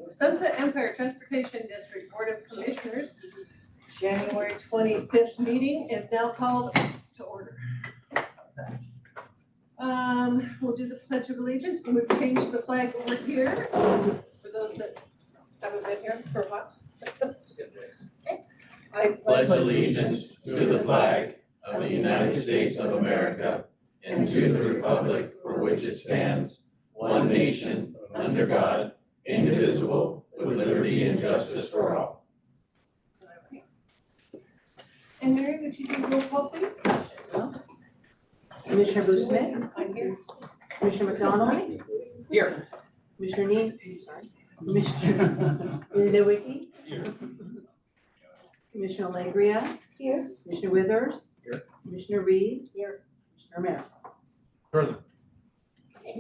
Sunset Empire Transportation District Board of Commissioners, January 25th meeting is now called to order. How's that? We'll do the Pledge of Allegiance, and we've changed the flag over here for those that haven't been here for a while. Okay. I Pledge allegiance to the flag of the United States of America and to the republic for which it stands, one nation, under God, indivisible, with liberty and justice for all. And Mary, would you do roll call, please? Commissioner Busman, I'm here. Commissioner McDonald, Here. Commissioner Nee, sorry, Commissioner Nowicki, Here. Commissioner Langria, Here. Commissioner Withers, Here. Commissioner Reed, Here. Commissioner Romero.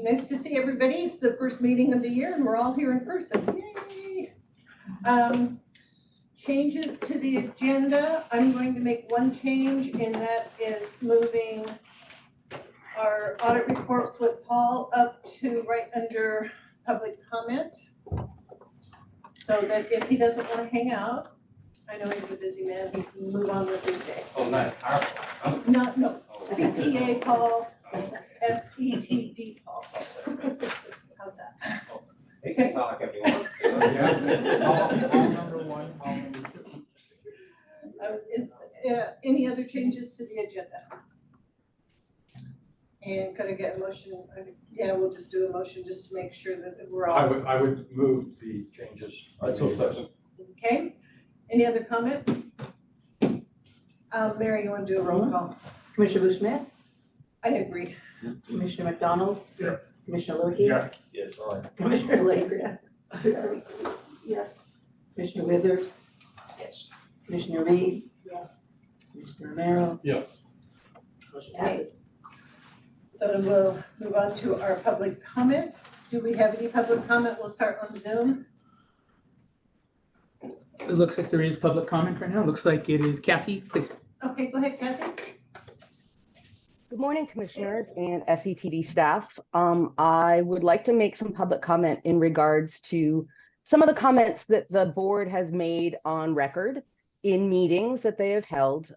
Nice to see everybody. It's the first meeting of the year and we're all here in person. Yay! Changes to the agenda. I'm going to make one change, and that is moving our audit report with Paul up to right under public comment. So that if he doesn't want to hang out, I know he's a busy man, he can move on with his day. Oh, not our fault. Not, no, Oh. CPA Paul, Okay. SETD Paul. How's that? He can talk if he wants to. Call number one, call number two. Is, any other changes to the agenda? And could I get a motion? Yeah, we'll just do a motion just to make sure that we're all. I would move the changes. Okay, any other comment? Mary, you wanna do a roll call? Commissioner Busman, I agree. Commissioner McDonald, Here. Commissioner Loki, Yes. Yes, all right. Commissioner Langria. Sorry. Yes. Commissioner Withers, Yes. Commissioner Reed, Yes. Commissioner Romero. Yes. Motion passes. So then we'll move on to our public comment. Do we have any public comment? We'll start on Zoom. It looks like there is public comment right now. Looks like it is Kathy, please. Okay, go ahead, Kathy. Good morning, commissioners and SETD staff. I would like to make some public comment in regards to some of the comments that the board has made on record in meetings that they have held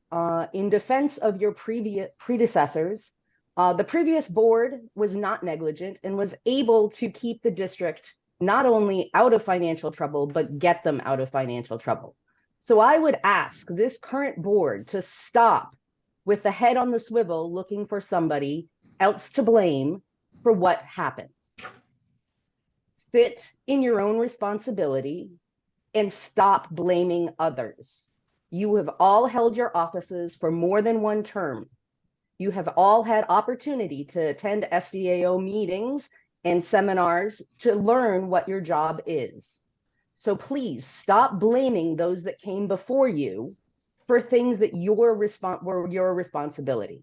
in defense of your predecessors. The previous board was not negligent and was able to keep the district not only out of financial trouble, but get them out of financial trouble. So I would ask this current board to stop with the head on the swivel looking for somebody else to blame for what happened. Sit in your own responsibility and stop blaming others. You have all held your offices for more than one term. You have all had opportunity to attend SDAO meetings and seminars to learn what your job is. So please stop blaming those that came before you for things that were your responsibility.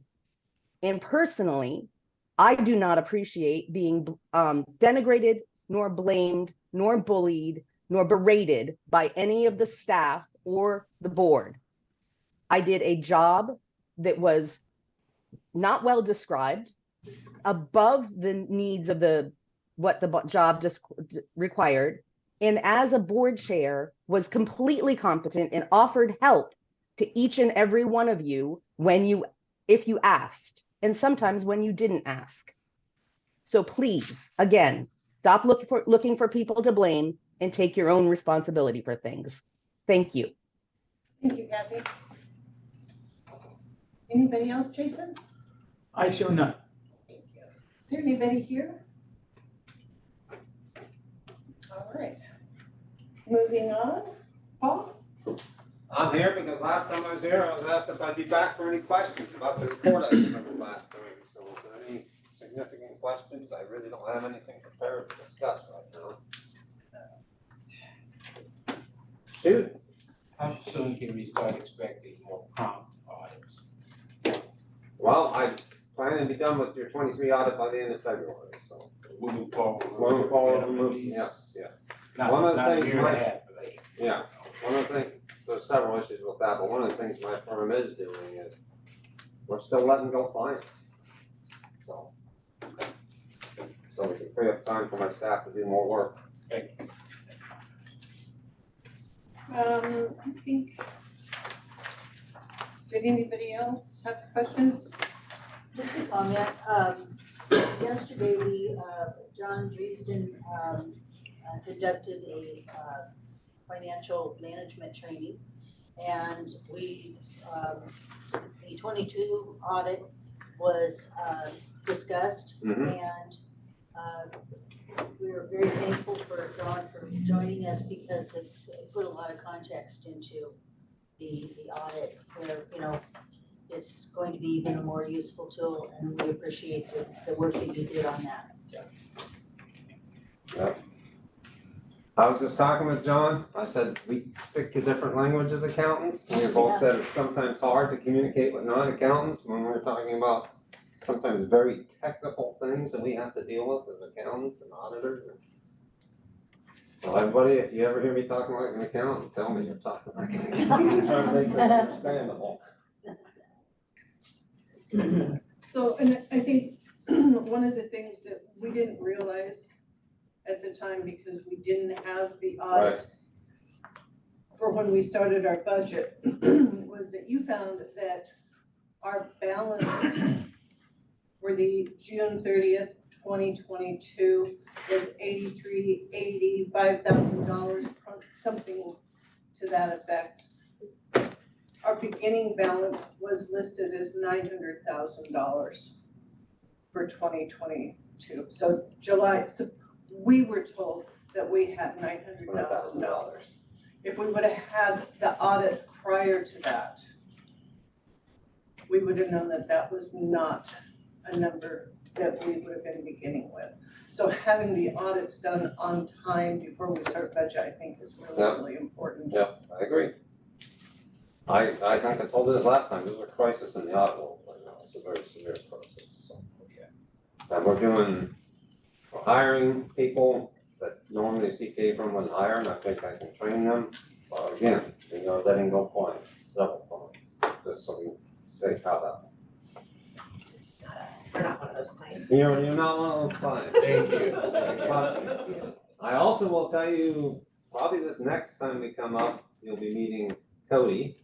And personally, I do not appreciate being denigrated, nor blamed, nor bullied, nor berated by any of the staff or the board. I did a job that was not well described, above the needs of what the job just required, and as a board chair was completely competent and offered help to each and every one of you if you asked, and sometimes when you didn't ask. So please, again, stop looking for people to blame and take your own responsibility for things. Thank you. Thank you, Kathy. Anybody else, Jason? I show none. Thank you. Is there anybody here? All right. Moving on. Paul? I'm here because last time I was here, I was asked if I'd be back for any questions about the report I delivered last time. So if there are any significant questions, I really don't have anything prepared to discuss right now. Shoot. How soon can we start expecting more prompt audits? Well, I plan to be done with your 23 audit by the end of February, so. Moving forward. Moving forward, At moving, least yeah. Not, One of the not a things year and a might- half late. Yeah, one of the things, there's several issues with that, but one of the things my firm is doing is we're still letting go clients. So we can free up time for my staff to do more work. I think, did anybody else have questions? Just a comment, yesterday John Dresden, conducted a, financial management training. And the 22 audit was, discussed. Mhm. And, we are very thankful for John for joining us because it put a lot of context into the audit where, it's going to be even a more useful tool, and we appreciate the work that you did on that. I was just talking with John, I said, we speak a different language as accountants, and we both said it's sometimes hard to communicate with non-accountants when we're talking about sometimes very technical things that we have to deal with as accountants and auditors. So everybody, if you ever hear me talking like an accountant, tell me you're talking like an accountant, try to make this understandable. So, and I think one of the things that we didn't realize at the time, because we didn't have the audit for when we started our budget, was that you found that our balance for the June 30th, 2022 was $85,000, something to that effect. Our beginning balance was listed as $900,000 for 2022. So we were told that we had $900,000. If we would have had the audit prior to that, we would have known that that was not a number that we would have been beginning with. So having the audits done on time before we start budget, I think is really, really important. Yeah, I agree. I think I told you this last time, there's a crisis in the audit world right now, it's a very severe crisis, so. And we're hiring people that normally CPA firm wouldn't hire, and I think I can train them. But again, letting go clients, several clients, just so we stay caught up. We're not one of those clients. You're not one of those clients. Thank you. But I also will tell you, probably this next time we come up, you'll be meeting Cody,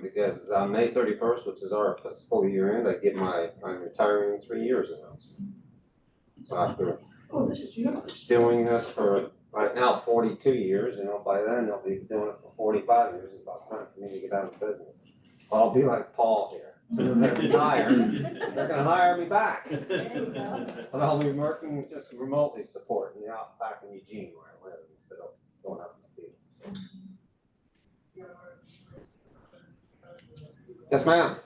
because on May 31st, which is our fiscal year end, I give I'm retiring in 3 years announcement. So after This is yours. doing this for right now 42 years, by then they'll be doing it for 45 years, it's about time for me to get out of business. I'll be like Paul here. As soon as I retire, they're gonna hire me back. But I'll be working just remotely supporting out back in Eugene where I live instead of going out in the field. So. Yes, ma'am.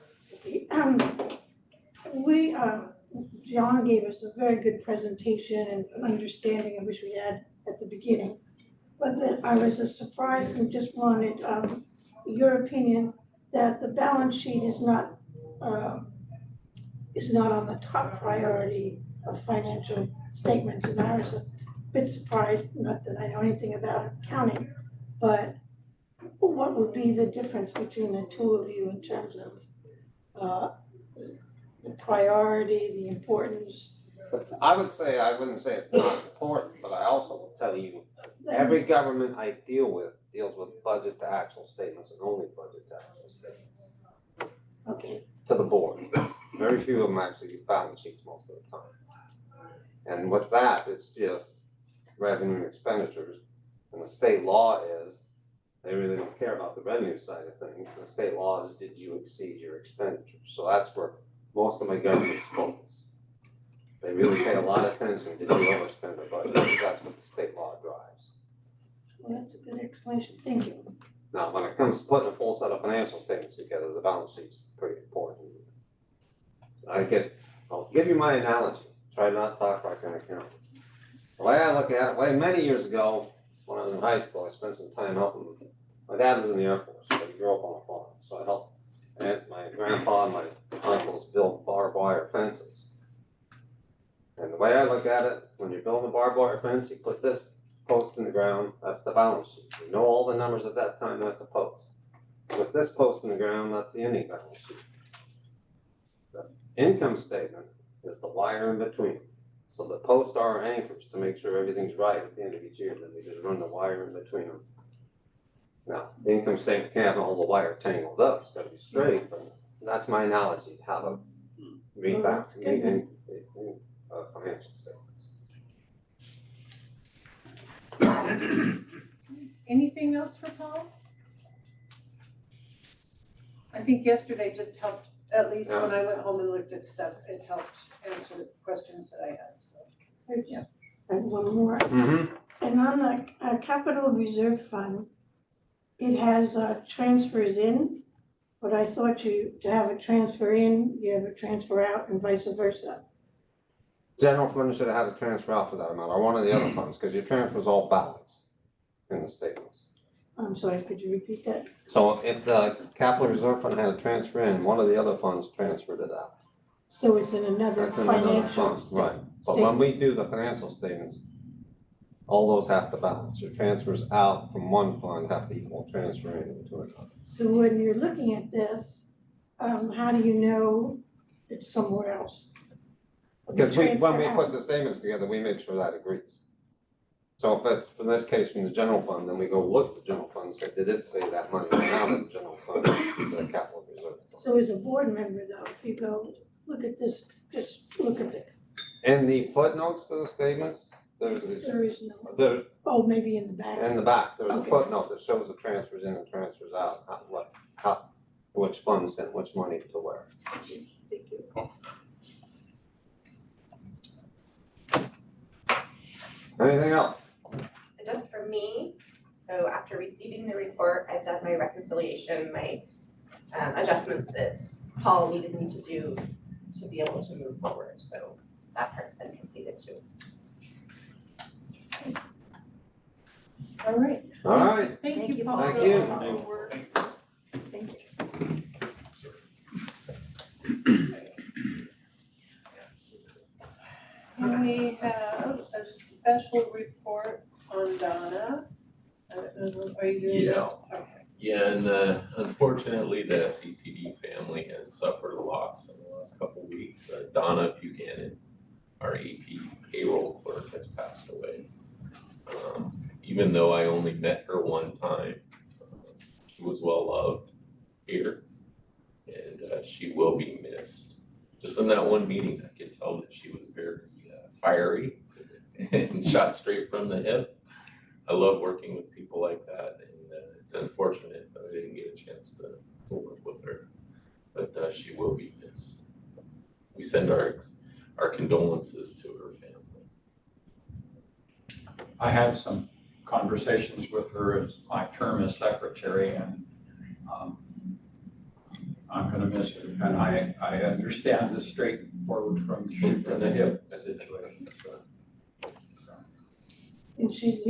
John gave us a very good presentation and understanding of which we had at the beginning. But then I was surprised and just wanted your opinion that the balance sheet is not on the top priority of financial statements. And I was a bit surprised, not that I know anything about accounting, but what would be the difference between the two of you in terms of the priority, the importance? I wouldn't say it's not important, but I also will tell you, every government I deal with deals with budget to actual statements and only budget to actual statements. Okay. To the board. Very few of them actually use balance sheets most of the time. And with that, it's just revenue and expenditures. And the state law is, they really don't care about the revenue side of things. The state law is, did you exceed your expenditures? So that's where most of my governments focus. They really pay a lot of attention, did you overspend the budget? Because that's what the state law drives. Well, that's a good explanation. Thank you. Now, when it comes to putting a full set of financial statements together, the balance sheet's pretty important. I'll give you my analogy. Try not to talk like an accountant. The way I look at it, many years ago, when I was in high school, I spent some time helping. My dad was in the Air Force, so he grew up on a farm. So I helped my grandpa and my uncles build barbed wire fences. And the way I look at it, when you're building a barbed wire fence, you put this post in the ground, that's the balance sheet. You know all the numbers at that time, that's a post. With this post in the ground, that's the ending balance sheet. The income statement is the wire in between. So the posts are our anchors to make sure everything's right at the end of each year. Then we just run the wire in between them Now, the income statement can't have all the wire tangled up, it's gotta be straight, but that's my analogy to how to read back, read in, financial statements. Anything else for Paul? I think yesterday just helped, at least when I went home and looked at stuff, it helped answer questions that I had, so. I have one more. Mm-hmm. And on the capital reserve fund, it has transfers in, but I thought to have a transfer in, you have a transfer out and vice versa. General fund should have had a transfer out for that amount, or one of the other funds, because your transfer's all balanced in the statements. I'm sorry, could you repeat that? So if the capital reserve fund had a transfer in, one of the other funds transferred it out. So it's in another That's in another financial fund, right, but when we do the financial statements, all those have to balance, your transfers out from one fund have to equal transfer into another. So when you're looking at this, how do you know it's somewhere else? Because when we Transfer put out. the statements together, we make sure that agrees. So if it's, for this case, from the general fund, then we go look at the general fund, say, did it say that money went out of the general fund to the capital reserve fund? So as a board member though, if you go, look at this, just look at the, In the footnotes to the statements, there's, there is no, there, oh, maybe in the back. in the back, there's a Okay. footnote that shows the transfers in and transfers out, which funds sent which money to where. Thank you. Anything else? And just for me, so after receiving the report, I've done my reconciliation, my adjustments that Paul needed me to do to be able to move forward, so that part's been completed too. All right. All right, Thank you, Paul. Thank you. for your work. Thank you. And we have a special report on Donna. I don't know, are you doing that? Yeah. Okay. Yeah, and unfortunately, the SCTD family has suffered a loss in the last couple of weeks. Donna Buchanan, our AP payroll clerk, has passed away. Even though I only met her one time, she was well loved here, and she will be missed. Just in that one meeting, I could tell that she was very fiery and shot straight from the hip. I love working with people like that, and it's unfortunate that I didn't get a chance to work with her, but she will be missed. We send our condolences to her family. I had some conversations with her as my term as secretary, and I'm gonna miss her. And I understand the straightforward from shoot from the hip situation, so. And she's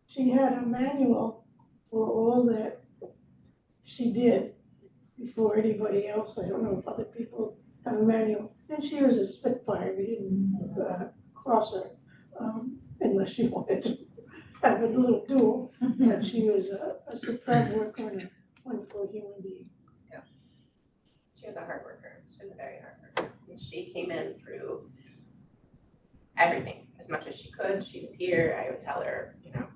she had a manual for all that she did before anybody else. I don't know if other people have a manual. And she was a spitfire, we didn't cross her unless she wanted to have a little duel. But she was a superb worker and a wonderful human being. She was a hard worker, she was a very hard worker, and she came in through everything, as much as she could. She was here, I would tell her, you know,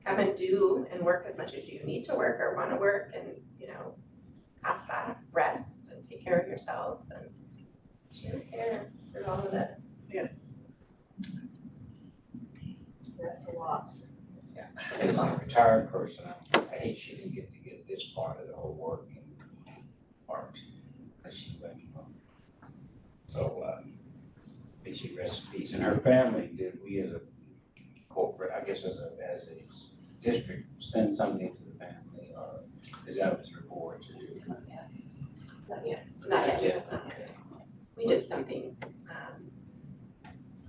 come and do and work as much as you need to work or wanna work, and, you know, past that, rest and take care of yourself, and she was here through all of it. That's a loss. As a retired person, I hate she didn't get to get this part of the whole working part, because she went from. So, may she rest in peace. And her family, did we as a corporate, I guess as a district, send something to the family, or is that was your board to do? Not yet. Okay. We did some things,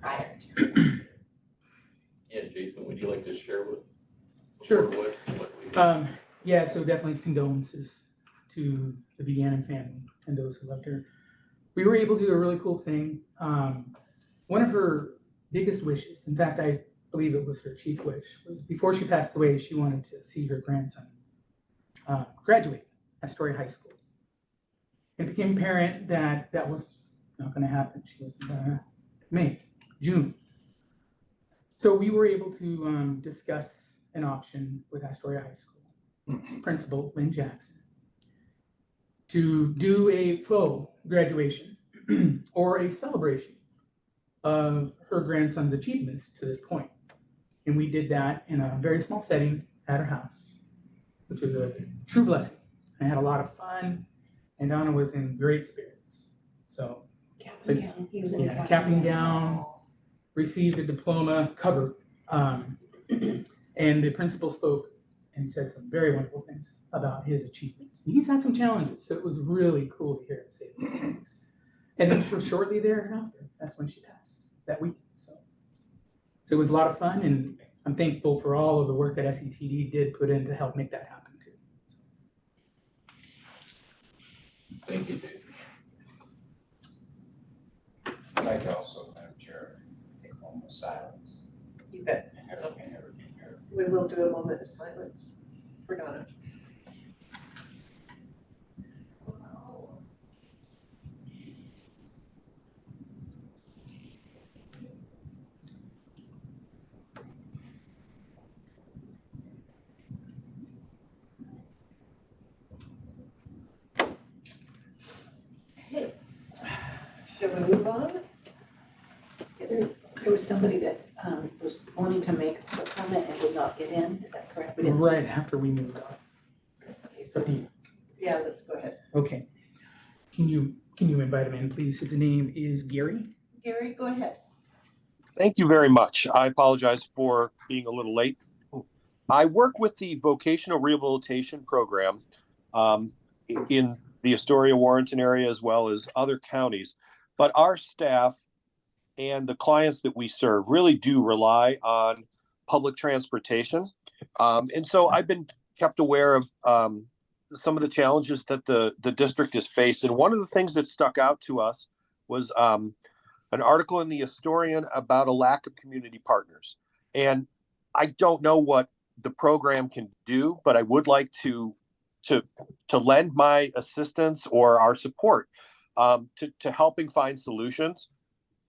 prior to. Yeah, Jason, would you like to share with? Sure. What we did? Yeah, so definitely condolences to the Buchanan family and those who loved her. We were able to do a really cool thing. One of her biggest wishes, in fact, I believe it was her chief wish, was before she passed away, she wanted to see her grandson graduate Astoria High School. It became apparent that that was not going to happen. She was June. So we were able to discuss an option with Astoria High School. Principal Lynn Jackson, to do a faux graduation or a celebration of her grandson's achievements to this point. And we did that in a very small setting at her house, which was a true blessing. I had a lot of fun, and Donna was in great spirits. So, Cap and gown, he was in a yeah, cap and gown, received a diploma cover, and the principal spoke and said some very wonderful things about his achievements. He's had some challenges, so it was really cool to hear him say those things. And then shortly thereafter, that's when she passed, that week. So it was a lot of fun, and I'm thankful for all of the work that SETD did put in to help make that happen too. Thank you, Jason. I'd like to also, Madam Chair, take a moment of silence. You bet. And her. We will do a moment of silence for Donna. Okay. Shall we move on? Yes. There was somebody that was wanting to make a comment and would not get in, is that correct? We didn't see- Right after we moved on. It's up to you. Yeah, let's go ahead. Okay. Can you invite him in, please? His name is Gary. Gary, go ahead. Thank you very much. I apologize for being a little late. I work with the vocational rehabilitation program in the Astoria, Warrenton area, as well as other counties. But our staff and the clients that we serve really do rely on public transportation. And so I've been kept aware of some of the challenges that the district has faced. And one of the things that stuck out to us was an article in the Astorian about a lack of community partners. And I don't know what the program can do, but I would like to lend my assistance or our support to helping find solutions.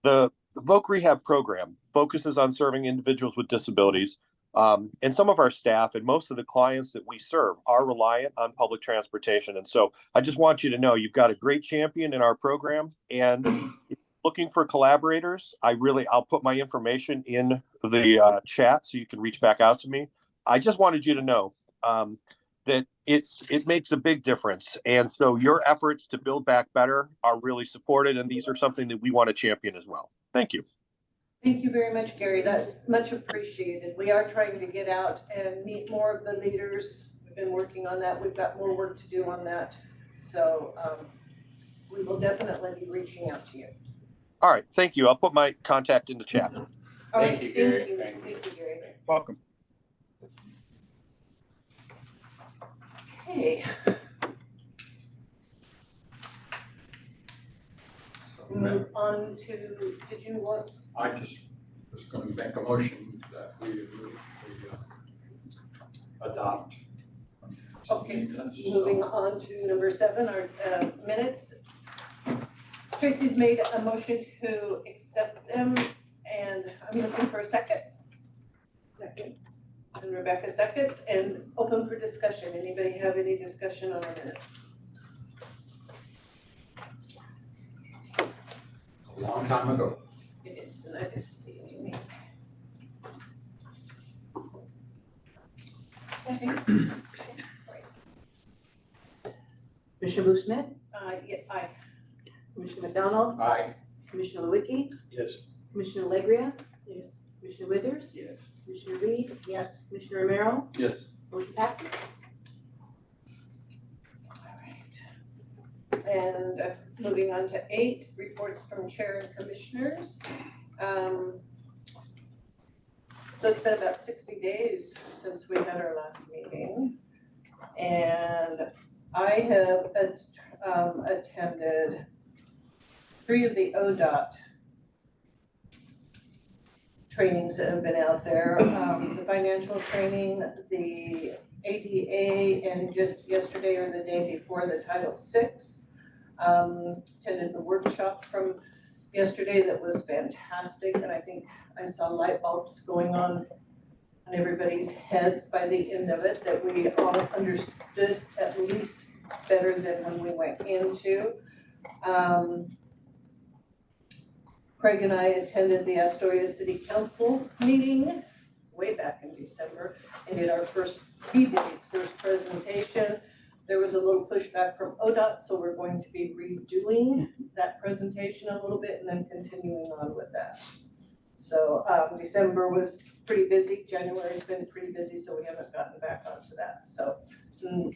The Voc Rehab program focuses on serving individuals with disabilities. And some of our staff and most of the clients that we serve are reliant on public transportation. And so I just want you to know you've got a great champion in our program, and looking for collaborators. I'll put my information in the chat so you can reach back out to me. I just wanted you to know that it makes a big difference. And so your efforts to build back better are really supported. And these are something that we want to champion as well. Thank you. Thank you very much, Gary. That's much appreciated. We are trying to get out and meet more of the leaders. We've been working on that. We've got more work to do on that. So we will definitely be reaching out to you. All right. Thank you. I'll put my contact in the chat. All right, Thank you, Gary. Thank you, Gary. Welcome. Okay. Move on to, did you want? I just was going to make a motion that we adopt. Okay, moving on to number 7, our minutes. Tracy's made a motion to accept them, and I'm looking for a second. Second. And Rebecca seconds, and open for discussion. Anybody have any discussion on our minutes? A long time ago. It is, and I didn't see anything. Okay. Commissioner Blue Smith, Yeah, aye. Commissioner McDonald, Aye. Commissioner Lewicki, Yes. Commissioner Legria, Yes. Commissioner Withers, Yes. Commissioner Reed, Yes, Commissioner Romero, Yes. motion passes. All right. And moving on to 8, reports from chair and commissioners. So it's been about 60 days since we had our last meeting. And I have attended 3 of the ODOT trainings that have been out there. The financial training, the ADA, and just yesterday or the day before, the Title VI. Attended the workshop from yesterday that was fantastic, and I think I saw light bulbs going on on everybody's heads by the end of it, that we all understood at least better than when we went into. Craig and I attended the Astoria City Council meeting way back in December and did our first presentation. There was a little pushback from ODOT, so we're going to be redoing that presentation a little bit and then continuing on with that. So December was pretty busy, January's been pretty busy, so we haven't gotten back onto that. So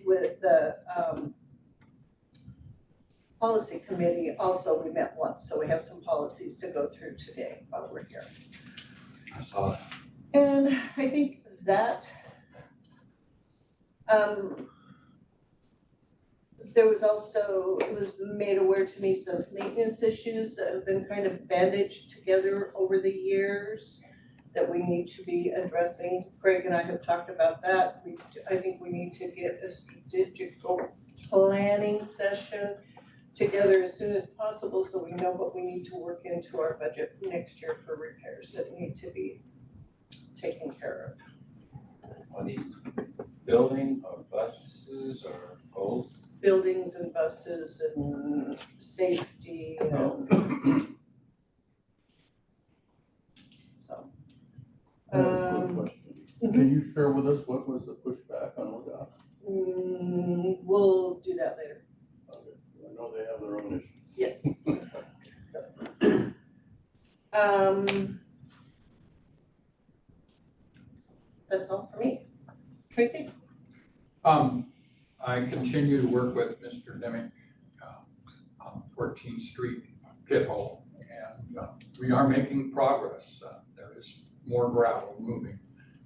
with the policy committee also, we met once, so we have some policies to go through today while we're here. I saw that. And I think that there was also, it was made aware to me some maintenance issues that have been kind of bandaged together over the years that we need to be addressing. Craig and I have talked about that. I think we need to get a strategic planning session together as soon as possible so we know what we need to work into our budget next year for repairs that need to be taken care of. Are these building or buses or both? Buildings and buses and safety and so. Can you share with us what was the pushback on ODOT? We'll do that later. Okay, I know they have their own issues. Yes. That's all for me. Tracy? I continue to work with Mr. Demick on 14th Street pit hole, and we are making progress. There is more gravel moving,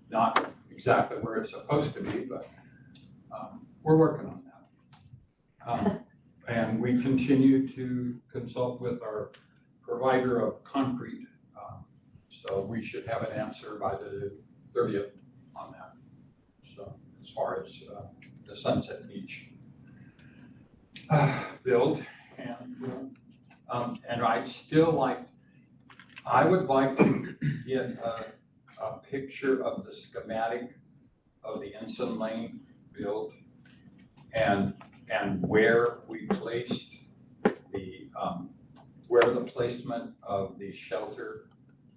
not exactly where it's supposed to be, but we're working on that. And we continue to consult with our provider of concrete, so we should have an answer by the 30th on that. So as far as the Sunset Beach build, and I would like to get a picture of the schematic of the Ensign Lane build and where we placed the where the placement of the shelter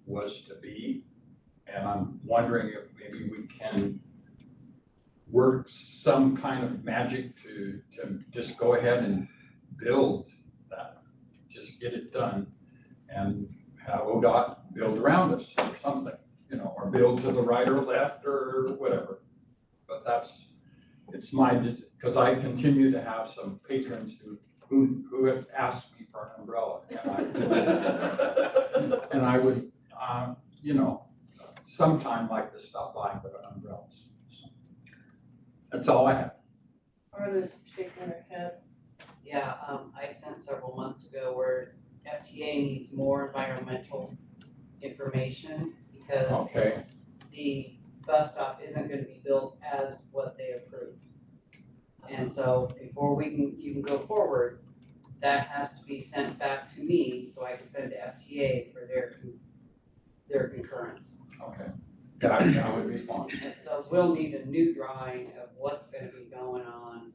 was to be. And I'm wondering if maybe we can work some kind of magic to just go ahead and build that, just get it done and have ODOT build around us or something, you know, or build to the right or left or whatever. But it's my, because I continue to have some patrons who have asked me for an umbrella, and I would, you know, sometime like to stop by and put an umbrella. So, that's all I have. Marla's shaking her head. Yeah, I sent several months ago where FTA needs more environmental information because Okay. the bus stop isn't gonna be built as what they approved. And so before we can even go forward, that has to be sent back to me so I can send to FTA for their concurrence. Okay. That would be fine. And so we'll need a new drawing of what's gonna be going on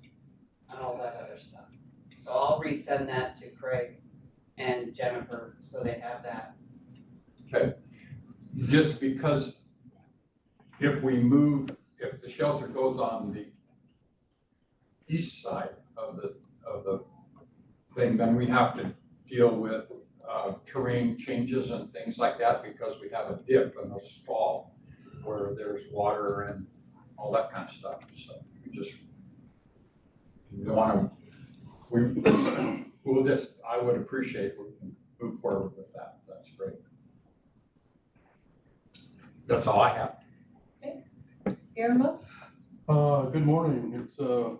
and all that other stuff. So I'll resend that to Craig and Jennifer so they have that. Okay. Just because if the shelter goes on the east side of the thing, then we have to deal with terrain changes and things like that because we have a dip and a stall where there's water and all that kind of stuff. So I would appreciate if we can move forward with that. That's great. That's all I have. Guillermo? Good morning. It's a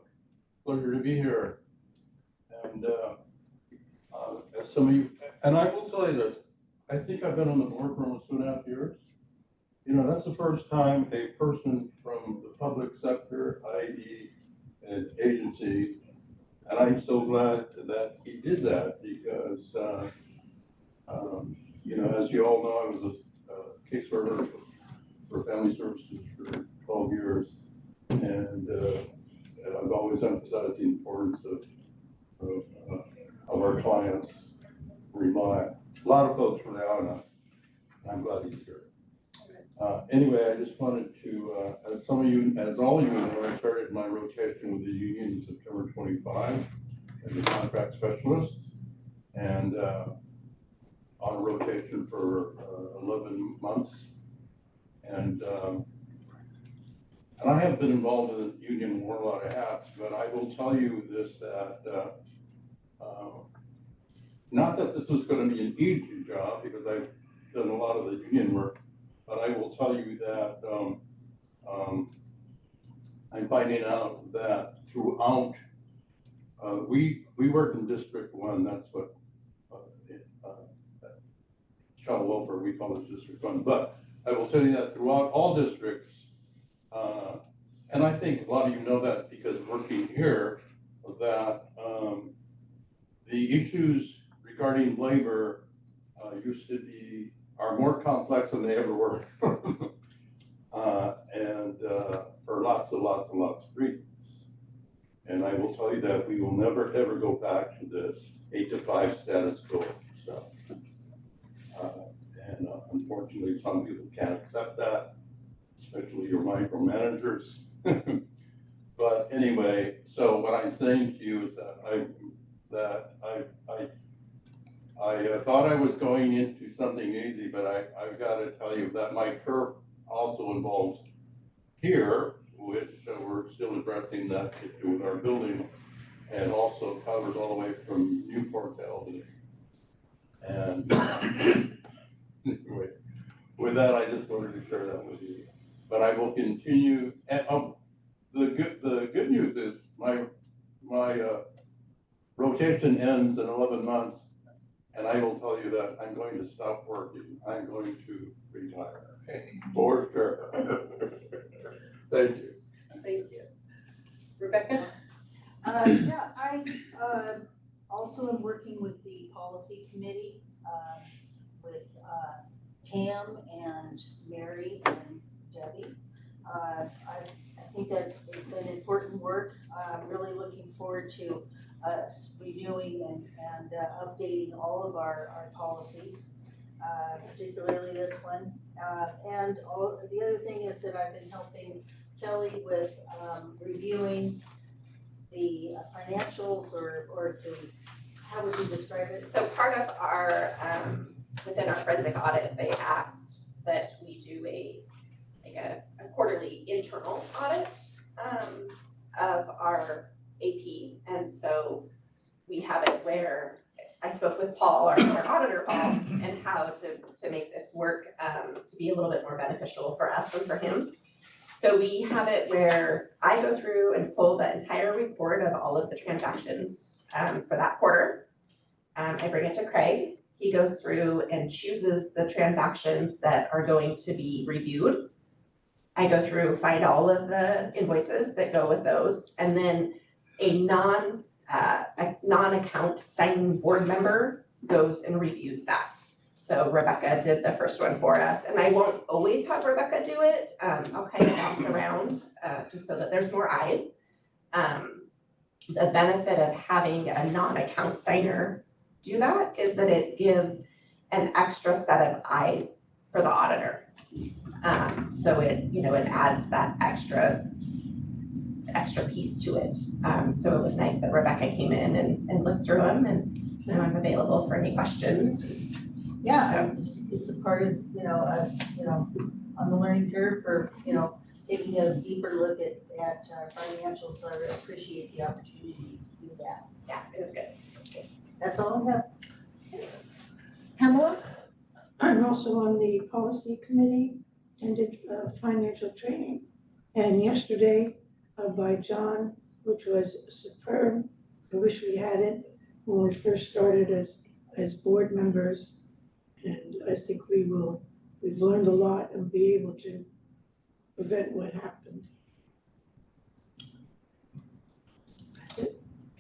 pleasure to be here. And as some of you, and I will tell you this, I think I've been on the board for almost 2.5 years. You know, that's the first time a person from the public sector, i.e. an agency, and I'm so glad that he did that because, you know, as you all know, I was a caseworker for family services for 12 years. And I've always emphasized the importance of our clients rely. A lot of folks rely on us. I'm glad he's here. Anyway, I just wanted to, as all of you know, I started my rotation with the union in September 25 as a contract specialist, and on a rotation for 11 months. And I have been involved in the union and worn a lot of hats, but I will tell you this, that not that this was going to be an easy job, because I've done a lot of the union work, but I will tell you that I'm finding out that throughout, we work in District 1, that's what child welfare, we call it District 1, but I will tell you that throughout all districts, and I think a lot of you know that because working here, that the issues regarding labor are more complex than they ever were. And for lots of reasons. And I will tell you that we will never ever go back to this 8 to 5 status quo stuff. And unfortunately, some people can't accept that, especially your micromanagers. But anyway, so what I'm saying to you is that I thought I was going into something easy, but I've got to tell you that my turf also involves here, which we're still addressing that issue with our building, and also covers all the way from Newport to Albany. And anyway, with that, I just wanted to share that with you. But I will continue. And the good news is my rotation ends in 11 months, and I will tell you that I'm going to stop working. I'm going to retire. For sure. Thank you. Thank you. Rebecca? Yeah, I also am working with the policy committee, with Pam and Mary and Debbie. I think it's been important work. I'm really looking forward to us reviewing and updating all of our policies, particularly this one. And the other thing is that I've been helping Kelly with reviewing the financials or the, how would you describe it? So part of our, within our forensic audit, they asked that we do a quarterly internal audit of our AP. And so we have it where I spoke with Paul, our auditor Paul, and how to make this work to be a little bit more beneficial for us and for him. So we have it where I go through and pull the entire report of all of the transactions for that quarter. I bring it to Craig. He goes through and chooses the transactions that are going to be reviewed. I go through, find all of the invoices that go with those, and then a non-account signing board member goes and reviews that. So Rebecca did the first one for us, and I won't always have Rebecca do it. I'll kind of bounce around just so that there's more eyes. The benefit of having a non-account signer do that is that it gives an extra set of eyes for the auditor. So it adds that extra piece to it. So it was nice that Rebecca came in and looked through them, and now I'm available for any questions. Yeah, it's a part of, us, on the learning curve for, taking a deeper look at financials, so I really appreciate the opportunity to do that. Yeah, it was good. That's all I have. Pamela? I'm also on the policy committee and did financial training. And yesterday by John, which was superb. I wish we had it when we first started as board members. And I think we've learned a lot and be able to prevent what happened.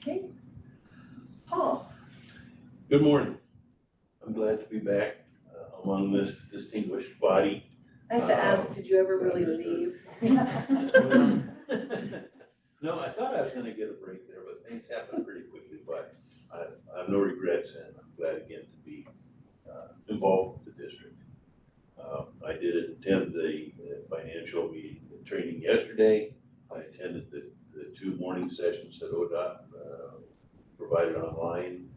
Okay. Paul? Good morning. I'm glad to be back among this distinguished body. I have to ask, did you ever really leave? No, I thought I was gonna get a break there, but things happened pretty quickly, but I have no regrets, and I'm glad again to be involved with the district. I did attend the financial meeting, the training yesterday. I attended the 2 morning sessions that ODOT provided online.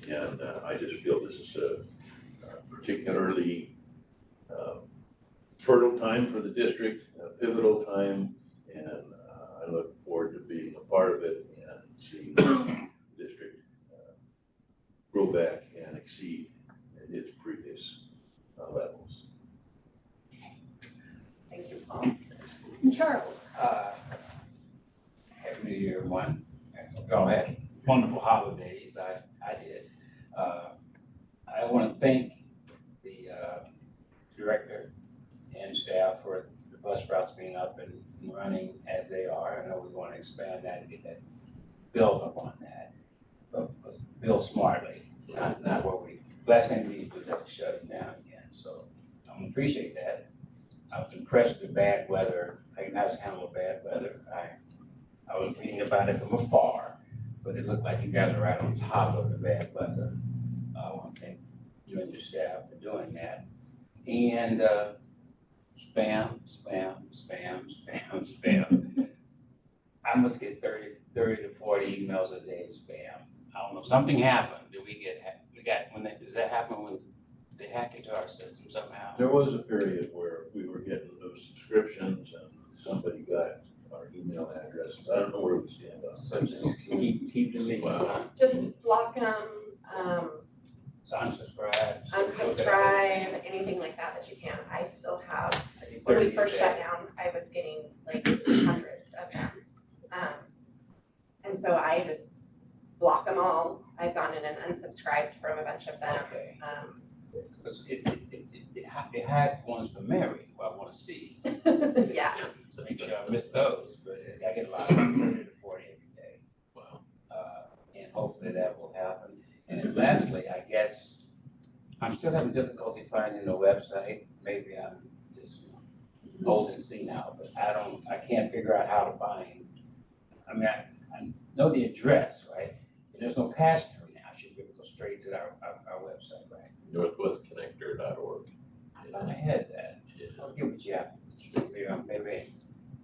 And I just feel this is a particularly fertile time for the district, a pivotal time, and I look forward to being a part of it and seeing the district grow back and exceed its previous levels. Thank you, Paul. And Charles? Happy New Year, everyone. Y'all had wonderful holidays. I did. I want to thank the director and staff for the bus routes being up and running as they are. I know we want to expand that and get that build up on that, but build smartly, not what we, last thing we need to do is shut it down again. So I appreciate that. I was impressed with the bad weather. I can just handle bad weather. I was reading about it from afar, but it looked like you guys are right on top of the bad weather. I want to thank you and your staff for doing that. And spam. I must get 30 to 40 emails a day spam. I don't know, something happened. Does that happen when they hack into our system somehow? There was a period where we were getting those subscriptions and somebody got our email addresses. I don't know where we stand on. So just keep deleting. Wow. Just block them, Unsubscribe. unsubscribe, anything like that you can. I still have, when we first shut down, I was getting like hundreds of them. And so I just block them all. I've gone in and unsubscribed from a bunch of them. Okay. Because it had ones for Mary who I want to see. Yeah. So make sure I miss those, but I get a lot of 30 to 40 every day. Wow. And hopefully that will happen. And then lastly, I guess, I'm still having difficulty finding the website. Maybe I'm just old and senile, but I can't figure out how to find. I mean, I know the address, right? And there's no pass-through now. I should be able to go straight to our website, right? Northwestconnector.org. I thought I had that. I'll get with you afterwards. Maybe,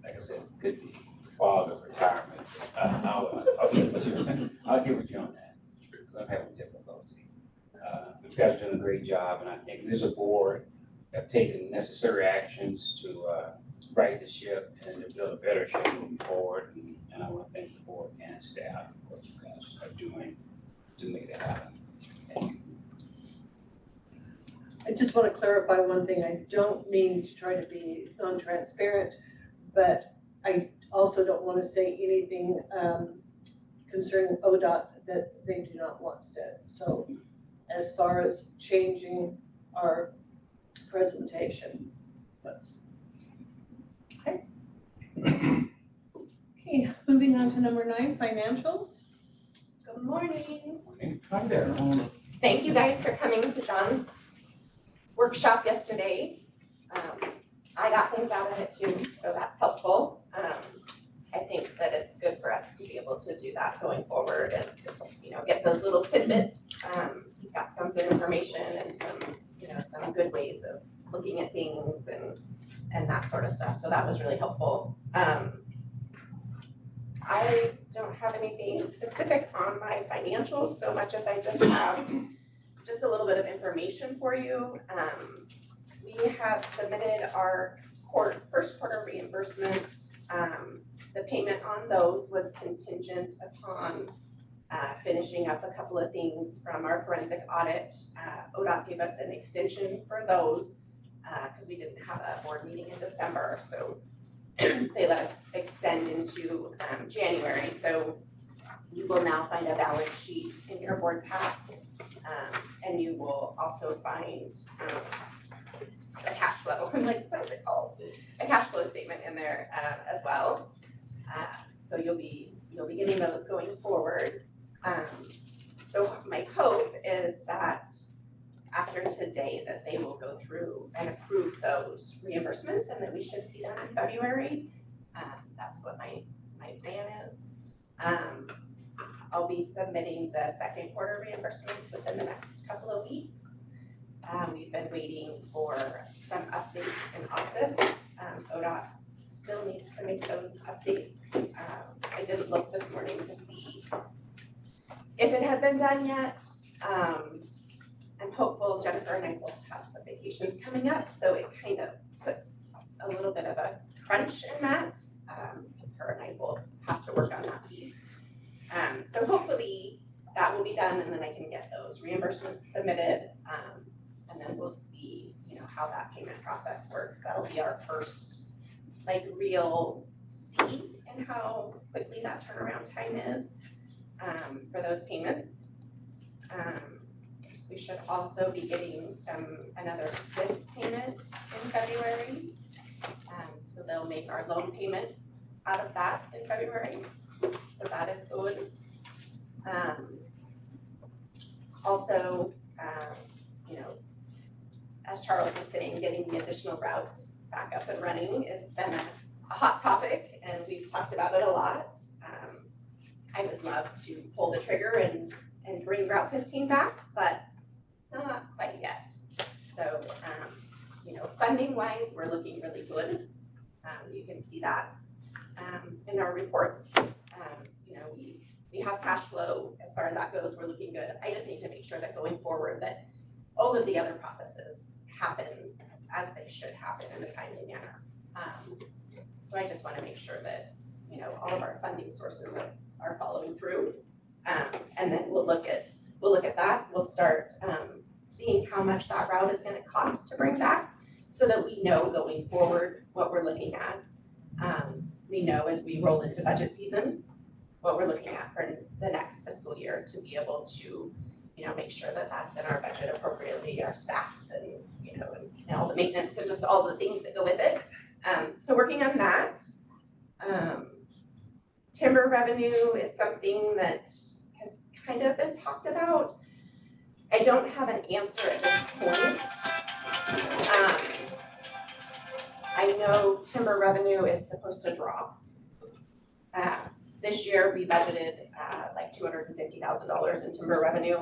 like I said, could be father retirement. I'll get with you. I'll get with you on that. Because I'm having difficulty. But you guys are doing a great job, and I think this board have taken necessary actions to right the ship and to build a better ship moving forward. And I want to thank the board and staff for what you guys are doing to make that happen. Thank you. I just want to clarify one thing. I don't mean to try to be non-transparent, but I also don't want to say anything concerning ODOT that they do not want said. So as far as changing our presentation, that's okay. Okay, moving on to number 9, financials. Good morning. Hi there. Thank you guys for coming to John's workshop yesterday. I got things out of it too, so that's helpful. I think that it's good for us to be able to do that going forward and, get those little tidbits. He's got some good information and some good ways of looking at things and that sort of stuff. So that was really helpful. I don't have anything specific on my financials so much as I just have just a little bit of information for you. We have submitted our first quarter reimbursements. The payment on those was contingent upon finishing up a couple of things from our forensic audit. ODOT gave us an extension for those because we didn't have a board meeting in December. So they let us extend into January. So you will now find a balance sheet in your board pack. And you will also find a cash flow. I'm like, what is it called? A cash flow statement in there as well. So you'll be getting those going forward. So my hope is that after today that they will go through and approve those reimbursements and that we should see them in February. That's what my plan is. I'll be submitting the second quarter reimbursements within the next couple of weeks. We've been waiting for some updates in Optus. ODOT still needs to make those updates. I didn't look this morning to see if it had been done yet. I'm hopeful Jennifer and I both have some vacations coming up, so it kind of puts a little bit of a crunch in that, because her and I both have to work on that piece. So hopefully that will be done and then I can get those reimbursements submitted. And then we'll see, how that payment process works. That'll be our first real see in how quickly that turnaround time is for those payments. We should also be getting another SWIFT payment in February. So they'll make our loan payment out of that in February. So that is good. Also, as Charles was saying, getting the additional routes back up and running, it's been a hot topic and we've talked about it a lot. I would love to pull the trigger and bring Route 15 back, but not quite yet. So, funding wise, we're looking really good. You can see that in our reports. We have cash flow as far as that goes, we're looking good. I just need to make sure that going forward that all of the other processes happen as they should happen in a timely manner. So I just want to make sure that, all of our funding sources are following through. And then we'll look at that. We'll start seeing how much that route is going to cost to bring back so that we know going forward what we're looking at. We know as we roll into budget season what we're looking at for the next fiscal year to be able to make sure that that's in our budget appropriately, our staff and and all the maintenance and just all the things that go with it. So working on that. Timber revenue is something that has kind of been talked about. I don't have an answer at this point. I know timber revenue is supposed to drop. This year we budgeted $250,000 in timber revenue.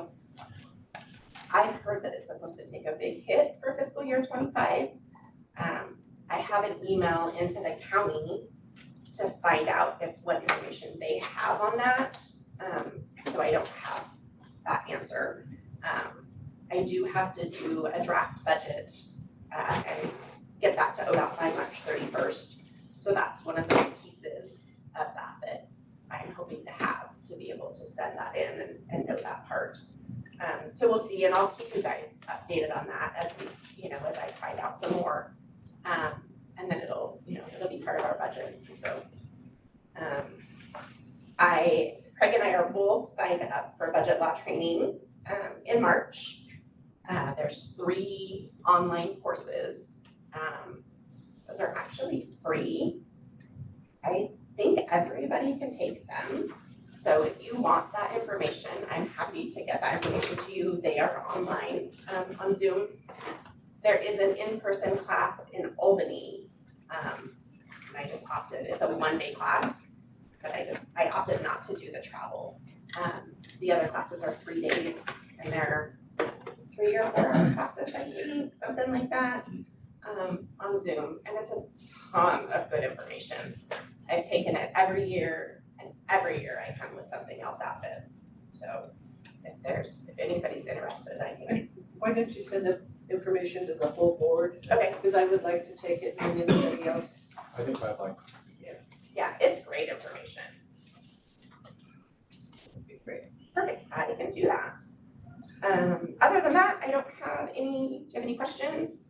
I've heard that it's supposed to take a big hit for fiscal year 25. I have an email into the county to find out what information they have on that. So I don't have that answer. I do have to do a draft budget and get that to ODOT by March 31st. So that's one of the pieces of that I'm hoping to have to be able to send that in and know that part. So we'll see, and I'll keep you guys updated on that as we, as I find out some more. And then it'll be part of our budget. So Craig and I are both signed up for budget law training in March. There's 3 online courses. Those are actually free. I think everybody can take them. So if you want that information, I'm happy to get that information to you. They are online on Zoom. There is an in-person class in Albany. And I just opted, it's a 1-day class, but I opted not to do the travel. The other classes are 3 days and they're 3 or 4 hour classes, I think, something like that, on Zoom. And it's a ton of good information. I've taken it every year, and every year I come with something else out of it. So if anybody's interested, I can. Why don't you send the information to the whole board? Okay. Because I would like to take it and anybody else. I think I'd like. Yeah, it's great information. Great. Perfect, I can do that. Other than that, I don't have any, do you have any questions?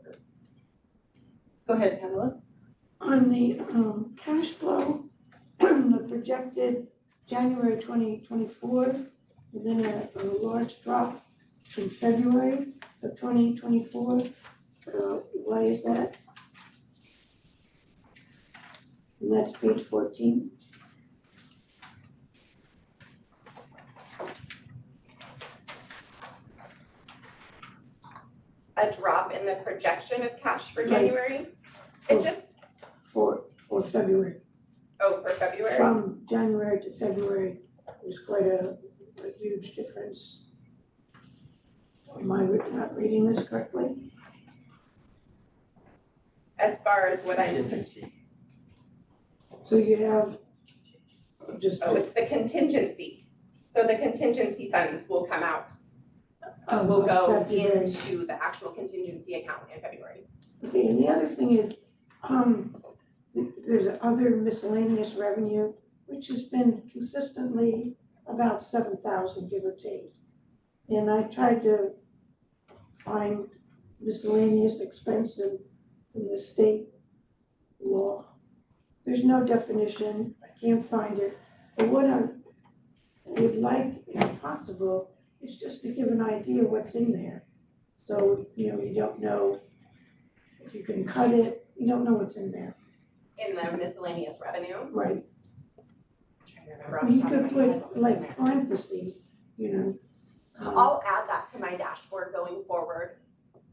Go ahead, Pamela. On the cash flow, the projected January 2024, and then a large drop in February of 2024. Why is that? And that's page 14. drop in the projection of cash for Right. January. It just, For February. oh, for February? From January to February, there's quite a huge difference. Am I not reading this correctly? As far as what I, Contingency. So you have just. oh, it's the contingency. So the contingency funds will come out, of will go February. into the actual contingency account in February. Okay, and the other thing is, there's other miscellaneous revenue, which has been consistently about 7,000, give or take. And I tried to find miscellaneous expense in the state law. There's no definition, I can't find it. But what I would like, if possible, is just to give an idea what's in there. So, you don't know if you can cut it, you don't know what's in there. In the miscellaneous revenue. Right. Trying to remember off the You top of could my head put what's in like there. parentheses, I'll add that to my dashboard going forward,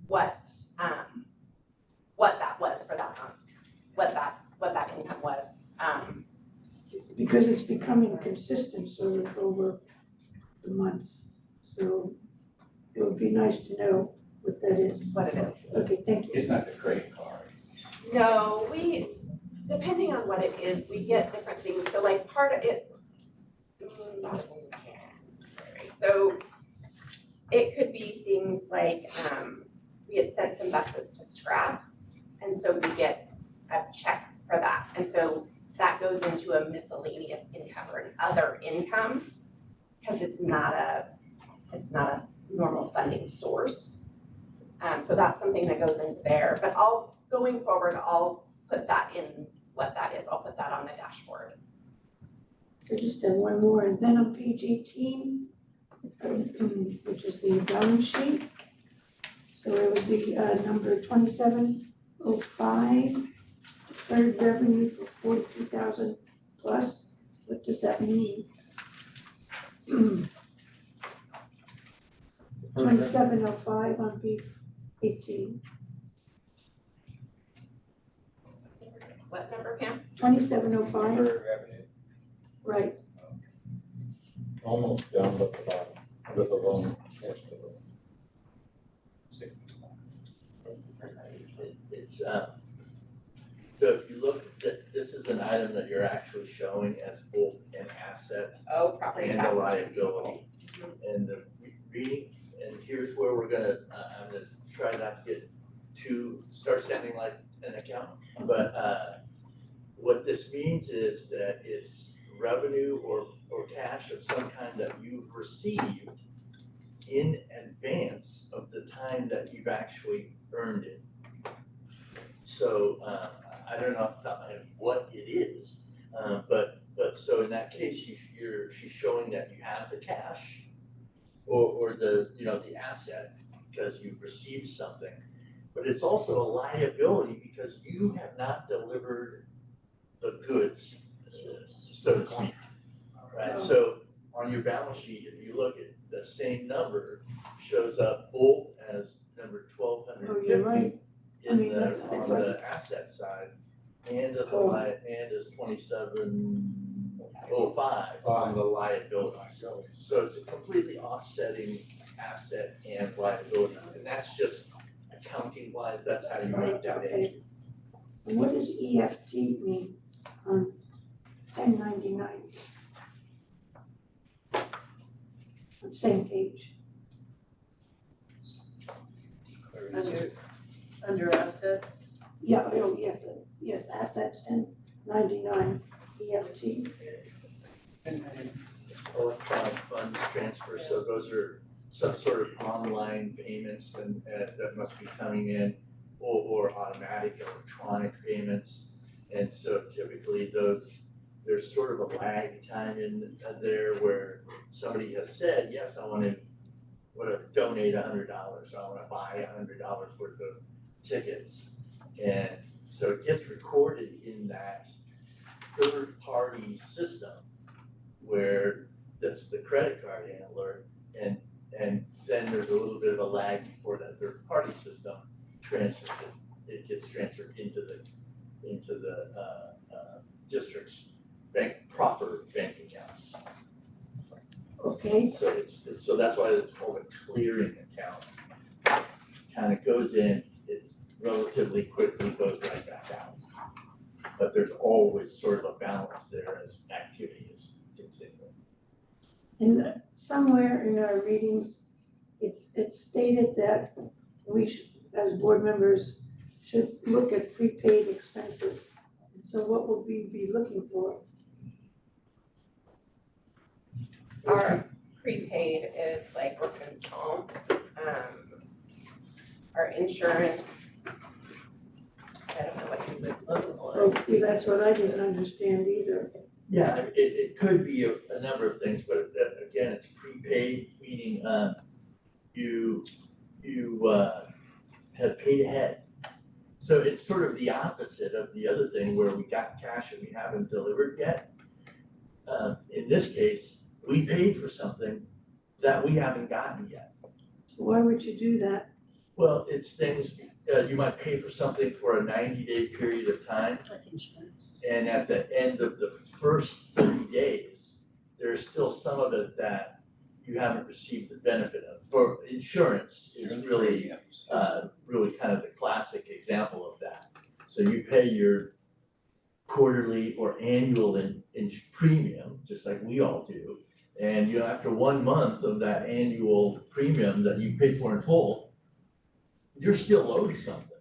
what that was for that month, what that income was. because it's becoming consistent sort of over the months. So it would be nice to know what that is. What it is. Okay, thank you. It's not the credit card. No, depending on what it is, we get different things, so like part of it, that was in January. So it could be things like, we had sent some buses to scrap, and so we get a check for that, and so that goes into a miscellaneous income or an other income, because it's not a normal funding source. So that's something that goes into there, but going forward, I'll put that in what that is, I'll put that on the dashboard. I just have one more, and then on page 18, which is the balance sheet. So it would be number 2705, deferred revenue for 42,000 plus. What does that mean? 2705 on page 18. What number, Pam? 2705, Deferred revenue. right. Almost down at the bottom, with the loan. It's, so if you look, this is an item that you're actually showing as both an asset Oh, property and a taxes liability. And the reading, and here's where we're gonna, I'm gonna try not to start sounding like an accountant. But what this means is that it's revenue or cash of some kind that you've received in advance of the time that you've actually earned it. So I don't know off the top of my head what it is, but so in that case, she's showing that you have the cash or the asset because you've received something, but it's also a liability because you have not delivered the goods, so to speak, right? So on your balance sheet, if you look at the same number, shows up both as number 1,250. Oh, you're right. On the asset side, and as and as 2705 on the liability. So it's a completely offsetting asset and liabilities, and that's just accounting wise, that's how you make that Okay. entry. And what does EFT mean on 1099? On the same page. Under assets, Yeah, oh, yes, assets and 99 EFT. It's electronic funds transfer, so those are some sort of online payments and that must be coming in or automatic electronic payments. And so typically there's sort of a lag time in there where somebody has said, yes, I want to donate $100, I want to buy $100 worth of tickets. And so it gets recorded in that third-party system where that's the credit card handler, and And then there's a little bit of a lag before that third party system transfers it gets transferred into the district's proper bank accounts. Okay, So so that's why it's called a clearing account. Kind of goes in, it's relatively quickly goes right back out. But there's always sort of a balance there as activity is continuing. and somewhere in our readings, it's stated that we should, as board members, should look at prepaid expenses. So what would we be looking for? Our prepaid is like workman's comp, our insurance. I don't know what you would look for. Okay, that's what I didn't understand either. Yeah, it could be a number of things, but again, it's prepaid, meaning you have paid ahead. So it's sort of the opposite of the other thing where we got cash and we haven't delivered yet. In this case, we paid for something that we haven't gotten yet. So why would you do that? Well, it's things, you might pay for something for a 90-day period of time. Like insurance. And at the end of the first 30 days, there's still some of it that you haven't received the benefit of. For insurance is really, really kind of the classic example of that. So you pay your quarterly or annual in premium, just like we all do. And after 1 month of that annual premium that you paid for in full, you're still owed something,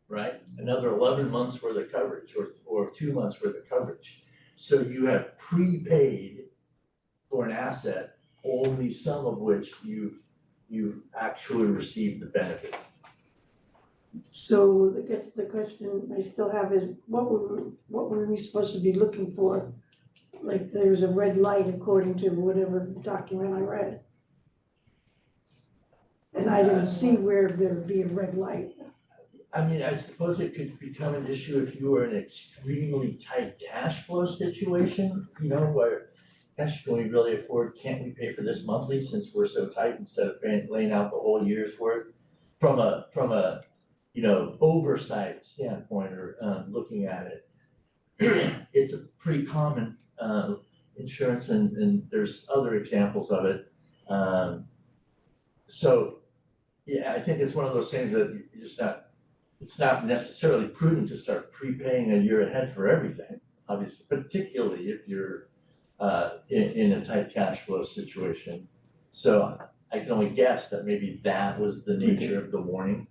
right? Another 11 months worth of coverage or 2 months worth of coverage. So you have prepaid for an asset, only some of which you've actually received the benefit. So I guess the question I still have is, what were we supposed to be looking for? Like there's a red light according to whatever document I read. And I didn't see where there'd be a red light. I mean, I suppose it could become an issue if you were in an extremely tight cash flow situation, where, gosh, can we really afford, can't we pay for this monthly since we're so tight instead of laying out the whole year's worth? From a oversight standpoint or looking at it, it's a pretty common insurance and there's other examples of it. So, yeah, I think it's one of those things that it's not necessarily prudent to start prepaying a year ahead for everything, obviously, particularly if you're in a tight cash flow situation. So I can only guess that maybe that was the nature of the warning,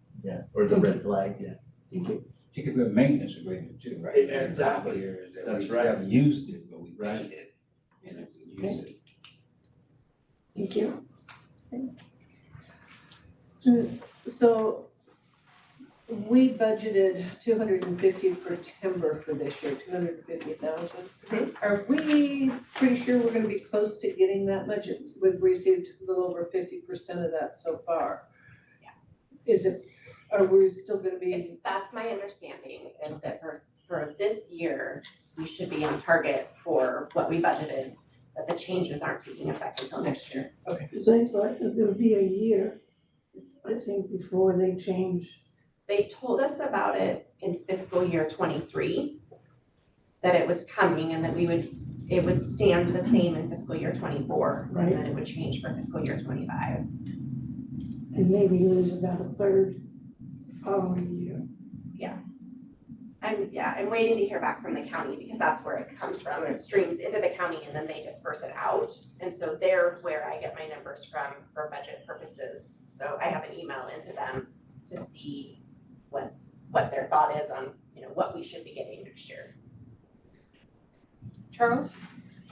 or the red flag, Thank you. It could be a maintenance agreement too, right? Exactly. Here is that That's we right. haven't used it, but we paid it, and if we use it. Thank you. So we budgeted 250 for timber for this year, 250,000. Are we pretty sure we're gonna be close to getting that much? We've received a little over 50% of that so far. Yeah. Are we still gonna be? That's my understanding, is that for this year, we should be on target for what we budgeted, that the changes aren't taking effect until next year. Okay. Because I thought that there would be a year, I think, before they change. They told us about it in fiscal year 23, that it was coming and that it would stand the same in fiscal year 24, Right. and then it would change for fiscal year 25. And maybe lose about a third the following year. I'm waiting to hear back from the county because that's where it comes from. It streams into the county and then they disperse it out. And so they're where I get my numbers from for budget purposes. So I have an email into them to see what their thought is on, what we should be getting next year. Charles?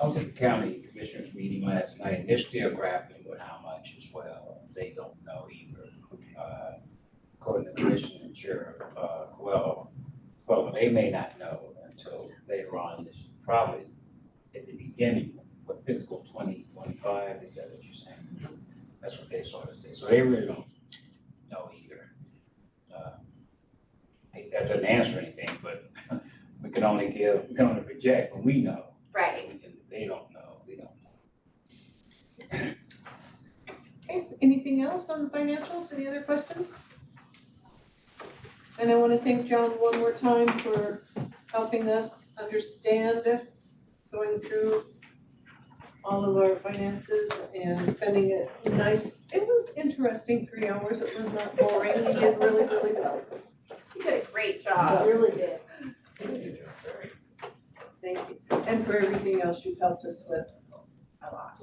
I was at the county commissioners meeting last night, and they're still grappling with how much as well. They don't know either. According to Commissioner and Sheriff Coelho, they may not know until later on, this probably at the beginning of fiscal 2025, is that what you're saying? That's what they sort of say, so they really don't know either. That doesn't answer anything, but we can only project when we know. Right. And if they don't know, we don't know. Okay, anything else on the financials? Any other questions? And I want to thank John one more time for helping us understand going through all of our finances and spending it nice. It was interesting 3 hours. It was not boring. He did really, really well. You did a great So, job. Really did. thank you. And for everything else you've helped us with a lot.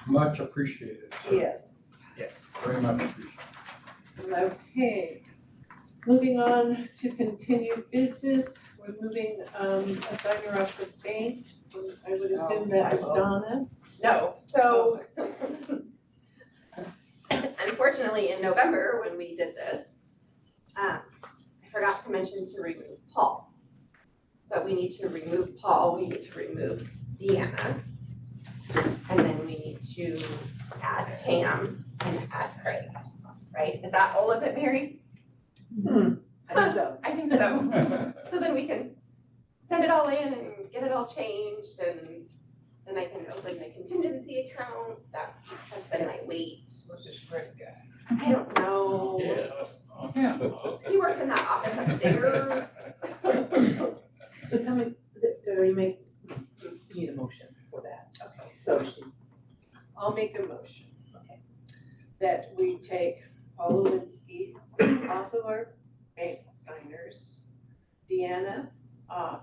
Much appreciated, sir. Yes. Yes, very much appreciated. Okay. Moving on to continued business, we're moving a signer off the banks. I would assume that is Donna. No, so unfortunately, in November, when we did this, I forgot to mention to remove Paul. So we need to remove Paul, we need to remove Deanna. And then we need to add Pam and add Craig, right? Is that all of it, Mary? I think so. I think so. So then we can send it all in and get it all changed, and then I can open the contingency account. That has been my wait. What's this Greg guy? I don't know. Yeah. He works in that office upstairs. So tell me, you need a motion for that. Okay. So I'll make a motion. Okay. That we take Paul Lewinsky off of our bank signers, Deanna off.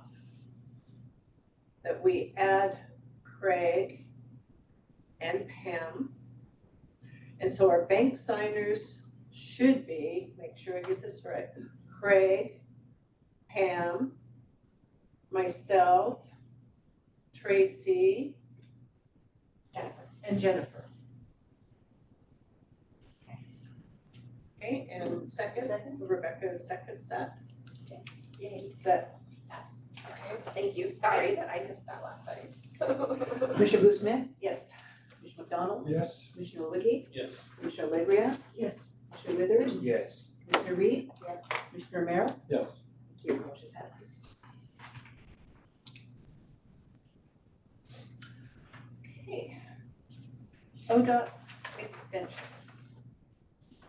That we add Craig and Pam. And so our bank signers should be, make sure I get this right, Craig, Pam, myself, Tracy, and Jennifer. Okay, and second, Rebecca seconds that. Yay. Set. Yes. Okay. Thank you. Sorry that I missed that last time. Commissioner Blue Smith, Yes. Commissioner McDonald, Yes. Commissioner Wickie, Yes. Commissioner Legria, Yes. Commissioner Withers, Yes. Commissioner Reed, Yes. Commissioner Romero. Yes. Thank you, motion passes. Okay. ODOT extension.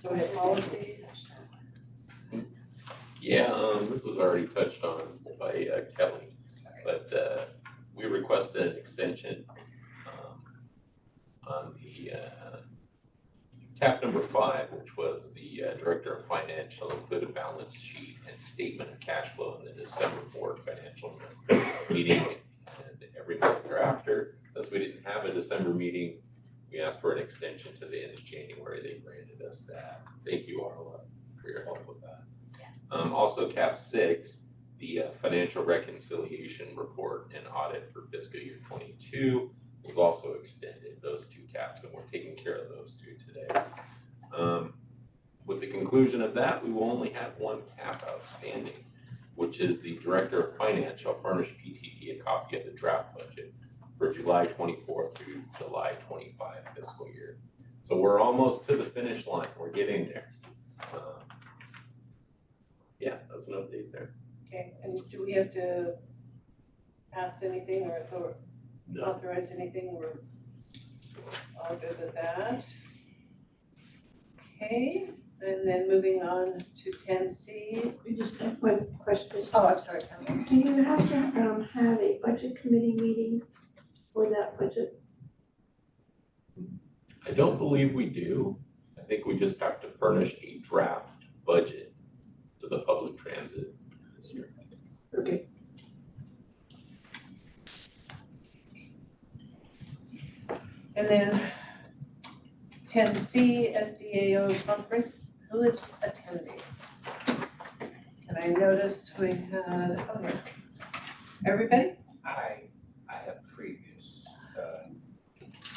So we have policies. Yeah, this was already touched on by Kelly, but we requested an extension on the cap number 5, which was the Director of Financial included balance sheet and statement of cash flow in the December board financial meeting and every month thereafter. Since we didn't have a December meeting, we asked for an extension to the end of January. They granted us that. Thank you, Arla, for your help with that. Yes. Also cap 6, the financial reconciliation report and audit for fiscal year 22 was also extended, those 2 caps, and we're taking care of those 2 today. With the conclusion of that, we will only have 1 cap outstanding, which is the Director of Finance shall furnish PTD a copy of the draft budget for July 24 through July 25 fiscal year. So we're almost to the finish line, we're getting there. Yeah, that's an update there. Okay, and do we have to pass anything or No. authorize anything? We're all good with that. Okay, and then moving on to 10C. We just have one question. Oh, I'm sorry. Do you have to have a budget committee meeting for that budget? I don't believe we do. I think we just have to furnish a draft budget to the public transit this year. Okay. And then 10C SDAO conference, who is attending? And I noticed we had, oh yeah, everybody? I have previous,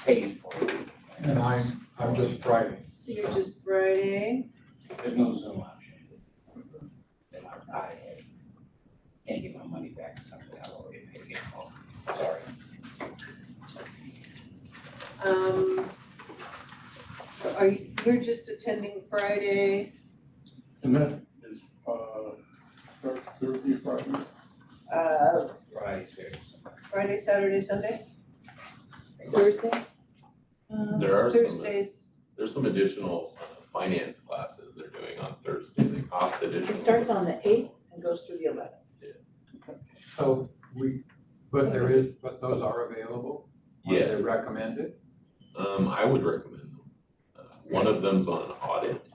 paid for it. And I'm just Friday. You're just Friday. There's no Zoom option. Then I can't get my money back or something, I've already paid it. Oh, sorry. So you're just attending Friday, And that is, starts Thursday, Friday. Friday, Saturday. Friday, Saturday, Sunday? Thursday? There are some that- Thursdays, There's some additional finance classes they're doing on Thursday, they cost additional. It starts on the 8th and goes through the 11th. So but those are available? Are Yes. they recommended? I would recommend them. One of them's on an audit.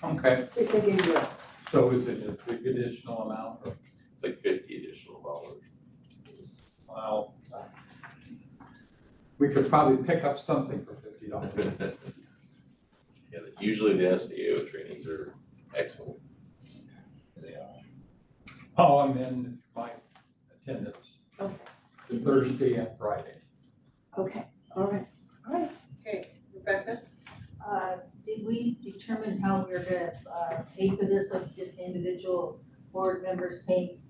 Okay, They say give you a so is it a big additional amount or? It's like $50 additional. Well, we could probably pick up something for $50. Yeah, usually the SDO trainings are excellent. They are. I'll amend my attendance. Okay. Thursday and Friday. Okay, all right. Okay, Rebecca? Did we determine how we were gonna, pay for this, of just individual board members paying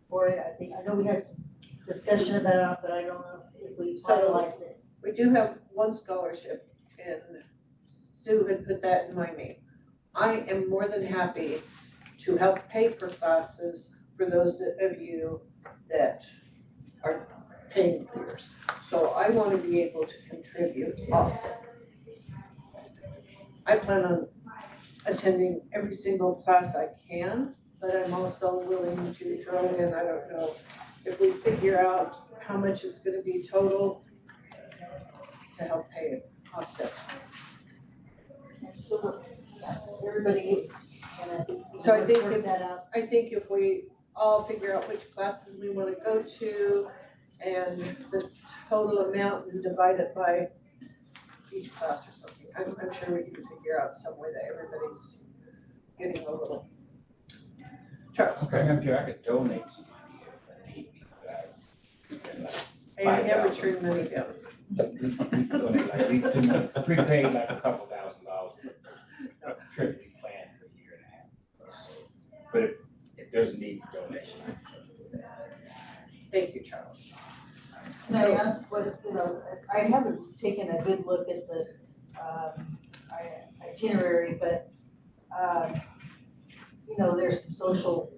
for it? I know we had some discussion about it, but I don't know if we finalized it. We do have one scholarship, and Sue had put that in my name. I am more than happy to help pay for classes for those of you that are paying for yours. So I wanna be able to contribute also. I plan on attending every single class I can, but I'm also willing to throw in, I don't know, if we figure out how much it's gonna be total to help pay it, offset. So, yeah, everybody, and I think we So I can think work if- that out. I think if we all figure out which classes we wanna go to and the total amount and divide it by each class or something, I'm sure we can figure out some way that everybody's getting a little. Charles? Okay, I'm sure I could donate some money if I need be, but I never turn money down. donate like we prepaid like a couple $1,000 for a trip we planned for a year and a half. But if there's a need for donation, I can certainly do that. Thank you, Charles. Can I ask what, I haven't taken a good look at the, itinerary, but, there's some social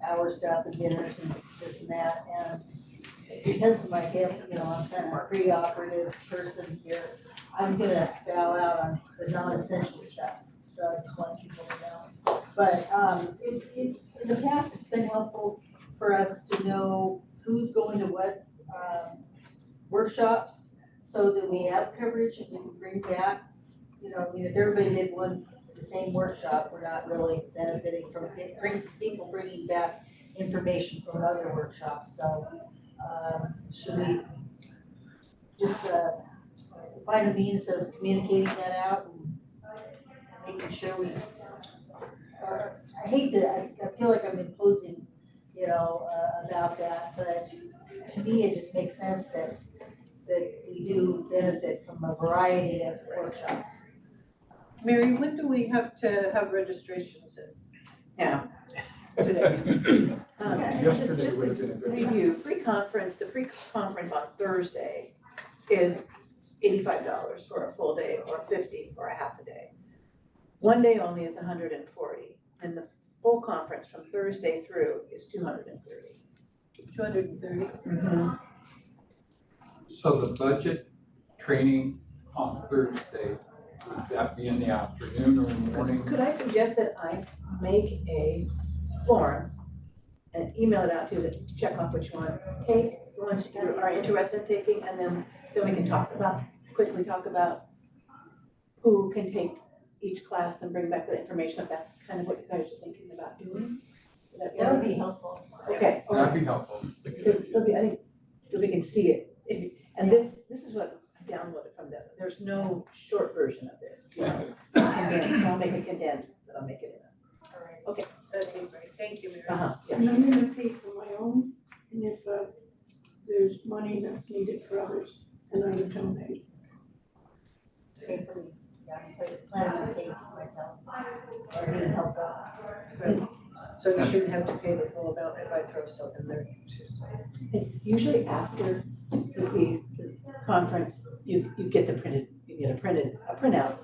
hour stuff and dinners and this and that, and because of my hip, I'm kind of a pre-operative person here, I'm gonna bow out on the non-essential stuff, so I just want people to know. But, in the past, it's been helpful for us to know who's going to what, workshops, so that we have coverage and we can bring back, if everybody did the same workshop, we're not really benefiting from people bringing back information from other workshops, so, should we just, find a means of communicating that out and making sure we, I hate to, I feel like I'm imposing, about that, but to me, it just makes sense that we do benefit from a variety of workshops. Mary, when do we have to have registrations in? Now, Today. Yesterday just would have to been a good review, the pre-conference on Thursday is $85 for a full day or $50 for a half a day. One day only is $140, and the full conference from Thursday through is $230. 230? So the budget training on Thursday, would that be in the afternoon or in the morning? Could I suggest that I make a form and email it out to you to check off which you want to take, the ones you are interested in taking, and then we can quickly talk about who can take each class and bring back the information, if that's kind of what you guys are thinking about doing? That would be helpful. Okay, all That'd right, be helpful. because I think we can see it, and this is what I downloaded from them, there's no short version of this. Condensed, I'll make it condensed, but I'll make it All right. Okay, that'd be great. Thank you, Mary. yeah. And I'm gonna pay for my own, and if, there's money that's needed for others, then I would donate. Same for me, yeah, I'm planning on paying for myself, or being helped out. Right. So you shouldn't have to pay the full amount if I throw some in there too, so. Usually after the conference, you get a printout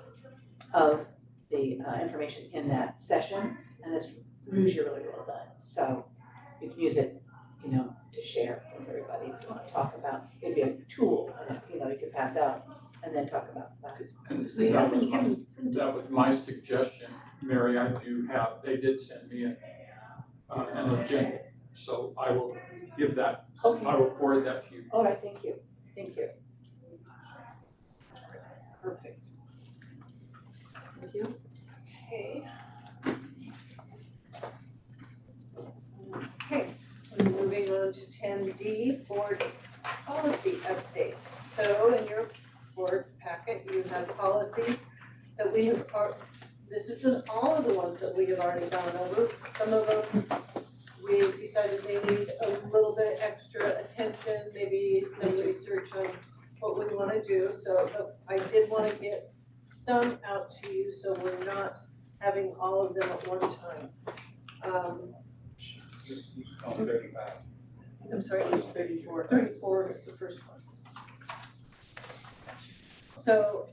of the information in that session, and it's usually really well done. So you can use it, to share with everybody if you want to talk about, maybe a tool, and you can pass out and then talk about that. And They that haven't was my, given- that was my suggestion, Mary, I do have, they did send me an agenda. So I will give that, I will forward that to you. All right, thank you, thank you. Perfect. Thank you. Okay. Okay, we're moving on to 10D, board policy updates. So in your board packet, you have policies that we are, this isn't all of the ones that we have already gone over. Some of them, we decided they need a little bit extra attention, maybe some research on what we wanna do. So I did wanna get some out to you, so we're not having all of them at one time. On 35. I'm sorry, page 34. 34 is the first one. So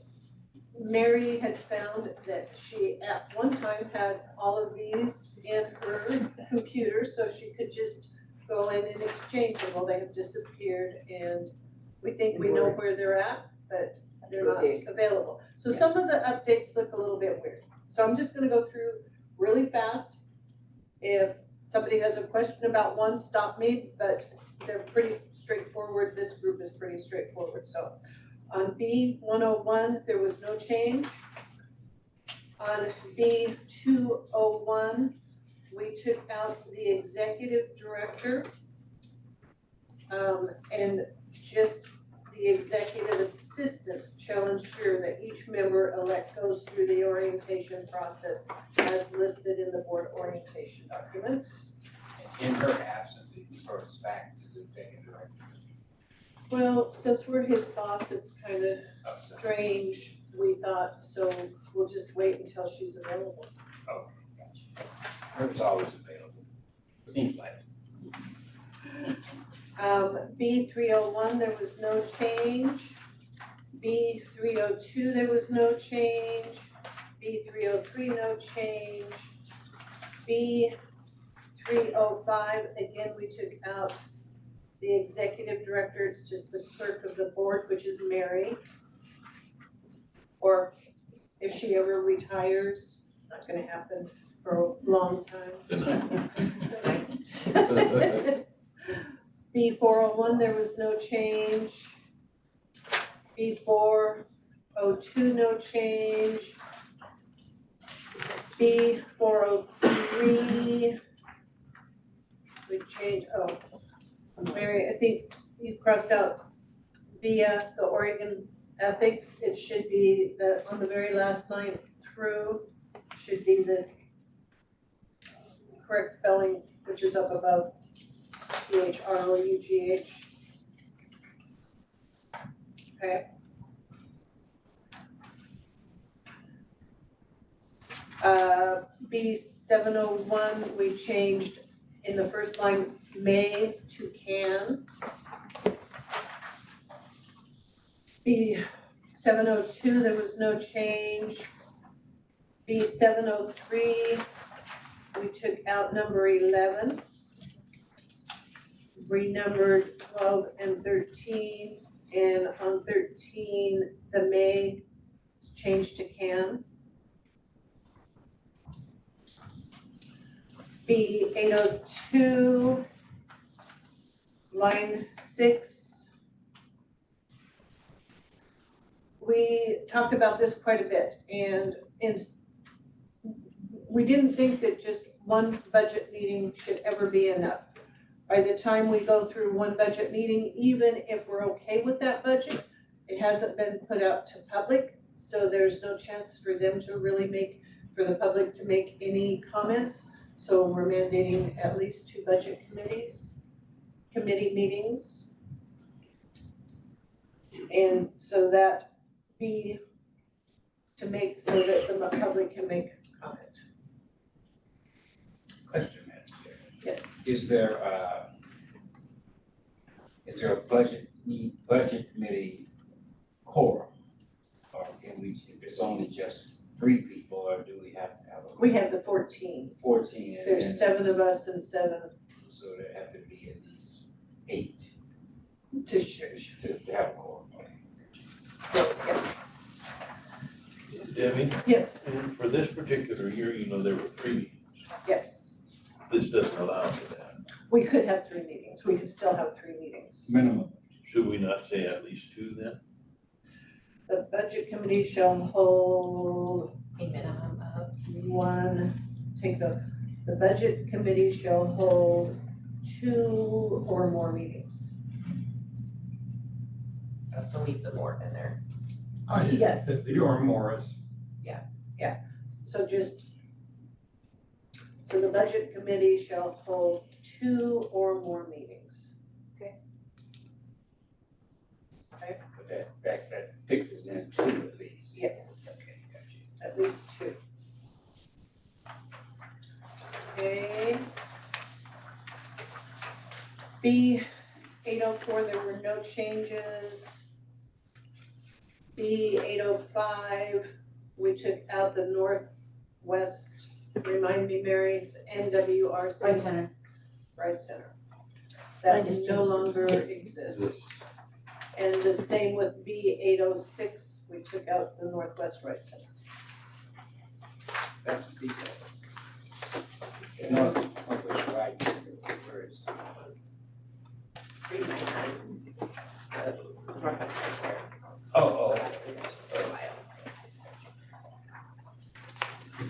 Mary had found that she at one time had all of these in her computer, so she could just go in and exchange them. Well, they have disappeared, and we think we know where they're at, but they're not available. So some of the updates look a little bit weird. So I'm just gonna go through really fast. If somebody has a question about one, stop me, but they're pretty straightforward. This group is pretty straightforward. So on B101, there was no change. On B201, we took out the executive director, and just the executive assistant shall ensure that each member elect goes through the orientation process as listed in the board orientation document. In her absence, it reverts back to the executive director. Well, since we're his boss, it's kind of strange, we thought, so we'll just wait until she's available. Oh, gotcha. Her's always available, seems like. B301, there was no change. B302, there was no change. B303, no change. B305, again, we took out the executive director, it's just the clerk of the board, which is Mary. Or if she ever retires, it's not gonna happen for a long time. B401, there was no change. B402, no change. B403, we changed, Mary, I think you crossed out via the Oregon ethics. It should be on the very last line through, should be the correct spelling, which is up above. CHROUGH. Okay. B701, we changed in the first line, may to can. B702, there was no change. B703, we took out number 11. Renumbered 12 and 13, and on 13, the may is changed to can. B802, line 6. We talked about this quite a bit, and we didn't think that just one budget meeting should ever be enough. By the time we go through one budget meeting, even if we're okay with that budget, it hasn't been put out to public, so there's no chance for them to really for the public to make any comments. So we're mandating at least 2 budget committee meetings. And so that be to make so that the public can make comment. Question, Madam Chair. Yes. Is there a budget committee quorum? Or can we, if it's only just 3 people, or do we have to have We have the 14. 14? And There's 7 of us and 7 So there have to be at least 8 to to have a quorum. Debbie, Yes, and for this particular year, there were 3 meetings. yes. This doesn't allow for that. We could have 3 meetings. We could still have 3 meetings. Minimum. Should we not say at least 2 then? The budget committee shall hold A minimum of. the budget committee shall hold 2 or more meetings. So leave the more in there. Yes. The or more is. So so the budget committee shall hold 2 or more meetings. But that fixes in two at least. Yes, Okay, got you. at least 2. Okay. B 804, there were no changes. B 805, we took out the northwest, remind me, Mary, it's NWRC. Right center. Right center. I That just no changed it. longer exists. And the same with B 806, we took out the northwest right center. That's the seaside. North, northwest right, where is? Was 399. Northwest right there. Oh. For a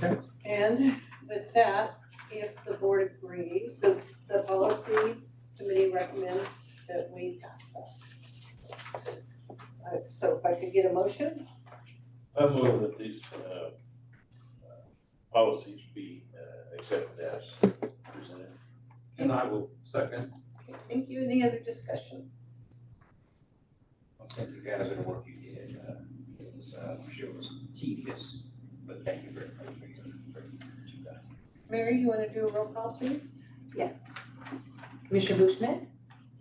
while. And with that, if the board agrees, the policy committee recommends that we pass that. So if I could get a motion, I move that these policies be accepted as presented. And I will second. okay, thank you, any other discussion? Well, thank you guys for the work you did. It was, I'm sure it was tedious, but thank you very much for you guys. Mary, you wanna do a roll call, please? Yes. Commissioner Bushman,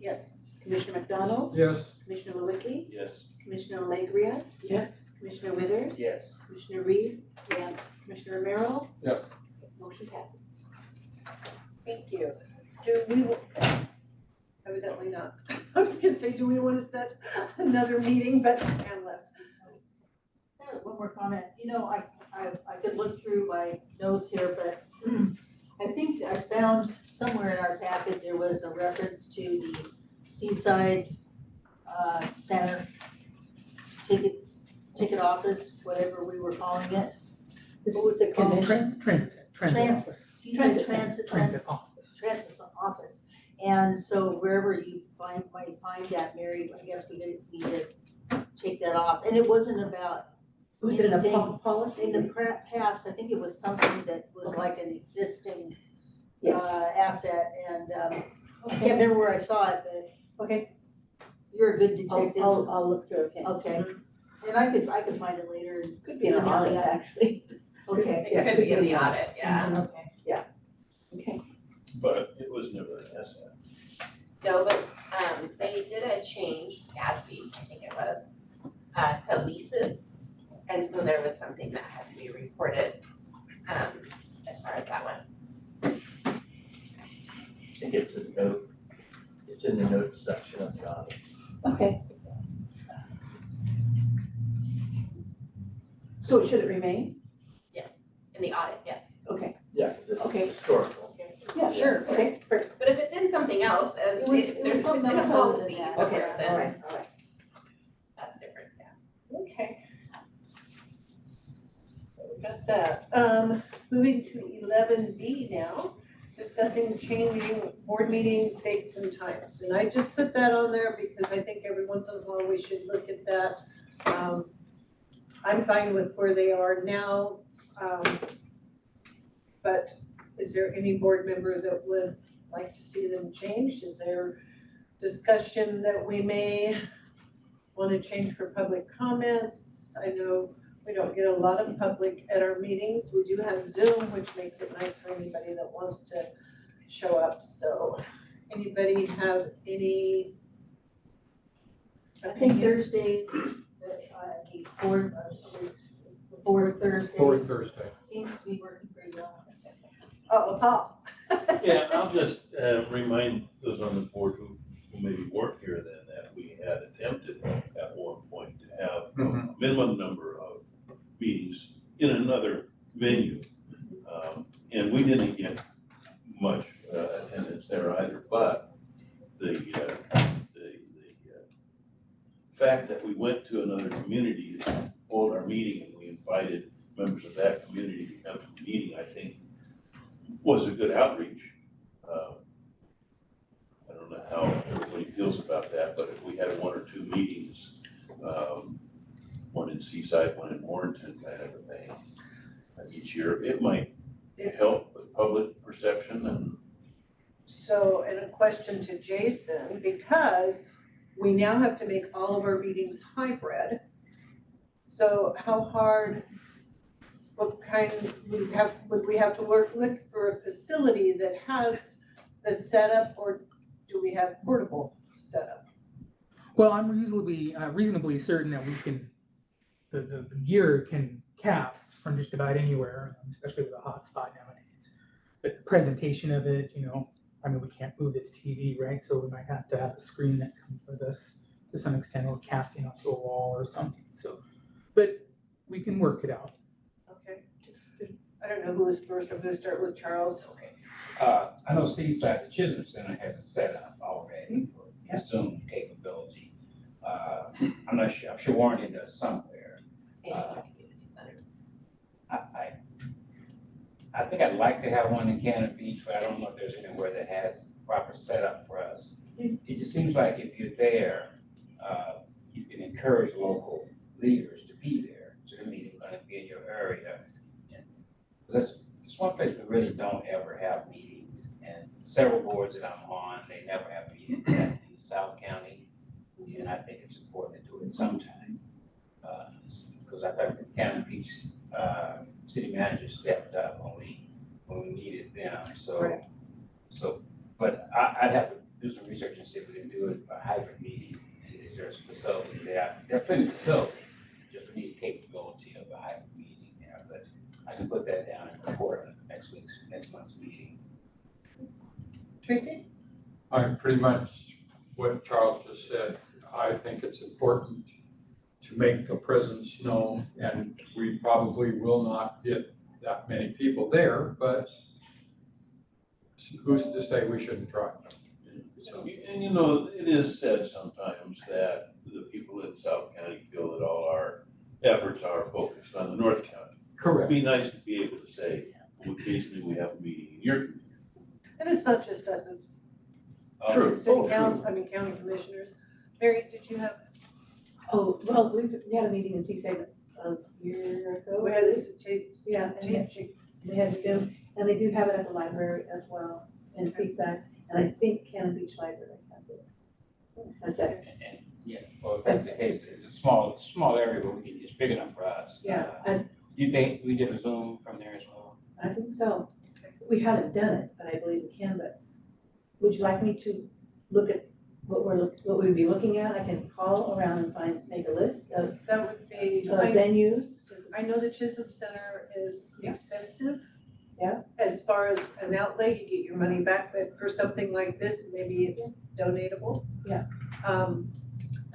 Yes. Commissioner McDonald, Yes. Commissioner Lewicki, Yes. Commissioner Legria. Yes. Commissioner Withers, Yes. Commissioner Reed. Yes. Commissioner Romero, Yes. motion passes. Thank you. Do we, evidently not. I was gonna say, do we wanna set another meeting, but Pam left. I have one more comment, I could look through my notes here, but I think I found somewhere in our packet, there was a reference to the Seaside Center ticket office, whatever we were calling it. This What was is it called? Transit Transit, office. Seaside Transit Center. Transit office. Transit office. And so wherever you might find that, Mary, I guess we need to take that off. And it wasn't about Was it in a anything. policy? In the past, I think it was something that was like an existing Yes. asset, and I can't remember where I saw it, but Okay, you're a good detective. I'll look through it, okay. Okay, and I could find it later. Could be an audit, actually. Okay. It could be in the audit, yeah. Okay. Okay. But it was never an asset. No, but they did a change, Gatsby, I think it was, to leases. And so there was something that had to be reported as far as that went. I think it's a note, it's in the notes section of the audit. Okay. So should it remain? Yes, in the audit, yes. Okay, Yeah, 'cause it's Okay. historical. yeah, Sure. okay, perfect. But if it's in something else, as It was- if it was there's, if something it's in a else other than policy that. somewhere, Okay, then all right. that's different, yeah. Okay. So we got that. Moving to 11B now, discussing changing board meetings, dates and times. And I just put that on there because I think every once in a while we should look at that. I'm fine with where they are now. But is there any board member that would like to see them changed? Is there discussion that we may want to change for public comments? I know we don't get a lot of public at our meetings. We do have Zoom, which makes it nice for anybody that wants to show up. So anybody have any? I think Thursday, the fourth Thursday. Fourth Thursday. Seems to be working pretty well. Oh, Paul. Yeah, I'll just remind those on the board who maybe weren't here then that we had attempted at one point to have a minimum number of meetings in another venue. And we didn't get much attendance there either, but the fact that we went to another community to hold our meeting and we invited members of that community to come to the meeting, I think was a good outreach. I don't know how everybody feels about that, but if we had one or two meetings, one in Seaside, one in Warrenton, kind of a thing, each year, it might help with public perception and. So, and a question to Jason, because we now have to make all of our meetings hybrid. So how hard, what kind, would we have to look for a facility that has the setup, or do we have portable setup? Well, I'm reasonably certain that we can, the gear can cast from just about anywhere, especially with a hotspot nowadays. But the presentation of it, I mean, we can't move this TV, right? So we might have to have a screen that comes with us to some extent, or casting onto a wall or something. So, but we can work it out. Okay. I don't know who was first. I'm gonna start with Charles. Okay. I know Seaside, the Chisholm Center has a setup already for Zoom capability. I'm not sure, I'm sure Warrenton does somewhere. I think I'd like to have one in Cannon Beach, but I don't know if there's anywhere that has proper setup for us. It just seems like if you're there, you can encourage local leaders to be there to the meeting, going to be in your area. And it's one place we really don't ever have meetings, and several boards that I'm on, they never have meetings in South County, and I think it's important to do it sometime. Because I thought the Cannon Beach city manager stepped up when we needed them, so, but I'd have to do some research and see if we can do it a hybrid meeting, and is there a facility there? There are plenty of facilities, just we need the capability of a hybrid meeting there, but I can put that down and report on next month's meeting. Tracy? I'm pretty much what Charles just said. I think it's important to make the presence known, and we probably will not get that many people there, but who's to say we shouldn't try? So, and it is said sometimes that the people in South County feel that all our efforts are focused on the North County. Correct. It'd be nice to be able to say, well, occasionally we have a meeting in your community. And it's not just us, it's True. city council, county commissioners. Mary, did you have? Oh, well, we had a meeting in Seaside a year ago. We had this, Yeah, and they had Zoom, and they do have it at the library as well in Seaside, and I think Cannon Beach Library has it. Has that? And yeah, well, if that's the case, it's a small area, but it's big enough for us. Yeah, and You think we did a Zoom from there as well? I think so. We haven't done it, but I believe we can, but would you like me to look at what we'd be looking at? I can call around and make a list of that would be venues. I know the Chisholm Center is expensive. Yeah. As far as an outlay, you get your money back, but for something like this, maybe it's donatable. Yeah. And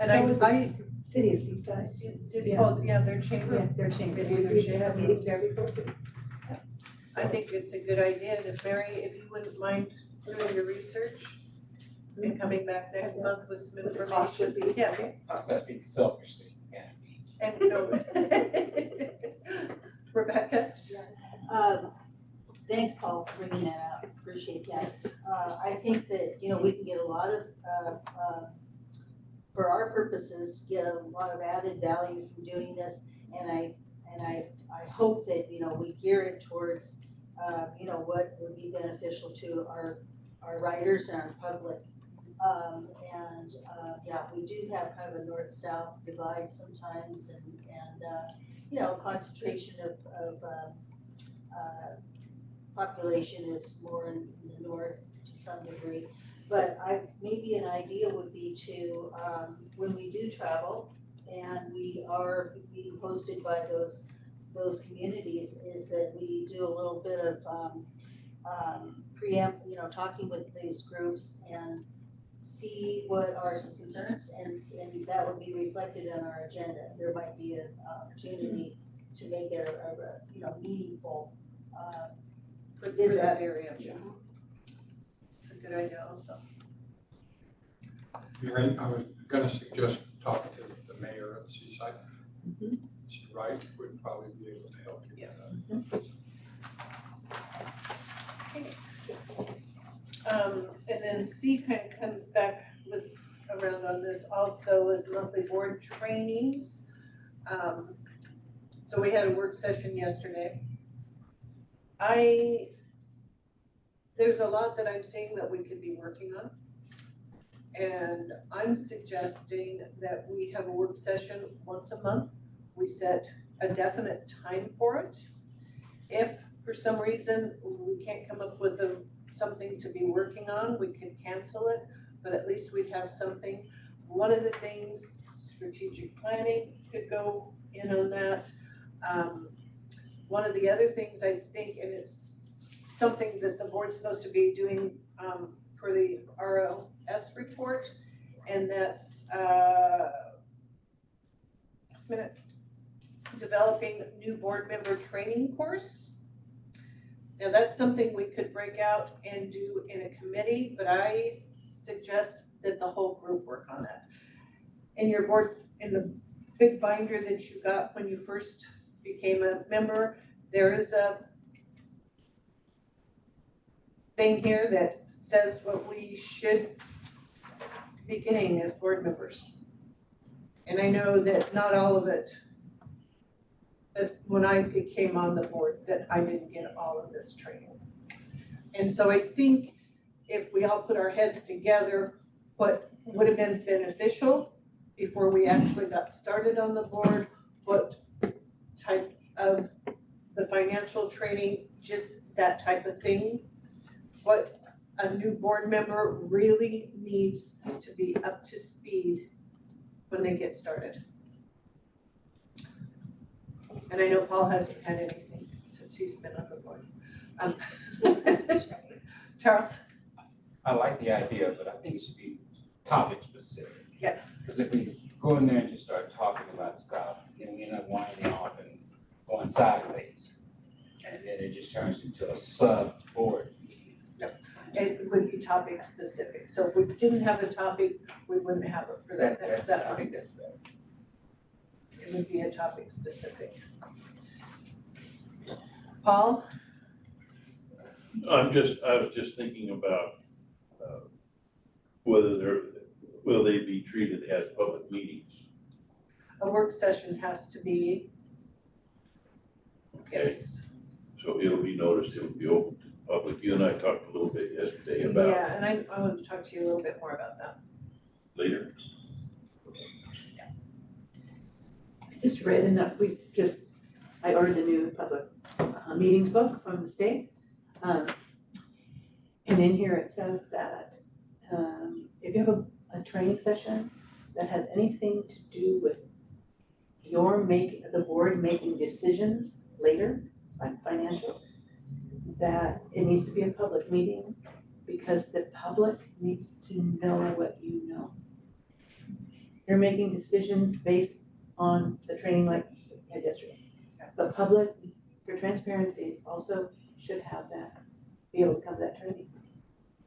So is the I City of Seaside. City, Yeah. oh, yeah, their chamber. Yeah, their chamber. Maybe their We chamber. have meetings there before. I think it's a good idea, and if Mary, if you wouldn't mind doing your research and coming back next month with some What the cost would information. be. Yeah, Okay. Let's be selfishly, Cannon Beach. and Rebecca? Thanks, Paul, for bringing that up, appreciate that. I think that, we can get a lot of, for our purposes, get a lot of added value from doing this, and I hope that, we gear it towards, what would be beneficial to our writers and our public. We do have kind of a north-south divide sometimes, and concentration of population is more in the north to some degree. But maybe an idea would be to, when we do travel and we are being hosted by those communities, is that we do a little bit of talking with these groups and see what are some concerns, and that would be reflected in our agenda. There might be an opportunity to make it a meaningful, For Is that that- area. Yeah. It's a good idea also. Mary, I was gonna suggest talking to the mayor of Seaside. She Wright would probably be able to help you with that. And then C kind of comes back with, around on this also is monthly board trainings. So we had a work session yesterday. There's a lot that I'm seeing that we could be working on. And I'm suggesting that we have a work session once a month. We set a definite time for it. If for some reason we can't come up with something to be working on, we could cancel it, but at least we'd have something. One of the things, strategic planning could go in on that. One of the other things I think, and it's something that the board's supposed to be doing for the RLS report, and that's developing new board member training course. Now, that's something we could break out and do in a committee, but I suggest that the whole group work on that. In your board, in the big binder that you got when you first became a member, there is a thing here that says what we should be getting as board members. And I know that not all of it, that when I came on the board, that I didn't get all of this training. And so I think if we all put our heads together, what would have been beneficial before we actually got started on the board, what type of the financial training, just that type of thing, what a new board member really needs to be up to speed when they get started. And I know Paul hasn't had anything since he's been on the board. Charles? I like the idea, but I think it should be topic specific. Yes. Because if we go in there and just start talking about stuff, then we end up winding off and going sideways. And then it just turns into a sub-board. It would be topic specific. So if we didn't have a topic, we wouldn't have it for that. I think that's better. It would be a topic specific. Paul? I was just thinking about, whether will they be treated as public meetings? A work session has to be. Okay. Yes. So it'll be noticed, it'll be open to the public. You and I talked a little bit yesterday about Yeah, and I want to talk to you a little bit more about that. later. I just read enough, I ordered the new public meetings book from the state. And in here it says that if you have a training session that has anything to do with the board making decisions later, like financial, that it needs to be a public meeting because the public needs to know what you know. You're making decisions based on the training like you had yesterday. But public, for transparency, also should have that, be able to come to that training.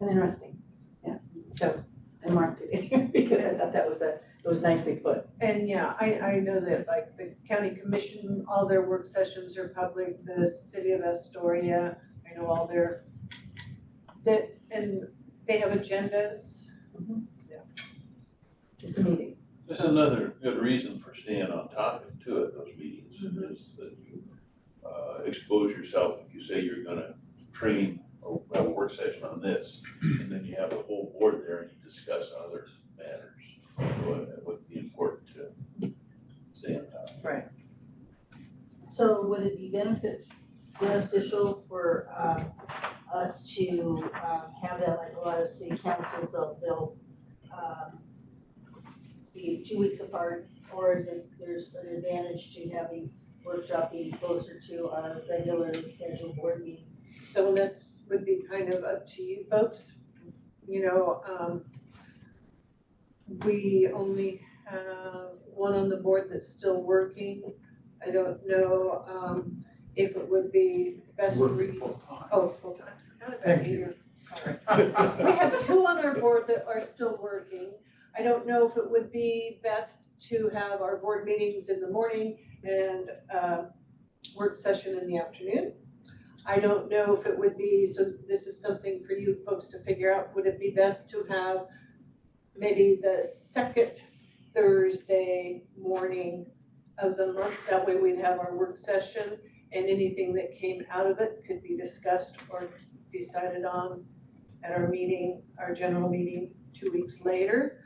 And interesting, yeah. So I marked it in here because I thought it was nicely put. And yeah, I know that like the county commission, all their work sessions are public, the city of Astoria, I know all their, and they have agendas. Just a meeting. That's another good reason for staying on topic too at those meetings, is that you expose yourself. If you say you're gonna train or have a work session on this, and then you have the whole board there and you discuss other matters, would be important to stay on topic. Right. So would it be beneficial for us to have that, like a lot of city councils, they'll be 2 weeks apart, or is it, there's an advantage to having workshop being closer to our regularly scheduled board meeting? So that's, would be kind of up to you folks, you know, we only have one on the board that's still working. I don't know, if it would be best for Working you. full-time. Oh, full-time, forgot about Thank you. you. Sorry. We have two on our board that are still working. I don't know if it would be best to have our board meetings in the morning and work session in the afternoon. I don't know if it would be, so this is something for you folks to figure out, would it be best to have maybe the second Thursday morning of the month? That way we'd have our work session and anything that came out of it could be discussed or decided on at our meeting, our general meeting 2 weeks later.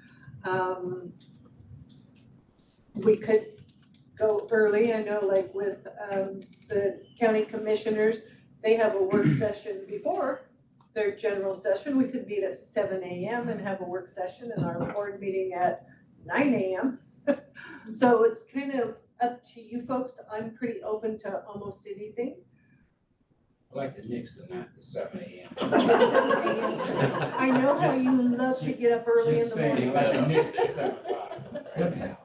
We could go early, I know like with the county commissioners, they have a work session before their general session. We could meet at 7 AM and have a work session and our board meeting at 9 AM. So it's kind of up to you folks. I'm pretty open to almost anything. I like the next to 9 to 7 a.m. I know how you love to get up early in the morning. Just saying, like the next to 7 o'clock.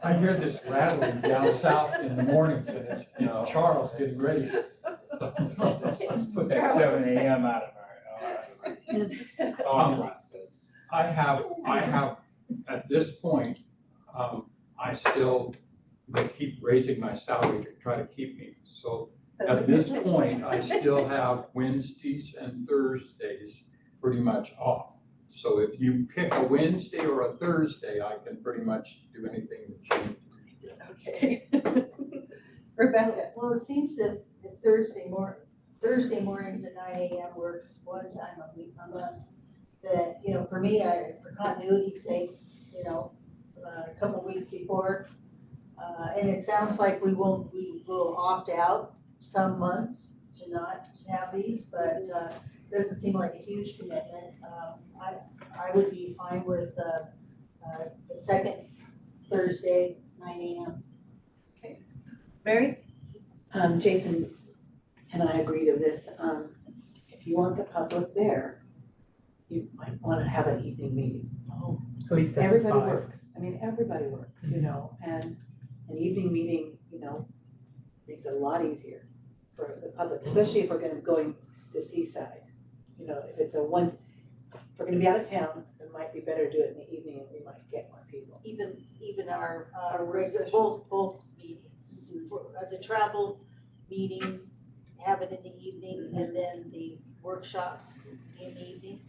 I hear this rattling down south in the mornings and it's Charles getting ready. Let's put that 7 a.m. out of our thought process. I have, at this point, they keep raising my salary to try to keep me. So at this point, I still have Wednesdays and Thursdays pretty much off. So if you pick a Wednesday or a Thursday, I can pretty much do anything that you need. Okay. Rebecca, Well, it seems that if Thursday mornings at 9 AM works one time a month, that, you know, for me, for continuity's sake, you know, a couple weeks before, and it sounds like we will opt out some months to not have these, but, doesn't seem like a huge commitment. I would be fine with, the second Thursday, 9 AM. Mary? Jason and I agree to this. If you want the public there, you might wanna have an evening meeting. Oh, At least after everybody 5. works. I mean, everybody works, you know, and an evening meeting, you know, makes it a lot easier for the public, especially if we're going to Seaside. You know, if it's if we're gonna be out of town, it might be better to do it in the evening and we might get more people. Even our regular, both meetings, for the travel meeting, have it in the evening, and then the workshops in the evening.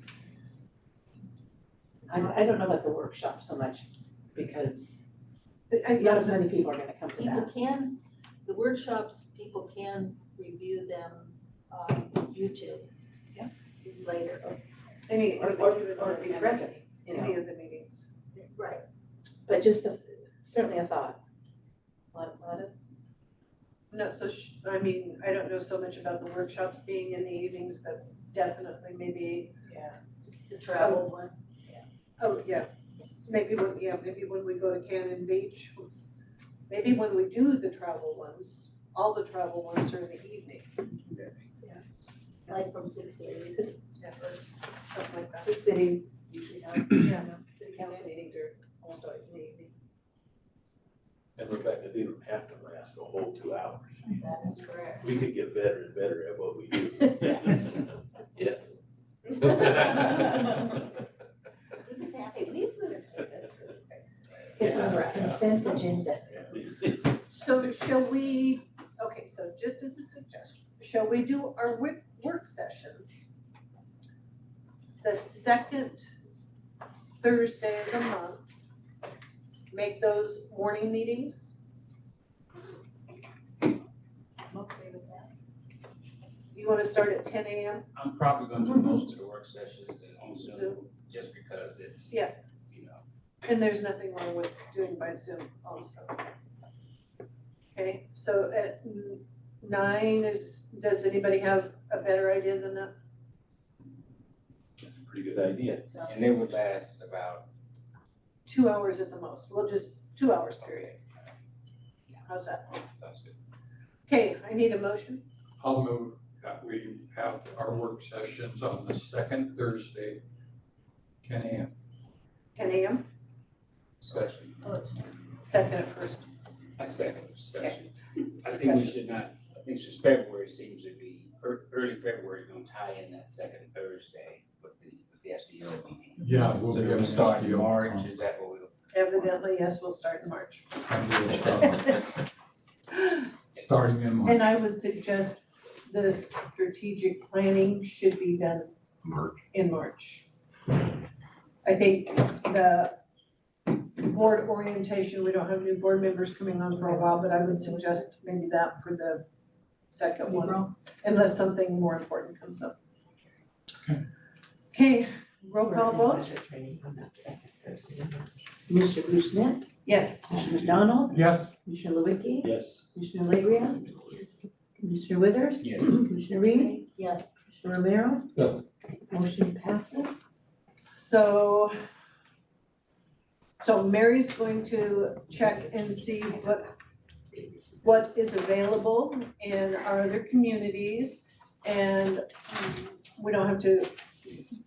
I don't know about the workshop so much because And not as many people are gonna come to People that. can, the workshops, people can review them on YouTube. Yeah. Later. Or be present, you Any know, of the meetings. Right. but just certainly a thought. Lot of No, so I mean, I don't know so much about the workshops being in the evenings, but definitely maybe, The travel one. oh, yeah. Maybe when we go to Cannon Beach, maybe when we do the travel ones, all the travel ones are in the evening. Like from 6 to 8. Or something like that. the city usually have, Yeah. city council meetings are almost always in the evening. And Rebecca, they don't have to last a whole 2 hours. That is correct. We could get better and better at what we do. Yes. It's on our consent agenda. So shall we, okay, so just as a suggestion, shall we do our work sessions the second Thursday of the month? Make those morning meetings? I'm okay with that. You wanna start at 10 AM? I'm probably gonna do most of the work sessions on Zoom, Zoom. just because it's, Yeah. you know. And there's nothing wrong with doing by Zoom also. Okay, so at 9 does anybody have a better idea than that? Pretty good idea. And they would last about 2 hours at the most, well, just 2 hours period. How's that? Sounds good. Okay, I need a motion. I'll move that we have our work sessions on the second Thursday, 10 a.m. 10 AM. Discussion. Second at first. I second discussion. I think we should not, I think since February seems to be, early February is gonna tie in that second Thursday with the SDO meeting. Yeah, we'll So be it'll having start in SDO. March, is that what we'll? Evidently, yes, we'll start in March. Starting in March. And I would suggest the strategic planning should be done in March. I think the board orientation, we don't have new board members coming on for a while, but I would suggest maybe that for the second one, unless something more important comes up. Okay, roll call vote? Commissioner Bruce Smith, Yes. Commissioner McDonald, Yes. Commissioner Lewicki, Yes. Commissioner Legria, Commissioner Withers, Yes. Commissioner Reed, Yes. Commissioner Romero, Yes. motion passes. So Mary's going to check and see what is available in our other communities. And we don't have to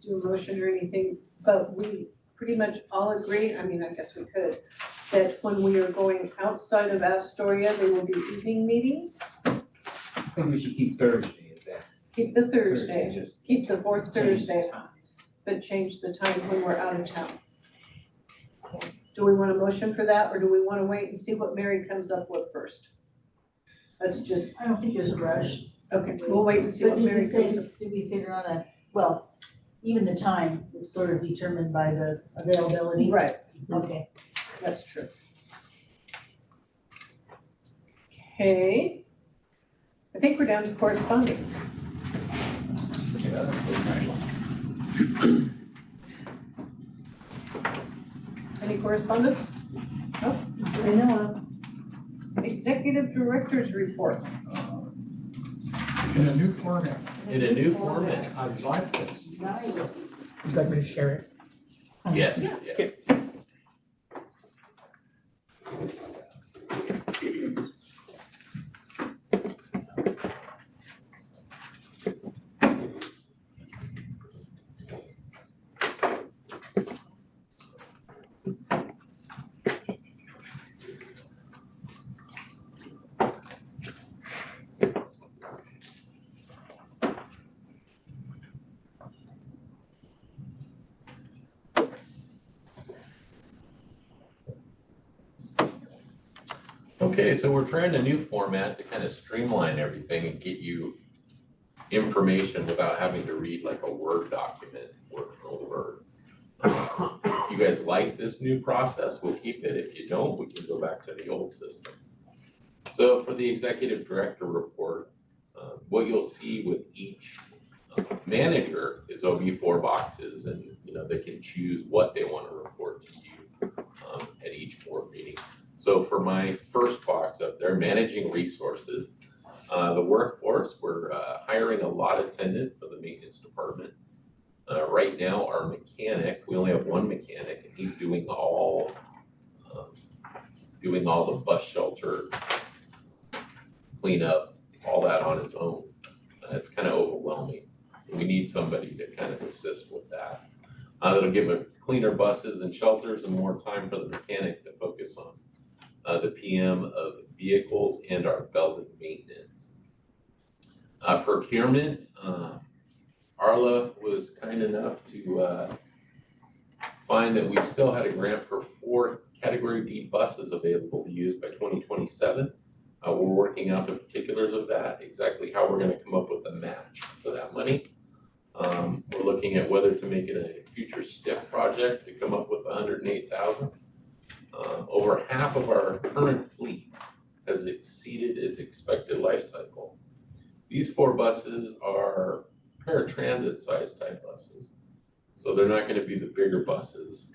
do a motion or anything, but we pretty much all agree, I mean, I guess we could, that when we are going outside of Astoria, they will be evening meetings. I think we should keep Thursday at that. Keep the Thursday, just keep the fourth change the Thursday, time. but change the time when we're out of town. Do we want a motion for that, or do we wanna wait and see what Mary comes up with first? Let's just, I don't think there's a rush. okay, we'll wait and see But what did Mary we say, comes up. did we figure out well, even the time is sort of determined by the availability? Right, Okay. that's true. Okay. I think we're down to correspondence. Any correspondence? Nope. I know of. Executive Director's Report. In a new format. In a new format. I like this. Nice. Would you like me to share it? Yes, Okay. Okay, so we're trying a new format to kind of streamline everything and get you information without having to read like a Word document word for word. If you guys like this new process, we'll keep it. If you don't, we can go back to the old system. So for the executive director report, what you'll see with each manager is OB4 boxes, and they can choose what they want to report to you at each board meeting. So for my first box up there, managing resources, the workforce, we're hiring a lot attendant for the maintenance department. Right now, our mechanic, we only have one mechanic, and he's doing all the bus shelter cleanup, all that on his own. It's kind of overwhelming. So we need somebody to kind of assist with that. That'll give a cleaner buses and shelters and more time for the mechanic to focus on the PM of vehicles and our building maintenance. Procurement, Arla was kind enough to find that we still had a grant for 4 Category D buses available to use by 2027. We're working out the particulars of that, exactly how we're gonna come up with a match for that money. We're looking at whether to make it a future STIF project to come up with $108,000. Over half of our current fleet has exceeded its expected life cycle. These 4 buses are paratransit size type buses. So they're not gonna be the bigger buses,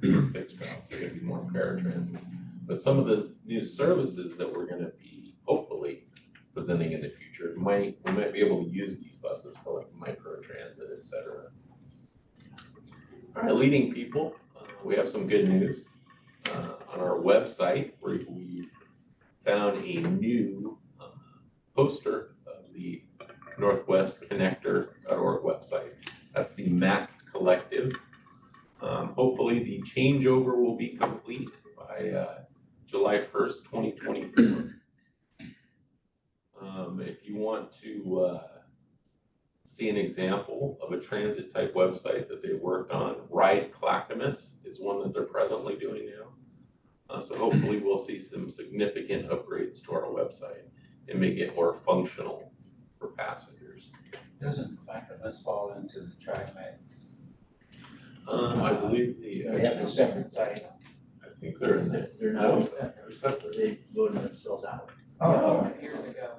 fixed routes, they're gonna be more paratransit. But some of the new services that we're gonna be hopefully presenting in the future, we might be able to use these buses for like microtransit, et cetera. All right, leading people, we have some good news. On our website, we found a new poster of the NorthwestConnector.org website. That's the MAC Collective. Hopefully the changeover will be complete by July 1st, 2024. If you want to see an example of a transit type website that they worked on, Ride Clackamas is one that they're presently doing now. So hopefully we'll see some significant upgrades to our website and make it more functional for passengers. Doesn't Clackamas fall into the TriMax? I believe the. They have a separate site. I think they're in there. They're not, they voted themselves out. Oh, years ago.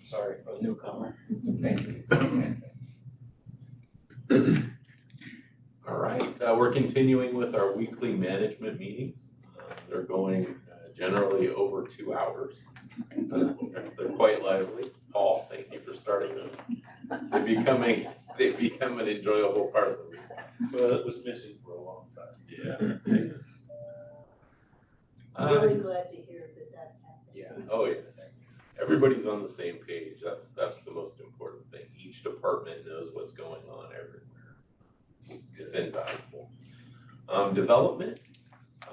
Sorry for the newcomer. Thank you. All right, we're continuing with our weekly management meetings. They're going generally over 2 hours. They're quite lively. Paul, thank you for starting them. They've become an enjoyable part of the week. Well, it was missing for a long time. Yeah. Really glad to hear that that's happening. Yeah, oh yeah. Everybody's on the same page. That's the most important thing. Each department knows what's going on everywhere. It's invaluable. Development.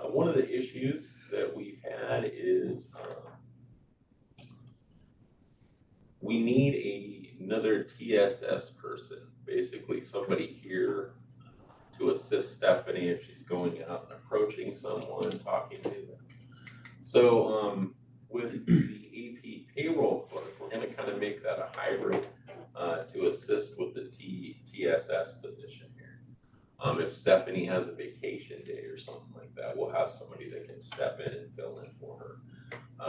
One of the issues that we've had is we need another TSS person, basically somebody here to assist Stephanie if she's going out and approaching someone, talking to them. So with the AP payroll clerk, we're gonna kind of make that a hybrid to assist with the TSS position here. If Stephanie has a vacation day or something like that, we'll have somebody that can step in and fill in for her.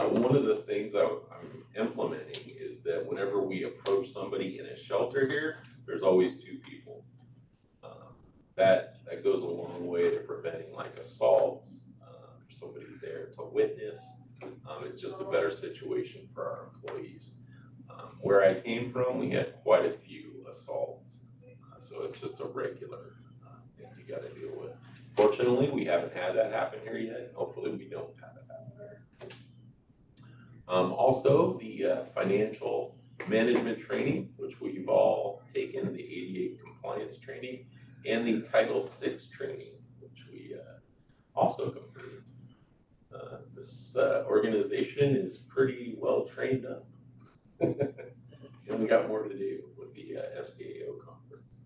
One of the things I'm implementing is that whenever we approach somebody in a shelter here, there's always 2 people. That goes a long way to preventing like assaults, for somebody there to witness. It's just a better situation for our employees. Where I came from, we had quite a few assaults. So it's just a regular thing you gotta deal with. Fortunately, we haven't had that happen here yet. Hopefully we don't have it happen here. Also, the financial management training, which we've all taken, the 88 compliance training, and the Title VI training, which we also completed. This organization is pretty well trained up. And we got more to do with the SDAO conference.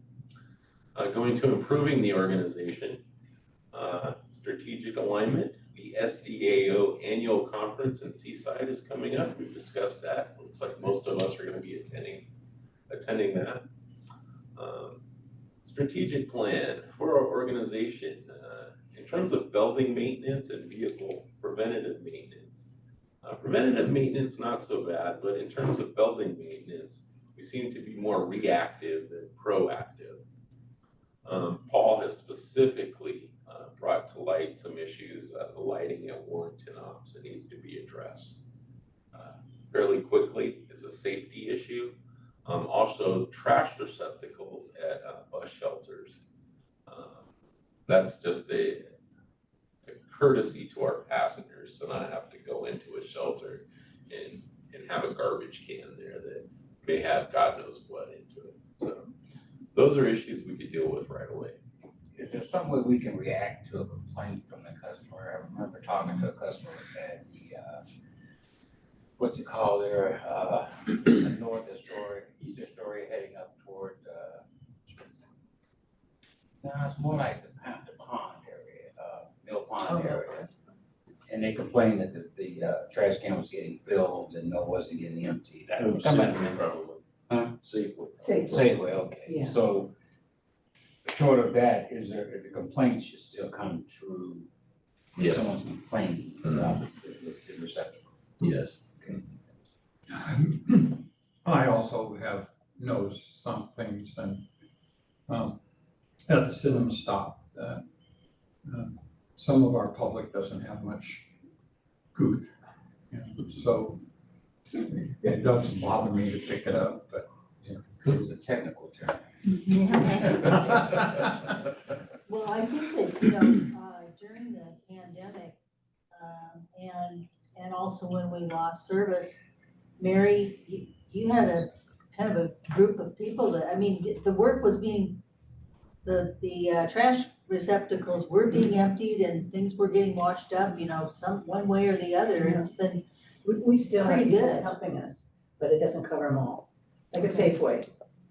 Going to improving the organization, strategic alignment, the SDAO annual conference in Seaside is coming up. We've discussed that. Looks like most of us are going to be attending that. Strategic plan for our organization in terms of building maintenance and vehicle preventative maintenance. Preventative maintenance, not so bad, but in terms of building maintenance, we seem to be more reactive than proactive. Paul has specifically brought to light some issues, the lighting at Warrenton Ops that needs to be addressed fairly quickly. It's a safety issue. Also, trash receptacles at bus shelters. That's just a courtesy to our passengers to not have to go into a shelter and have a garbage can there that may have God knows what into it. So those are issues we could deal with right away. Is there some way we can react to a complaint from the customer? I remember talking to a customer at the, what's it called there, North Astoria, East Astoria, heading up toward, no, it's more like the pond area, Mill Pond area. And they complained that the trash can was getting filled and no, wasn't getting emptied. Safeway, probably. Huh? Safeway. Safeway, okay. Yeah. So short of that, is there, the complaint should still come through? Yes. Someone's complaining about the receptacle. Yes. Okay. I also have noticed some things and had to sit and stop that some of our public doesn't have much good. And so it doesn't bother me to pick it up, but It's a technical term. Well, I think that, during the pandemic, and also when we lost service, Mary, you had a kind of a group of people that, I mean, the work was being, the trash receptacles were being emptied and things were getting washed up, you know, one way or the other, it's been, We still have Pretty people good. helping us, but it doesn't cover them all. Like at Safeway,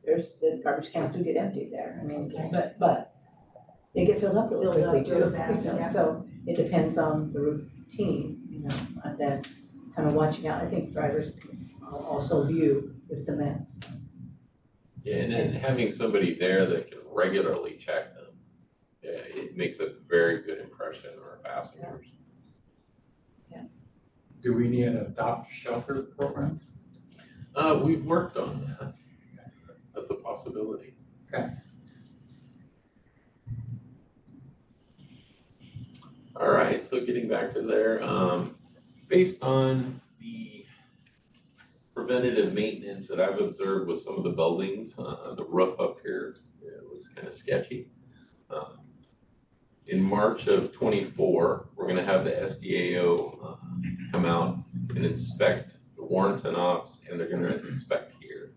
the garbage cans do get emptied there, I mean, Okay. but they get filled up really Filled up quickly too. real fast, you know, yeah. So it depends on the routine, you know, and then kind of watching out. I think drivers can also view if it's a mess. Yeah, and then having somebody there that can regularly check them, yeah, it makes a very good impression on our passengers. Do we need an adopt shelter program? We've worked on that. That's a possibility. Okay. All right, so getting back to there, based on the preventative maintenance that I've observed with some of the buildings, the roof up here, it was kind of sketchy. In March of '24, we're gonna have the SDAO come out and inspect the Warrenton ops, and they're gonna inspect here.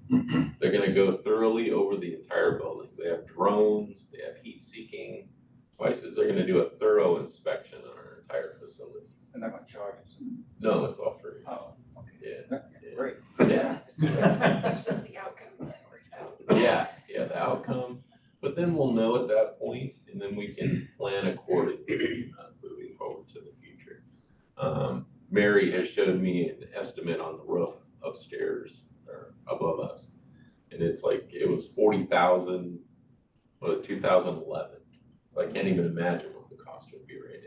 They're gonna go thoroughly over the entire buildings. They have drones, they have heat-seeking devices. They're gonna do a thorough inspection on our entire facilities. They're not gonna charge us. No, it's all free. Oh, okay. Yeah, Great. yeah. That's just the outcome that worked out. Yeah, the outcome, but then we'll know at that point, and then we can plan accordingly, moving forward to the future. Mary has showed me an estimate on the roof upstairs, or above us, and it's like, it was 40,000, 2011. So I can't even imagine what the cost would be right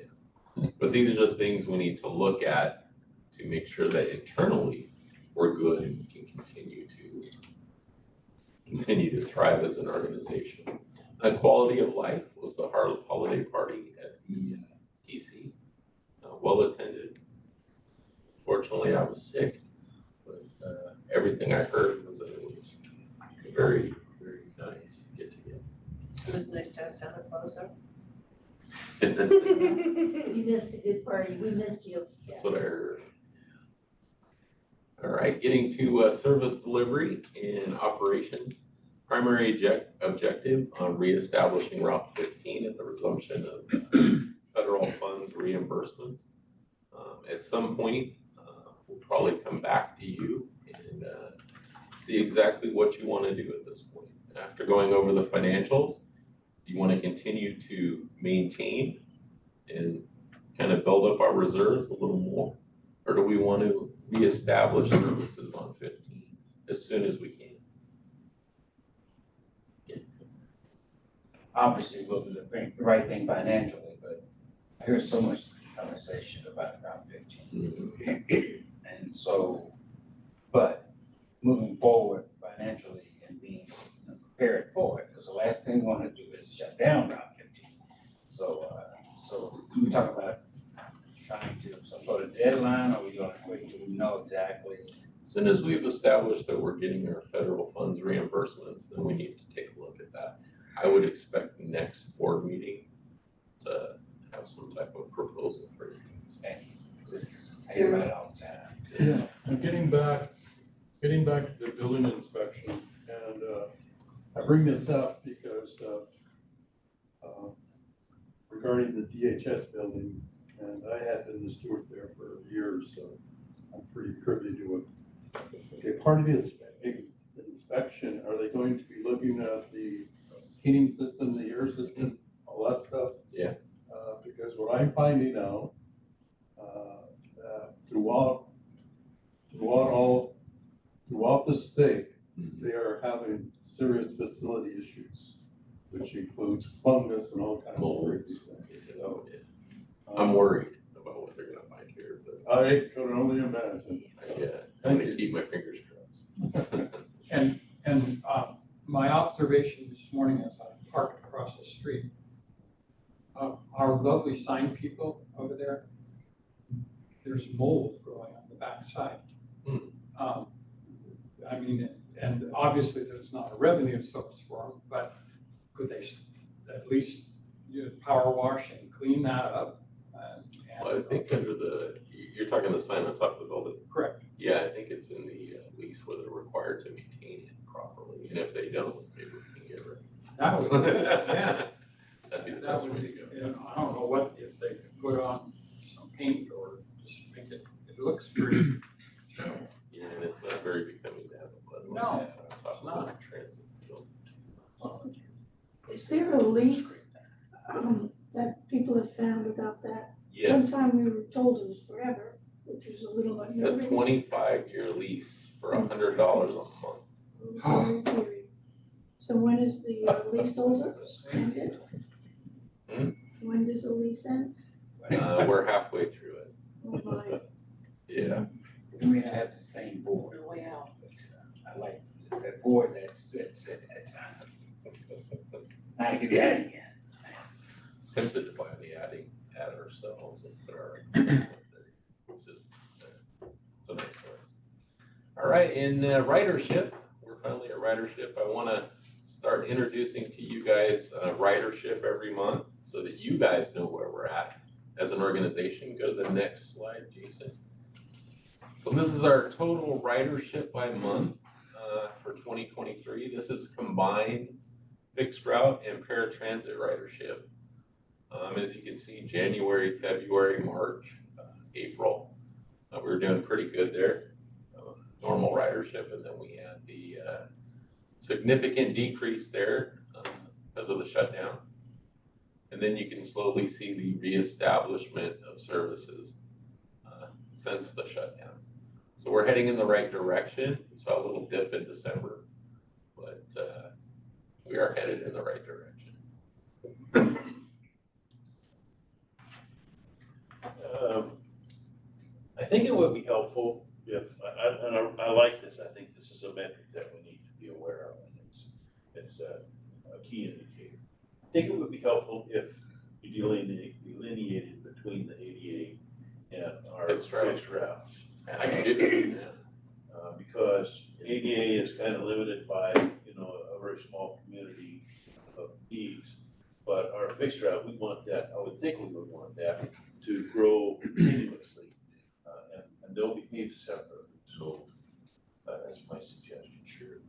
now. But these are the things we need to look at to make sure that internally we're good and we can continue to thrive as an organization. Quality of life was the holiday party at the TC, well attended. Fortunately, I was sick, but everything I heard was that it was a very, very nice get together. It was nice to have Santa Claus though. we missed a good party, we missed you. That's what I heard. All right, getting to service delivery and operations. Primary objective on reestablishing Route 15 at the resumption of federal funds reimbursements. At some point, we'll probably come back to you and see exactly what you want to do at this point. After going over the financials, do you want to continue to maintain and kind of build up our reserves a little more? Or do we want to reestablish services on 15 as soon as we can? Obviously, we'll do the right thing financially, but I hear so much conversation about Route 15. And so, but moving forward financially and being prepared for it, because the last thing we want to do is shut down Route 15. So we talk about trying to some sort of deadline, or we going to wait until we know exactly? As soon as we've established that we're getting our federal funds reimbursements, then we need to take a look at that. I would expect next board meeting to have some type of proposal for you. I hear about it all the time. Yeah, and getting back to the building inspection, and I bring this up because regarding the DHS building, and I had been the steward there for years, so I'm pretty privy to it. Okay, part of this inspection, are they going to be looking at the heating system, the air system, all that stuff? Yeah. Because what I'm finding out, throughout the state, they are having serious facility issues, which includes fungus and all kinds of crazy things. So, I'm worried about what they're gonna find here, but I could only imagine. yeah, I'm gonna keep my fingers crossed. And my observation this morning as I parked across the street, our lovely sign people over there, there's mold growing on the backside. I mean, and obviously there's not a revenue source for them, but could they at least power wash and clean that up? Well, I think you're talking the sign on top of the building? Correct. Yeah, I think it's in the lease where they're required to maintain it properly, and if they don't, maybe we can get rid of it. That would, yeah. That'd be the That best would way be, to go. you know, I don't know what, if they could put on some paint or just make it, it looks pretty. Yeah, and it's not very becoming to have a mud like No, that on top of the transit field. Is there a leak, that people have found about that? Yes, One time we were told it was forever, which was a little it's unnerving. a 25-year lease for $100 a month. Very eerie. So when is the lease over, ended? Hmm? When does the lease end? We're halfway through it. Oh my, Yeah. I mean, I have the same board. We're way out. I like that board that sits at that time. I could be at it again. Tempted to buy the add ourselves and put our. It's just, it's a nice story. All right, in ridership, we're finally at ridership. I want to start introducing to you guys ridership every month so that you guys know where we're at as an organization. Go to the next slide, Jason. So this is our total ridership by month for 2023. This is combined fixed route and paratransit ridership. As you can see, January, February, March, April, we were doing pretty good there. Normal ridership, and then we had the significant decrease there because of the shutdown. And then you can slowly see the reestablishment of services since the shutdown. So we're heading in the right direction. We saw a little dip in December, but we are headed in the right direction. I think it would be helpful if, I like this, I think this is a metric that we need to be aware of, and it's a key indicator. I think it would be helpful if you delineated between the ADA and our Fixed fixed routes. I can do that. Because ADA is kind of limited by, a very small community of needs. But our fixed route, we want that, I would think we would want that to grow continuously. And they'll be paid separately, so that's my suggestion. Sure.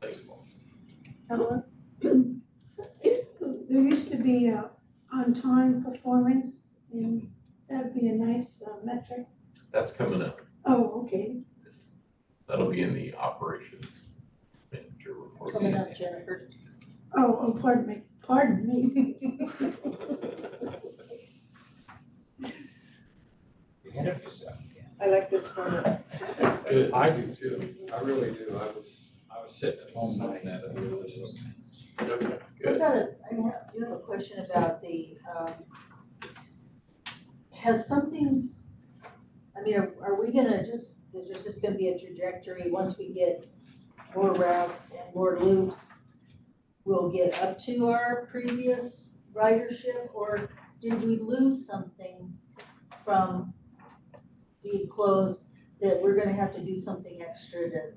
Thanks, Paul. Ellen? There used to be a on-time performance, and that'd be a nice metric. That's coming up. Oh, okay. That'll be in the operations manager report. Coming up, Jennifer. Oh, pardon me. Ahead of yourself. I like this format. Good. I do too, I really do, I was sitting at home looking at it, and this was nice. Okay, I good. do have a question about the, has something's, are we gonna there's just gonna be a trajectory, once we get more routes and more loops, we'll get up to our previous ridership, or did we lose something from being closed that we're gonna have to do something extra to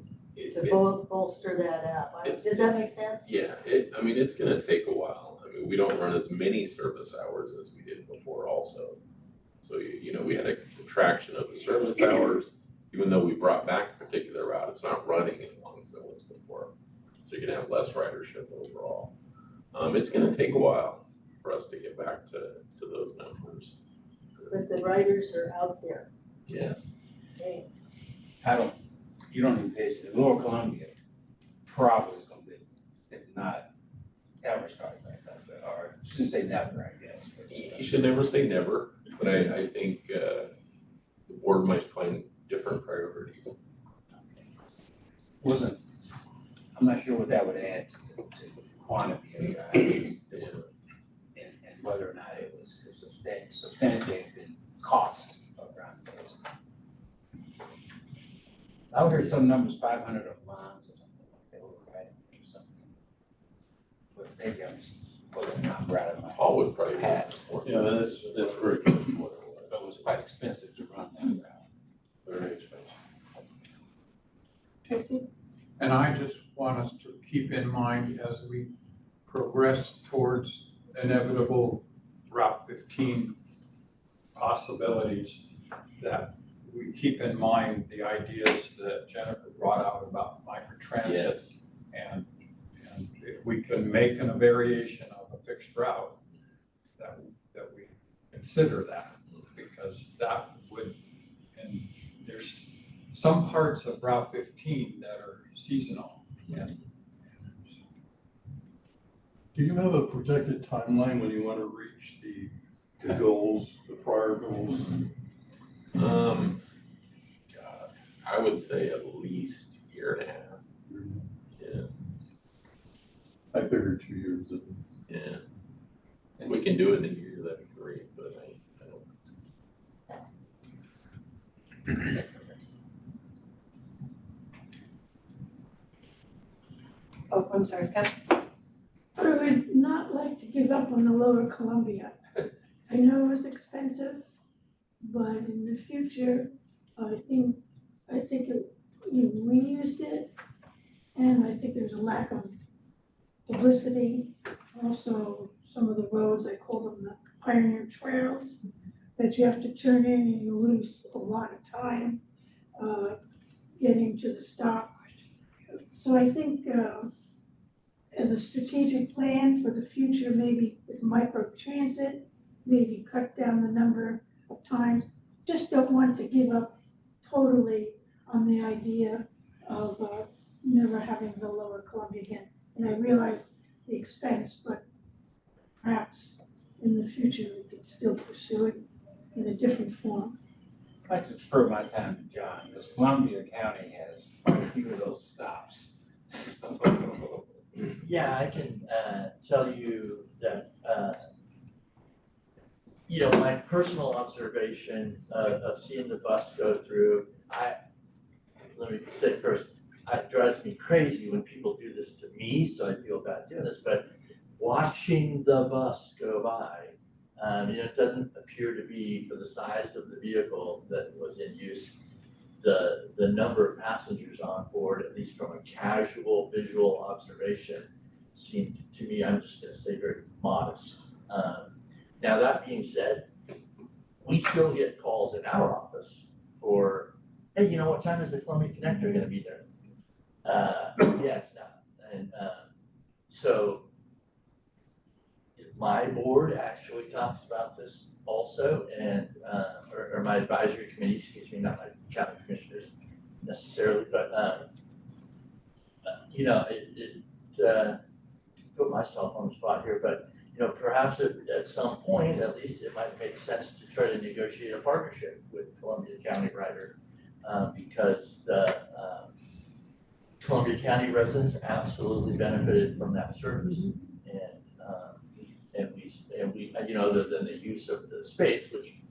bolster that up? Does that make sense? Yeah, it's gonna take a while. We don't run as many service hours as we did before also. So, we had a contraction of the service hours, even though we brought back a particular route, it's not running as long as it was before. So you're gonna have less ridership overall. It's gonna take a while for us to get back to those numbers. But the riders are out there. Yes. Okay. You don't even face it. Lower Columbia probably is gonna be, if not ever start back up, or should say never, I guess. You should never say never, but I think the board might find different priorities. I'm not sure what that would add to the quantity of rides, and whether or not it was substantiated in cost around this. I heard some numbers, 500 a month or something like that, right, or something. But maybe I'm just pulling a number out of my Paul would probably. hat. Yeah, that's very close to what it was. But it was quite expensive to run that route. Very expensive. Tracy? And I just want us to keep in mind as we progress towards inevitable Route 15 possibilities, that we keep in mind the ideas that Jennifer brought out about microtransit. Yes. And if we can make a variation of a fixed route, that we consider that, because that would, and there's some parts of Route 15 that are seasonal, and Do you have a projected timeline when you want to reach the goals, the prior goals? God, I would say at least a year and a half. Yeah, I figured 2 years at least. yeah. And we can do it in a year, that'd be great, but I don't. Oh, I'm sorry, Kat. I would not like to give up on the Lower Columbia. I know it's expensive, but in the future, I think we used it, and I think there's a lack of publicity. Also, some of the roads, I call them the pioneer trails, that you have to turn in and you lose a lot of time getting to the stop. So I think as a strategic plan for the future, maybe with microtransit, maybe cut down the number of times. Just don't want to give up totally on the idea of never having the Lower Columbia again. And I realize the expense, but perhaps in the future we could still pursue it in a different form. I'd like to spur my time to John, because Columbia County has quite a few of those stops. Yeah, I can tell you that, my personal observation of seeing the bus go through, let me say first, it drives me crazy when people do this to me, so I feel bad doing this, but watching the bus go by, it doesn't appear to be, for the size of the vehicle that was in use, the number of passengers on board, at least from a casual visual observation, seemed to me, I'm just gonna say, very modest. Now, that being said, we still get calls in our office for, hey, what time is the Columbia Connector gonna be there? Yeah, it's not. And so my board actually talks about this also, and or my advisory committee, excuse me, not my county commissioners necessarily, but put myself on the spot here, but perhaps at some point, at least, it might make sense to try to negotiate a partnership with Columbia County Ryder, because the Columbia County residents absolutely benefited from that service. And we, other than the use of the space, which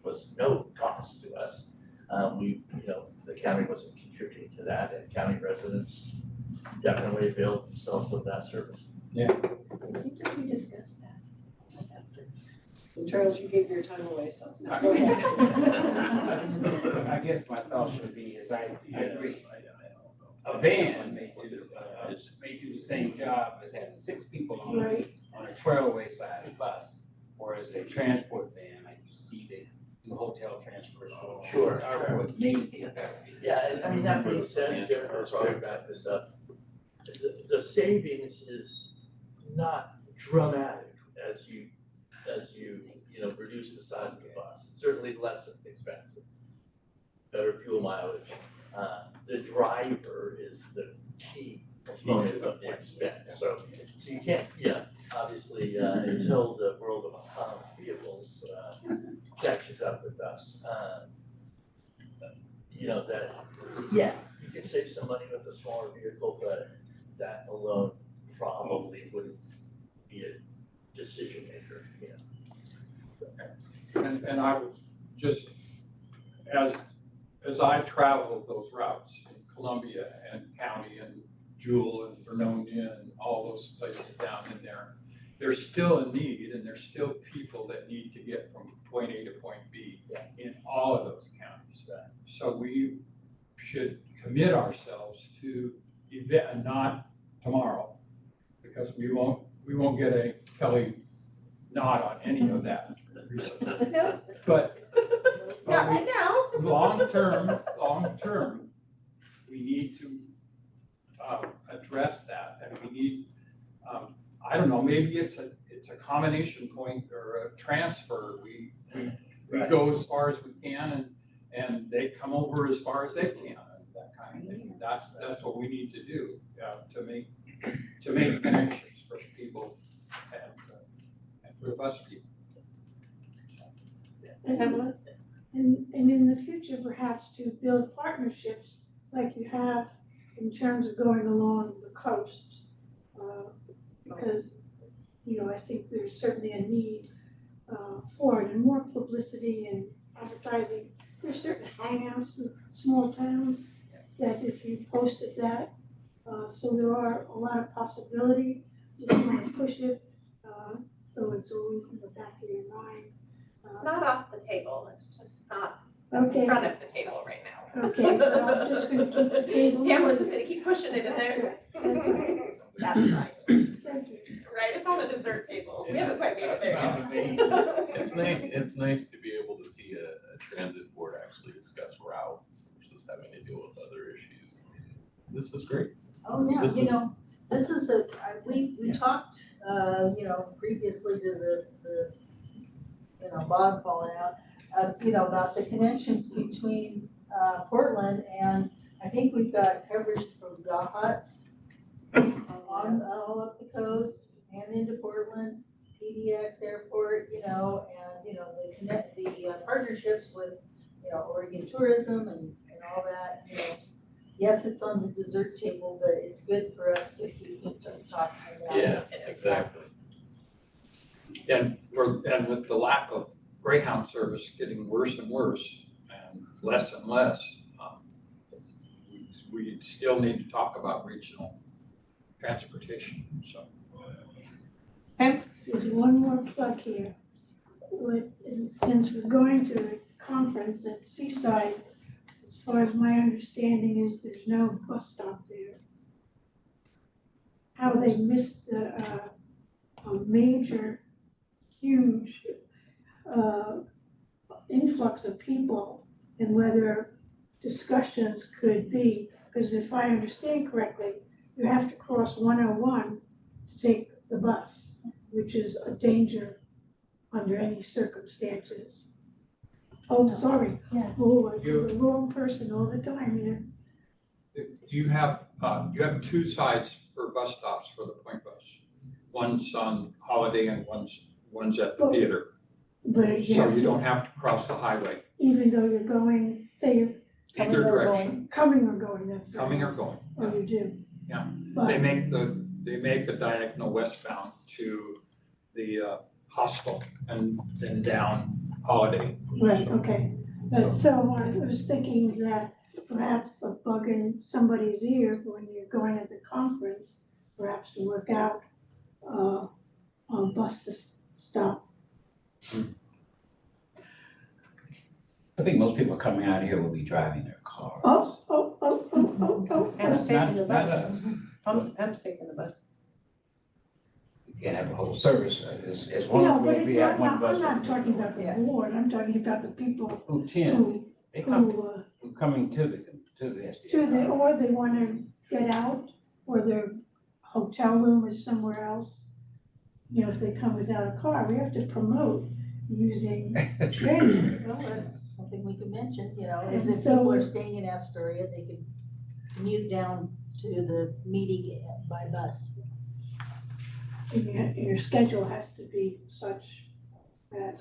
was no cost to us, the county wasn't contributing to that, and county residents definitely availed themselves of that service. It seems like we discussed that. Charles, you gave your time away, so. I guess my thoughts would be, I agree. A van may do the same job as having 6 people on a trailway side bus, whereas a transport van, like you see they do hotel transfers. Sure. May be a better. Yeah, and I mean, that being said, Jennifer probably back this up. The savings is not dramatic as you reduce the size of the bus. It's certainly less expensive, better fuel mileage. The driver is the key component of the expense. So you can't, obviously, until the world of autonomous vehicles catches up with us, you can save some money with a smaller vehicle, but that alone probably wouldn't be a decision maker, And I was just, as I traveled those routes in Columbia and County and Jewel and Vernonia and all those places down in there, there's still a need, and there's still people that need to get from point A to point B in all of those counties. So we should commit ourselves to event, not tomorrow, because we won't get a Kelly nod on any of that. But long term, we need to address that, and we need, I don't know, maybe it's a combination point or a transfer. We go as far as we can and they come over as far as they can, and that kind of thing. That's what we need to do, to make connections for people and for the bus people. And in the future, perhaps to build partnerships like you have in terms of going along the coast. Because, I think there's certainly a need for it, and more publicity and advertising. There's certain hangouts in small towns that if you posted that, so there are a lot of possibility. Just want to push it, so it's always in the back of your mind. It's not off the table, it's just not Okay. in front of the table right now. Okay, so I'm just gonna keep the table. Pamela's just gonna keep pushing it in That's there. right, that's right. That's right. Thank you. Right, it's on the dessert table. We haven't quite made it there. It's nice to be able to see a transit board actually discuss routes versus having to deal with other issues. This is great. Oh, yeah, This this is we talked, previously to the bottom falling out, about the connections between, Portland and I think we've got coverage from Gahats on, all up the coast and into Portland, PDX Airport, the partnerships with, Oregon Tourism and all that, Yes, it's on the dessert table, but it's good for us to keep talking about it. Yeah, exactly. And with the lack of Greyhound service getting worse and worse and less, we still need to talk about regional transportation, so. There's one more plug here. Since we're going to a conference at Seaside, as far as my understanding is, there's no bus stop there. How they missed a major, huge influx of people, and whether discussions could be, because if I understand correctly, you have to cross 101 to take the bus, which is a danger under any circumstances. Oh, sorry. Yeah. Oh, you're the wrong person all the time here. You have two sides for bus stops for the Point Bus. One's on Holiday and one's at the theater. But So you don't have to cross the highway, even though you're going, say you're either direction, coming or going, that's. right. coming or going. Oh, you do? Yeah. But- They make the diagonal westbound to the hostel and then down Holiday. Right, okay. So I was thinking that perhaps a bug in somebody's ear when you're going at the conference, perhaps to work out a bus stop. I think most people coming out here will be driving their cars. Oh. Pam's taking the Not bus. us. Pam's taking the bus. We can't have a whole service, as long No, as but we have one bus. I'm not talking about the board, I'm talking about the people Who tend, who, they come, who, coming to the SDA. or they wanna get out, or their hotel room is somewhere else. If they come without a car, we have to promote using transit. Well, that's something we can mention, And is if so- people are staying in Astoria, they can commute down to the meeting by bus. And your schedule has to be such that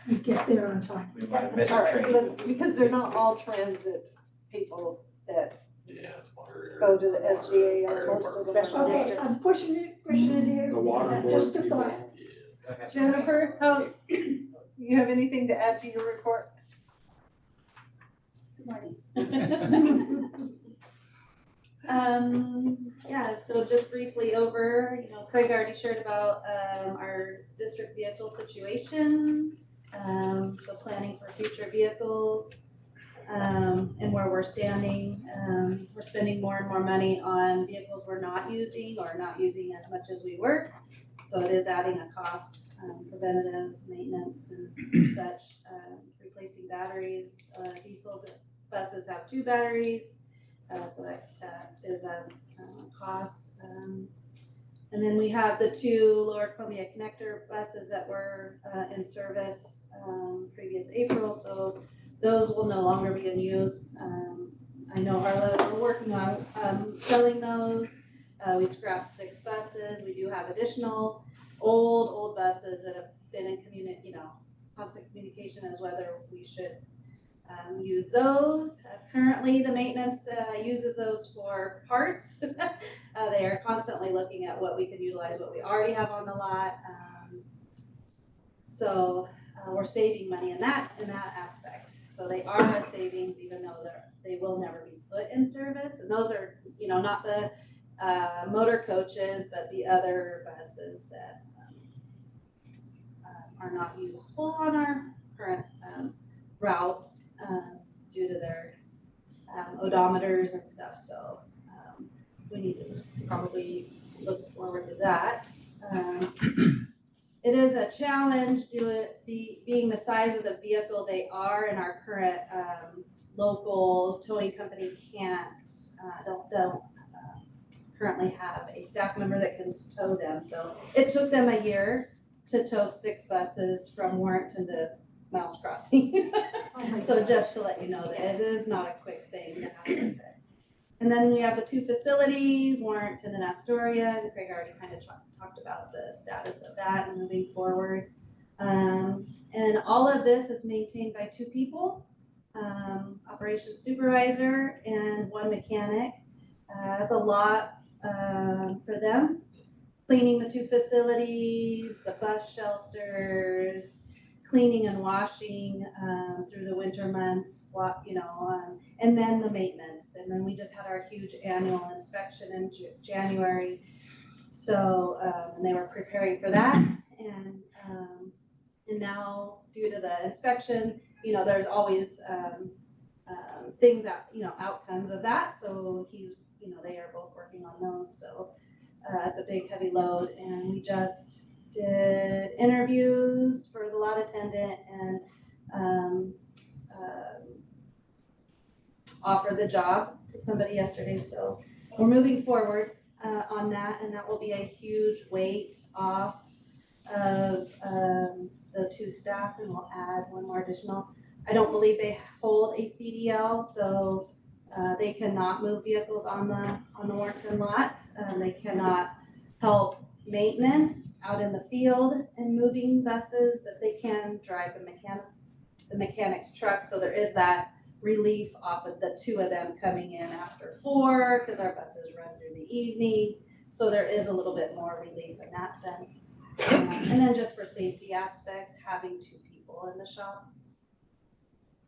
you get there on time. We might have missed All a right, train. let's, because they're not all transit people that Yeah, it's water. go to the SDA on coastal special Okay, districts. I'm pushing it here. The water Just board a thought. people. Jennifer, you have anything to add to your report? Good morning. Yeah, so just briefly over, Craig already shared about our district vehicle situation. So planning for future vehicles and where we're standing. We're spending more and more money on vehicles we're not using or not using as much as we were. So it is adding a cost, preventative maintenance and such, replacing batteries. Diesel buses have 2 batteries. So that is a cost. And then we have the 2 Lower Columbia Connector buses that were in service previous April, so those will no longer be in use. I know Arlo, we're working on selling those. We scrapped 6 buses. We do have additional old buses that have been in constant communication as whether we should use those. Currently, the maintenance uses those for parts. They are constantly looking at what we can utilize, what we already have on the lot. So we're saving money in that aspect. So they are a savings, even though they will never be put in service. And those are, not the motor coaches, but the other buses that are not useful on our current routes due to their odometers and stuff. So we need to probably look forward to that. It is a challenge being the size of the vehicle they are, and our current local towing company don't currently have a staff member that can tow them. So it took them a year to tow 6 buses from Warrenton to Miles Crossing. So just to let you know that it is not a quick thing to happen. And then we have the 2 facilities, Warrenton and Astoria, and Craig already kind of talked about the status of that and moving forward. And all of this is maintained by 2 people, operations supervisor and 1 mechanic. That's a lot for them. Cleaning the 2 facilities, the bus shelters, cleaning and washing through the winter months, and then the maintenance. And then we just had our huge annual inspection in January. So, and they were preparing for that. And now due to the inspection, there's always things that, outcomes of that. So they are both working on those. So it's a big, heavy load. And we just did interviews for the lot attendant and offered the job to somebody yesterday. So we're moving forward on that, and that will be a huge weight off of the 2 staff, and we'll add 1 more additional. I don't believe they hold a CDL, so they cannot move vehicles on the Warrenton lot. They cannot help maintenance out in the field and moving buses, but they can drive the mechanic's truck. So there is that relief off of the 2 of them coming in after 4, because our buses run through the evening. So there is a little bit more relief in that sense. And then just for safety aspects, having 2 people in the shop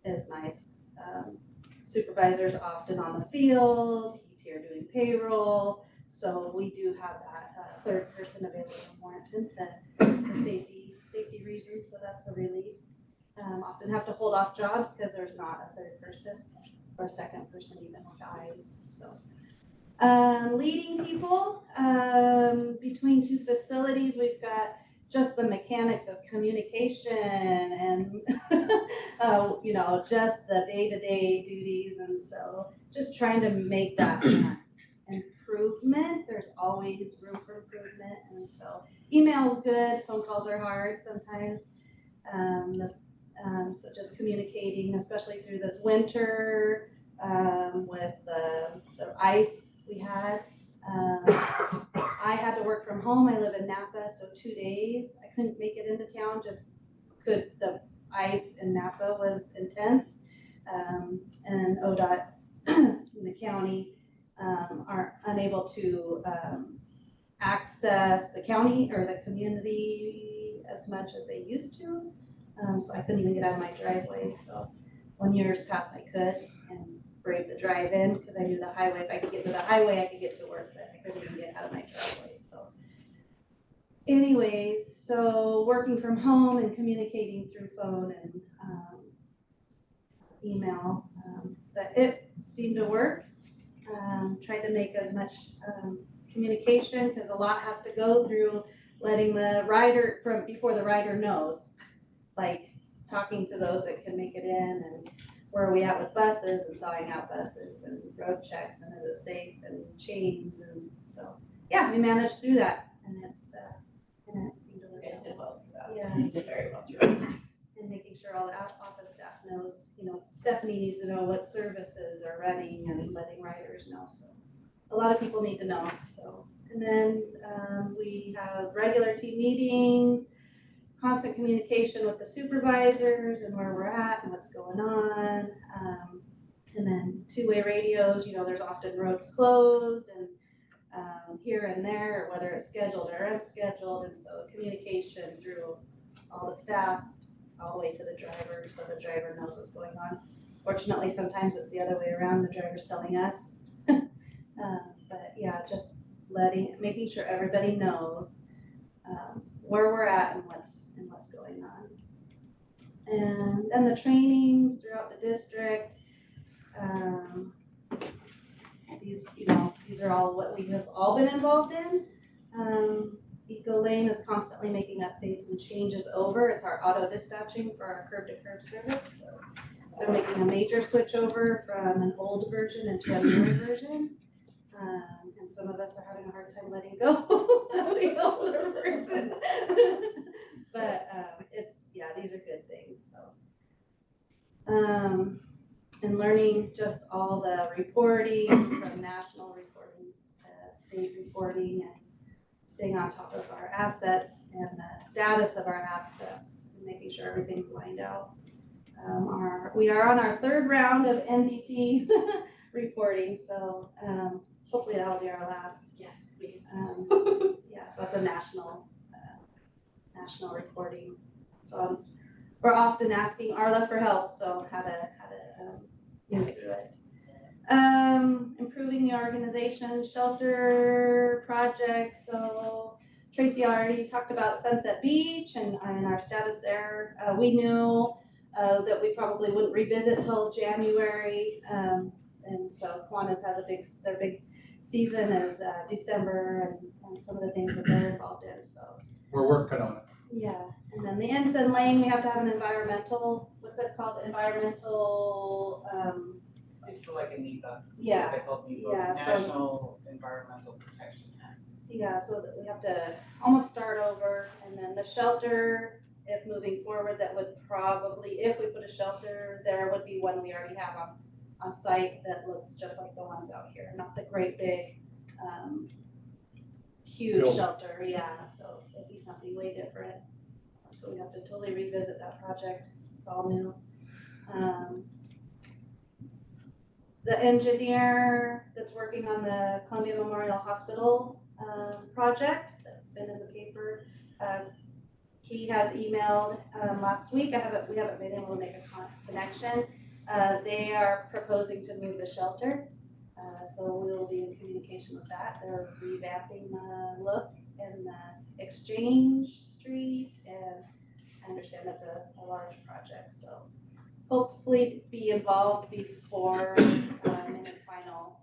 is nice. Supervisor's often on the field, he's here doing payroll. So we do have that 3rd person available in Warrenton for safety reasons, so that's a relief. Often have to hold off jobs because there's not a 3rd person or a 2nd person even with eyes. So leading people between 2 facilities, we've got just the mechanics of communication and just the day-to-day duties, and so just trying to make that improvement. There's always room for improvement, and so email's good, phone calls are hard sometimes. So just communicating, especially through this winter with the ice we had. I had to work from home. I live in Napa, so 2 days I couldn't make it into town. The ice in Napa was intense, and ODOT in the county are unable to access the county or the community as much as they used to. So I couldn't even get out of my driveway. So when years past, I could and brave the drive-in because I knew the highway. If I could get to the highway, I could get to work, but I couldn't even get out of my driveway. So anyways, so working from home and communicating through phone and email, but it seemed to work. Tried to make as much communication because a lot has to go through letting the rider before the rider knows, like talking to those that can make it in and where are we at with buses and thawing out buses and road checks and is it safe and chains, and so yeah, we managed through that and it seemed to You work guys out. did well through that. Yeah. You did very well through it. And making sure all the office staff knows, Stephanie needs to know what services are running and letting riders know, so. A lot of people need to know, so. And then, we have regular team meetings, constant communication with the supervisors and where we're at and what's going on. And then two-way radios, there's often roads closed and, here and there, whether it's scheduled or unscheduled, and so communication through all the staff, all the way to the driver, so the driver knows what's going on. Fortunately, sometimes it's the other way around, the driver's telling us. But yeah, just making sure everybody knows, where we're at and what's going on. And then the trainings throughout the district, these are all what we have all been involved in. Eco Lane is constantly making updates and changes over. It's our auto dispatching for our curb to curb service. So they're making a major switch over from an old version into a newer version. And some of us are having a hard time letting go of the older version. But these are good things, so. And learning just all the reporting from national reporting to state reporting and staying on top of our assets and the status of our assets and making sure everything's lined out. We are on our third round of NDT reporting, so hopefully that'll be our last. Yes, please. Yeah, so that's a national reporting. So we're often asking Arla for help, so how to do it. Improving the organization, shelter project. So Tracy already talked about Sunset Beach and our status there. We knew that we probably wouldn't revisit till January. And so Kiwanis has their big season is December and some of the things that they're involved in, so. We're working on it. Yeah, and then the Ensign Lane, we have to have an environmental, what's it called, environmental, It's like a NEPA. Yeah. They call NEPA, Yeah, so- National Environmental Protection Act. yeah, so that we have to almost start over, and then the shelter, if moving forward, that would probably, if we put a shelter, there would be one we already have on site that looks just like the ones out here, not the great big, huge Building. shelter, yeah, so it'd be something way different. So we have to totally revisit that project, it's all new. The engineer that's working on the Columbia Memorial Hospital, project, that's been in the paper, he has emailed, last week, we haven't been able to make a connection. They are proposing to move the shelter, so we will be in communication with that. They're revamping the look and the Exchange Street, and I understand that's a large project, so hopefully be involved before any final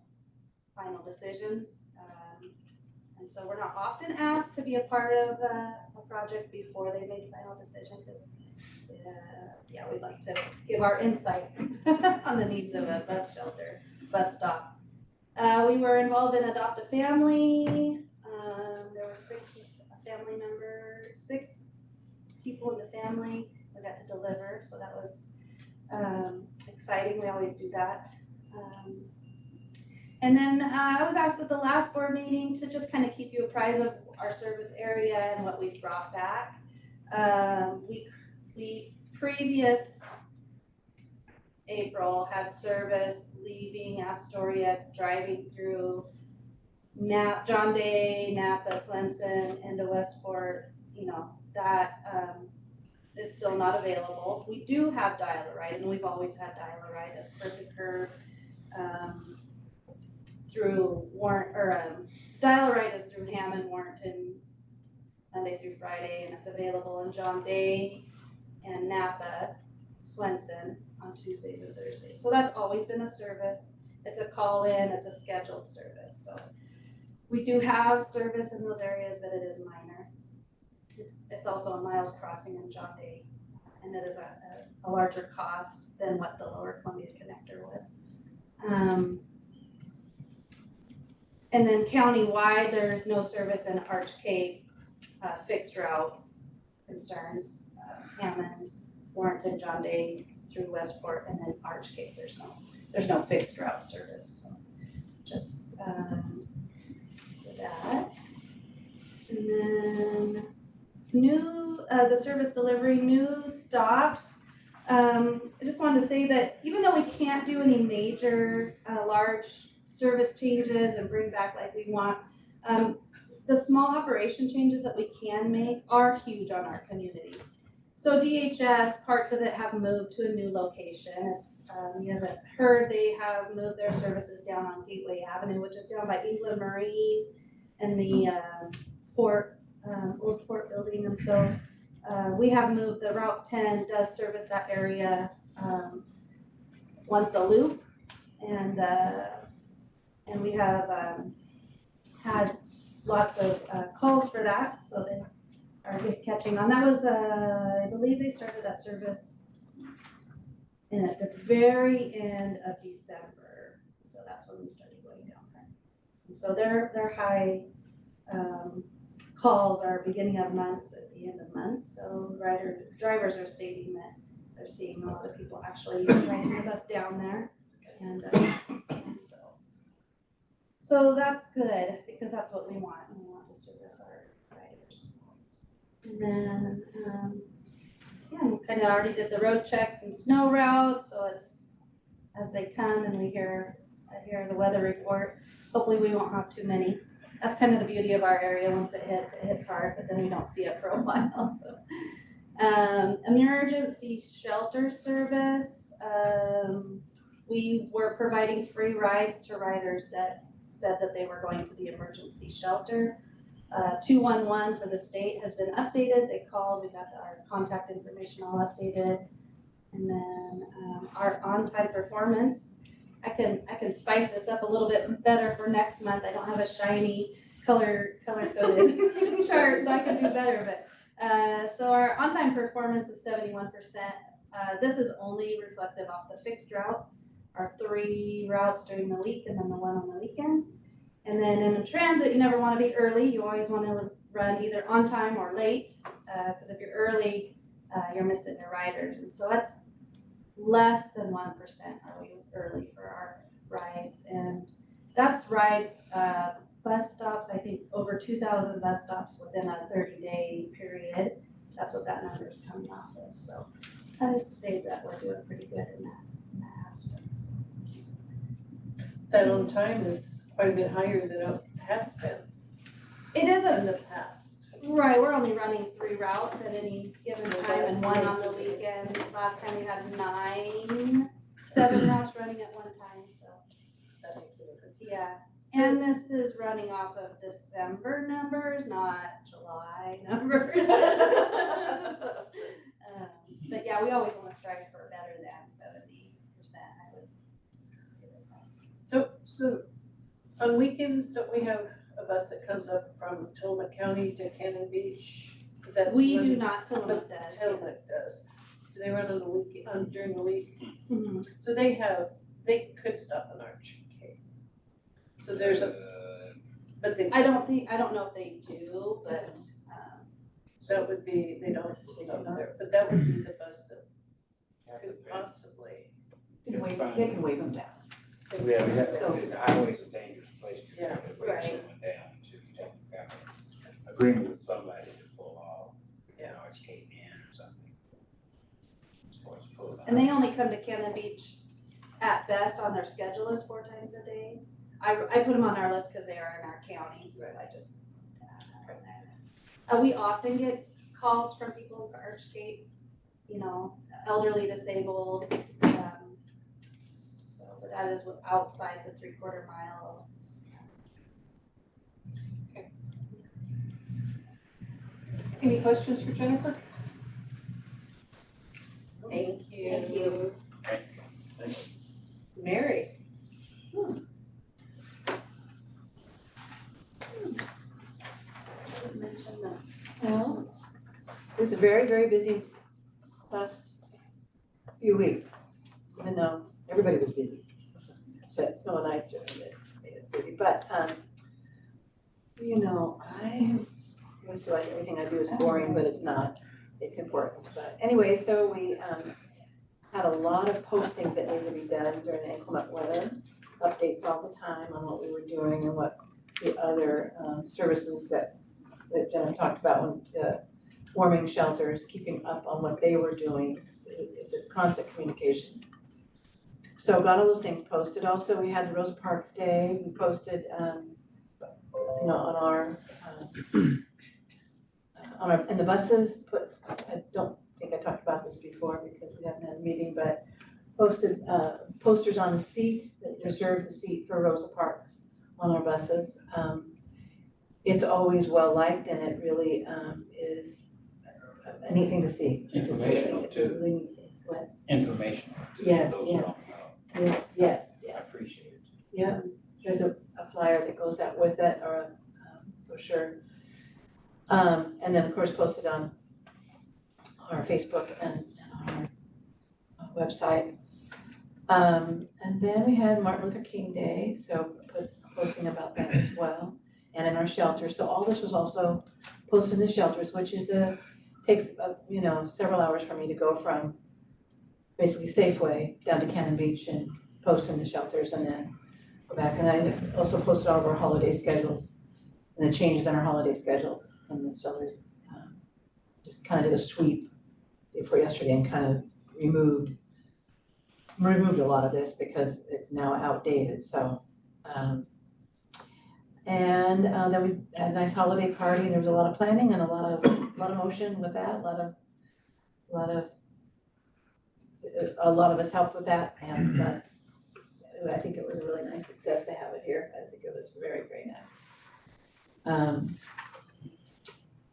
decisions. And so we're not often asked to be a part of a project before they make final decision, because we'd like to give our insight on the needs of a bus stop. We were involved in Adopt a Family. There were 6 people in the family we got to deliver, so that was exciting. We always do that. And then I was asked at the last board meeting to just kind of keep you apprised of our service area and what we've brought back. We previous April had service leaving Astoria, driving through John Day, Napa, Swenson, into Westport. That is still not available. We do have Dial-A-Ride, and we've always had Dial-A-Ride as Perfect Curve. Through Dial-A-Ride is through Hammond, Warrenton, Monday through Friday, and it's available in John Day and Napa, Swenson on Tuesdays and Thursdays. So that's always been a service. It's a call-in, it's a scheduled service. So we do have service in those areas, but it is minor. It's also a miles crossing in John Day, and it is a larger cost than what the Lower Columbia Connector was. And then countywide, there's no service in Arch Cape, fixed route concerns, Hammond, Warrenton, John Day through Westport, and then Arch Cape, there's no fixed route service, so just, for that. And then the service delivery, new stops. I just wanted to say that even though we can't do any major, large service changes and bring back like we want, the small operation changes that we can make are huge on our community. So DHS, parts of it have moved to a new location. If you haven't heard, they have moved their services down on Gateway Avenue, which is down by England Marine and the old port building. And so we have moved, the Route 10 does service that area once a loop. And we have had lots of calls for that, so they are catching on. That was, I believe they started that service at the very end of December. So that's when we started going down there. And so their high calls are beginning of months, at the end of months. So drivers are stating that they're seeing a lot of people actually riding the bus down there. And so that's good, because that's what we want. We want to service our riders. And then, yeah, we kind of already did the road checks and snow routes, so it's as they come and I hear the weather report. Hopefully we won't have too many. That's kind of the beauty of our area. Once it hits hard, but then we don't see it for a while. So, emergency shelter service. We were providing free rides to riders that said that they were going to the emergency shelter. 211 for the state has been updated. They called, we got our contact information all updated. And then our on-time performance, I can spice this up a little bit better for next month. I don't have a shiny color-coded chart, so I can do better. But so our on-time performance is 71%. This is only reflective off the fixed route. Our 3 routes during the week and then the 1 on the weekend. And then in transit, you never want to be early. You always want to run either on time or late, because if you're early, you're missing your riders. And so that's less than 1% are we early for our rides. And that's rides, bus stops, I think over 2,000 bus stops within a 30-day period. That's what that number is coming off of. So I'd say that we're doing pretty good in that aspect. That on time is quite a bit higher than it has been It is in the past. Right, we're only running 3 routes at any given time and 1 on the weekend. Last time we had 7 routes running at one time, so. That makes a difference. Yeah, and this is running off of December numbers, not July numbers. So, but yeah, we always wanna strive for better than 70%, I would say that's. So on weekends, don't we have a bus that comes up from Tillamook County to Cannon Beach? Is that? We one- do not, Tillamook does, Tillamook does. Do they run on the week, during the week? Mhm. So they could stop in Arch Cape. So there's but they. I don't know if they do, but, That would be, they don't stop there, but that would be the bus that could possibly. They can wave them down. Yeah, we have, So- the highway's a dangerous place to Yeah, wave right. someone down, so you have to have an agreement with somebody to pull off, Arch Cape in or something. As far as pulling off. and they only come to Cannon Beach at best on their schedule is 4 times a day. I put them on our list because they are in our county, so I just add that in there. We often get calls from people in Arch Cape, elderly, disabled, so, but that is outside the 3/4 mile. Any questions for Jennifer? Thank you. Thank you. Mary? Well, it was a very, very busy last few weeks, even though everybody was busy. But snow and ice certainly made it busy. But You know, I always feel like everything I do is boring, but it's not. It's important. But anyway, so we had a lot of postings that needed to be done during the inclement weather. Updates all the time on what we were doing and what the other services that Jenna talked about, when the warming shelters, keeping up on what they were doing. It's a constant communication. So got all those things posted. Also, we had the Rosa Parks Day. We posted, on our, in the buses, I don't think I talked about this before because we haven't had a meeting, but posted posters on the seat that reserves a seat for Rosa Parks on our buses. It's always well liked, and it really is a neat thing to see. Informational It's a too. really neat thing. What? Informational too, Yeah, for those who yeah. don't know. Yes, I appreciate it. yeah. There's a flyer that goes out with it, or a brochure. And then of course posted on our Facebook and on our website. And then we had Martin Luther King Day, so posting about that as well, and in our shelters. So all this was also posted in the shelters, which is takes several hours for me to go from basically Safeway down to Cannon Beach and post in the shelters and then go back. And I also posted all of our holiday schedules and the changes in our holiday schedules in the shelters. Just kind of did a sweep for yesterday and kind of removed a lot of this because it's now outdated, so. And then we had a nice holiday party, and there was a lot of planning and a lot of motion with that, a lot of us helped with that, and I think it was a really nice success to have it here. I think it was very, very nice.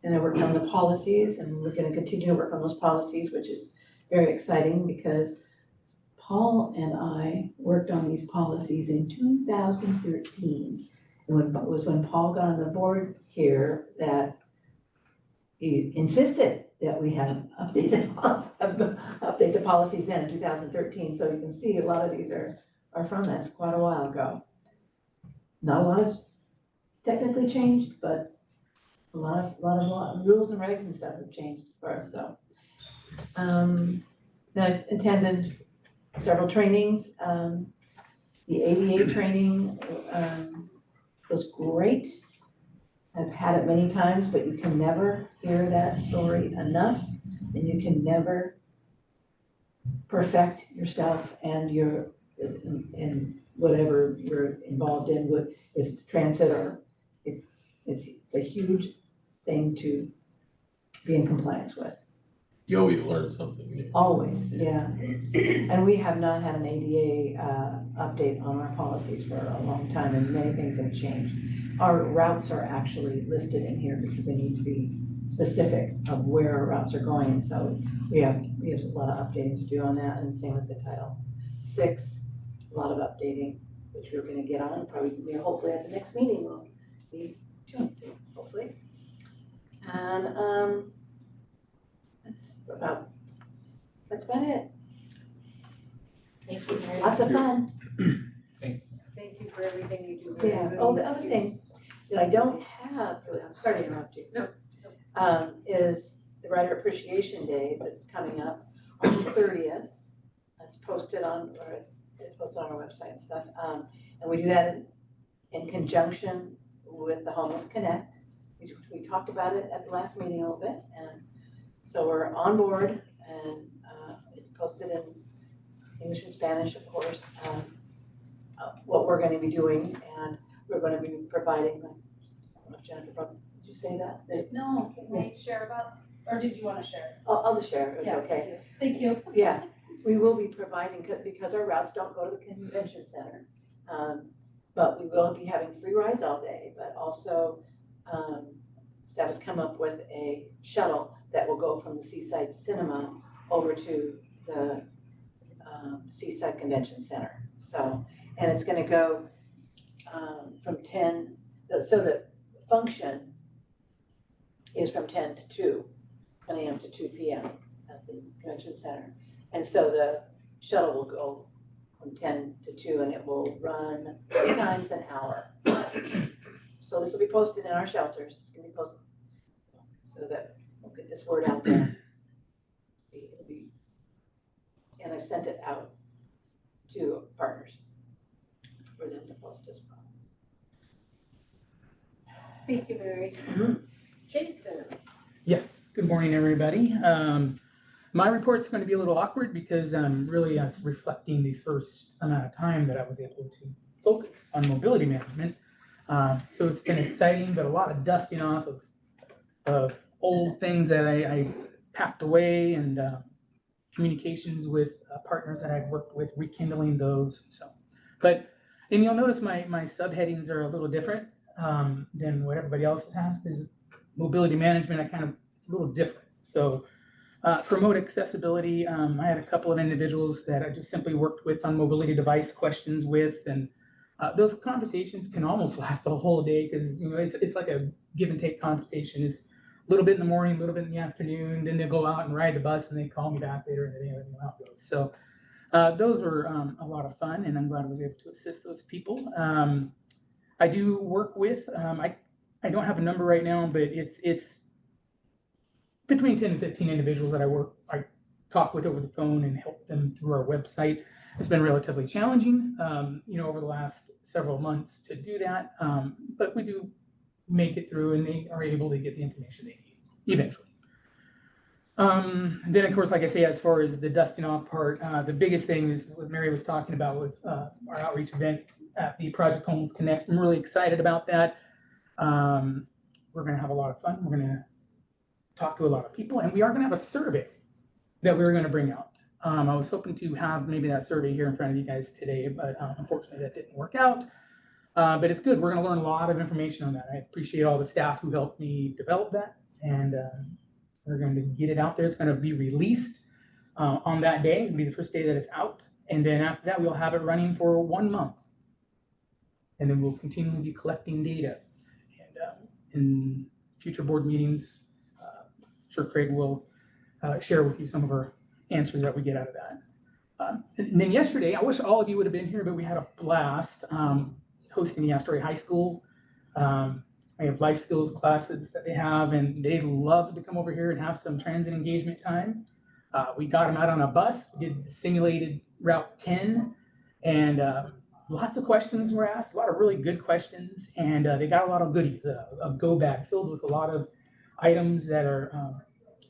And I worked on the policies, and we're gonna continue to work on those policies, which is very exciting because Paul and I worked on these policies in 2013. And it was when Paul got on the board here that he insisted that we have update the policies in 2013. So you can see a lot of these are from that. It's quite a while ago. Not a lot has technically changed, but a lot of rules and regs and stuff have changed for us. So then I attended several trainings. The ADA training was great. I've had it many times, but you can never hear that story enough, and you can never perfect yourself and your in whatever you're involved in, if it's transit or it's a huge thing to be in compliance with. You always learn something new. Always, yeah. And we have not had an ADA update on our policies for a long time, and many things have changed. Our routes are actually listed in here because they need to be specific of where our routes are going. So we have a lot of updating to do on that, and same with the Title VI, a lot of updating, which we're gonna get on, probably hopefully at the next meeting we'll be tuned to, hopefully. And that's about it. Thank you very Lots of fun. Thank you for everything you do. Very Yeah, good. oh, the other thing that I don't have, I'm sorry to interrupt you. No. Is the Writer Appreciation Day that's coming up on the 30th. It's posted on our website and stuff. And we do that in conjunction with the Homeless Connect. We talked about it at the last meeting a little bit, and so we're on board, and it's posted in English and Spanish, of course, what we're going to be doing, and we're going to be providing, I don't know if Jennifer, did you say that? No, can I share about, or did you wanna share? I'll just share, it's Yeah, okay. Thank you. Yeah, we will be providing, because our routes don't go to the convention center. But we will be having free rides all day, but also staff has come up with a shuttle that will go from the Seaside Cinema over to the Seaside Convention Center. So, and it's gonna go from 10, so the function is from 10 to 2, 10 a.m. to 2 p.m. at the convention center. And so the shuttle will go from 10 to 2, and it will run 3 times an hour. So this will be posted in our shelters, it's gonna be posted, so that we'll get this word out there. It'll be, and I've sent it out to partners for them to post as well. Thank you, Mary. Jason. Good morning, everybody. My report's going to be a little awkward because really it's reflecting the first amount of time that I was able to focus on mobility management. So it's been exciting, but a lot of dusting off of old things that I packed away, and communications with partners that I've worked with, rekindling those. So, and you'll notice my subheadings are a little different than what everybody else has, because mobility management, it's a little different. So remote accessibility, I had a couple of individuals that I just simply worked with on mobility device questions with, and those conversations can almost last the whole day, because it's like a give and take conversation. It's a little bit in the morning, a little bit in the afternoon, then they go out and ride the bus, and they call me back later in the day, and how it goes. So those were a lot of fun, and I'm glad I was able to assist those people. I do work with, I don't have a number right now, but it's between 10 and 15 individuals that I talk with over the phone and help them through our website. It's been relatively challenging, over the last several months to do that, but we do make it through, and they are able to get the information they need eventually. Then, of course, like I say, as far as the dusting off part, the biggest thing is what Mary was talking about with our outreach event at the Project Homeless Connect. I'm really excited about that. We're going to have a lot of fun. We're going to talk to a lot of people, and we are going to have a survey that we're going to bring out. I was hoping to have maybe that survey here in front of you guys today, but unfortunately that didn't work out. But it's good. We're going to learn a lot of information on that. I appreciate all the staff who helped me develop that, and we're going to get it out there. It's going to be released on that day. It'll be the first day that it's out, and then after that we'll have it running for 1 month, and then we'll continually be collecting data. And in future board meetings, sure Craig will share with you some of our answers that we get out of that. And then yesterday, I wish all of you would have been here, but we had a blast hosting the Astoria High School. I have life skills classes that they have, and they love to come over here and have some transit engagement time. We got them out on a bus, we did simulated Route 10, and lots of questions were asked, a lot of really good questions, and they got a lot of goodies, a go bag filled with a lot of items that are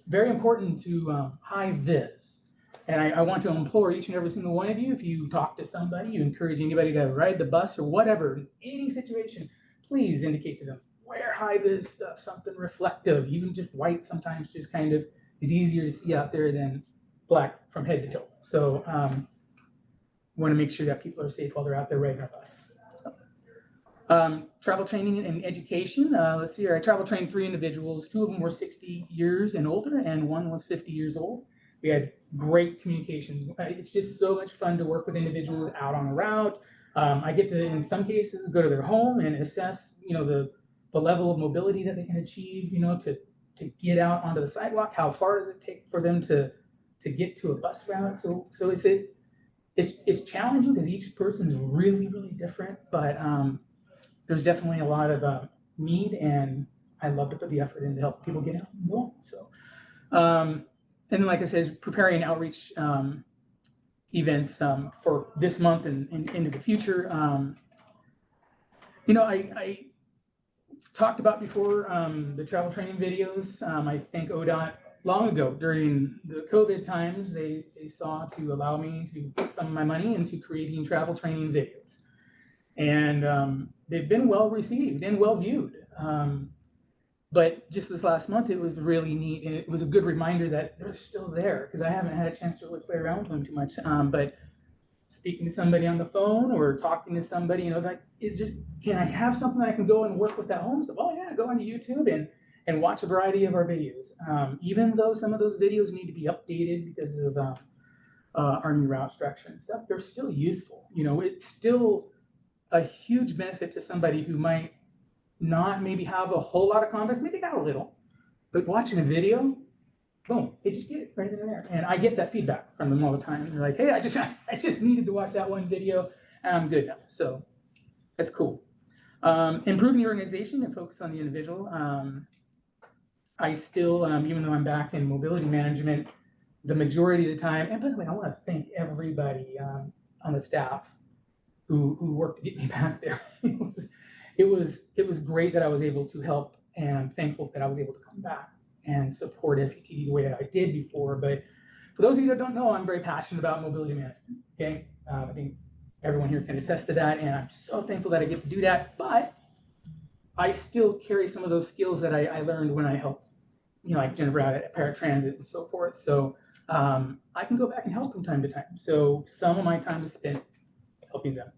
very important to high vis. And I want to implore each and every single one of you, if you talk to somebody, you encourage anybody to ride the bus or whatever, in any situation, please indicate to them, wear high vis stuff, something reflective, even just white sometimes just kind of is easier to see out there than black from head to toe. So want to make sure that people are safe while they're out there riding our bus. So, travel training and education. Let's see here, I travel trained 3 individuals. 2 of them were 60 years and older, and 1 was 50 years old. We had great communications. It's just so much fun to work with individuals out on a route. I get to, in some cases, go to their home and assess, the level of mobility that they can achieve, to get out onto the sidewalk. How far does it take for them to get to a bus route? So it's challenging because each person's really, really different, but there's definitely a lot of need, and I love to put the effort in to help people get out and go. So, and then, like I said, preparing outreach events for this month and into the future. I talked about before the travel training videos. I think ODOT long ago during the COVID times, they saw to allow me to put some of my money into creating travel training videos. And they've been well received and well viewed. But just this last month, it was really neat, and it was a good reminder that they're still there, because I haven't had a chance to really play around with them too much. But speaking to somebody on the phone or talking to somebody, like, can I have something that I can go and work with at home? So, oh yeah, go onto YouTube and watch a variety of our videos. Even though some of those videos need to be updated because of our new route structure and stuff, they're still useful. It's still a huge benefit to somebody who might not maybe have a whole lot of confidence, maybe got a little, but watching a video, boom, they just get it right in there. And I get that feedback from them all the time. They're like, hey, I just needed to watch that one video and I'm good now. So that's cool. Improving the organization and focus on the individual. I still, even though I'm back in mobility management, the majority of the time, and by the way, I want to thank everybody on the staff who worked to get me back there. It was great that I was able to help, and I'm thankful that I was able to come back and support SCTD the way that I did before. But for those of you that don't know, I'm very passionate about mobility management. Okay, I think everyone here can attest to that, and I'm so thankful that I get to do that. But I still carry some of those skills that I learned when I helped, like Jennifer out at paratransit and so forth. So I can go back and help from time to time. So some of my time is spent helping them,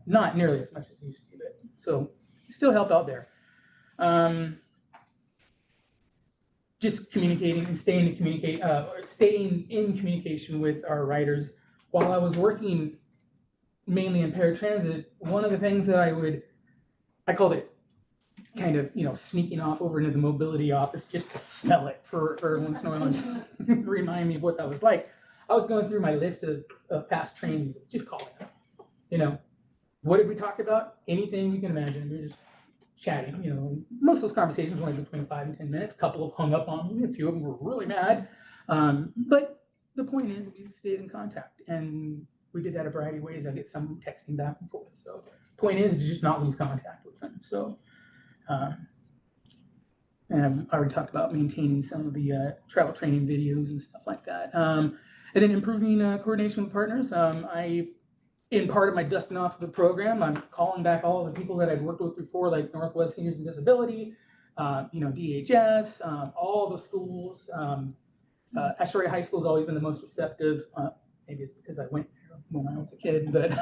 not nearly as much as it used to be, but so still help out there. Just communicating and staying in communication with our riders. While I was working mainly in paratransit, one of the things that I called it kind of, sneaking off over into the mobility office just to sell it for once in a while, just remind me of what that was like. I was going through my list of past trainings, just calling them. What did we talk about? Anything you can imagine. We were just chatting, most of those conversations were only between 5 and 10 minutes. A couple of hung up on me, a few of them were really mad. But the point is we stayed in contact, and we did that a variety of ways. I get some texting back and forth. So point is to just not lose contact with them. So, and I've already talked about maintaining some of the travel training videos and stuff like that. And then improving coordination with partners. In part of my dusting off of the program, I'm calling back all the people that I'd worked with before, like Northwest Seniors and Disability, DHS, all the schools. Astoria High School has always been the most receptive. Maybe it's because I went there when I was a kid, but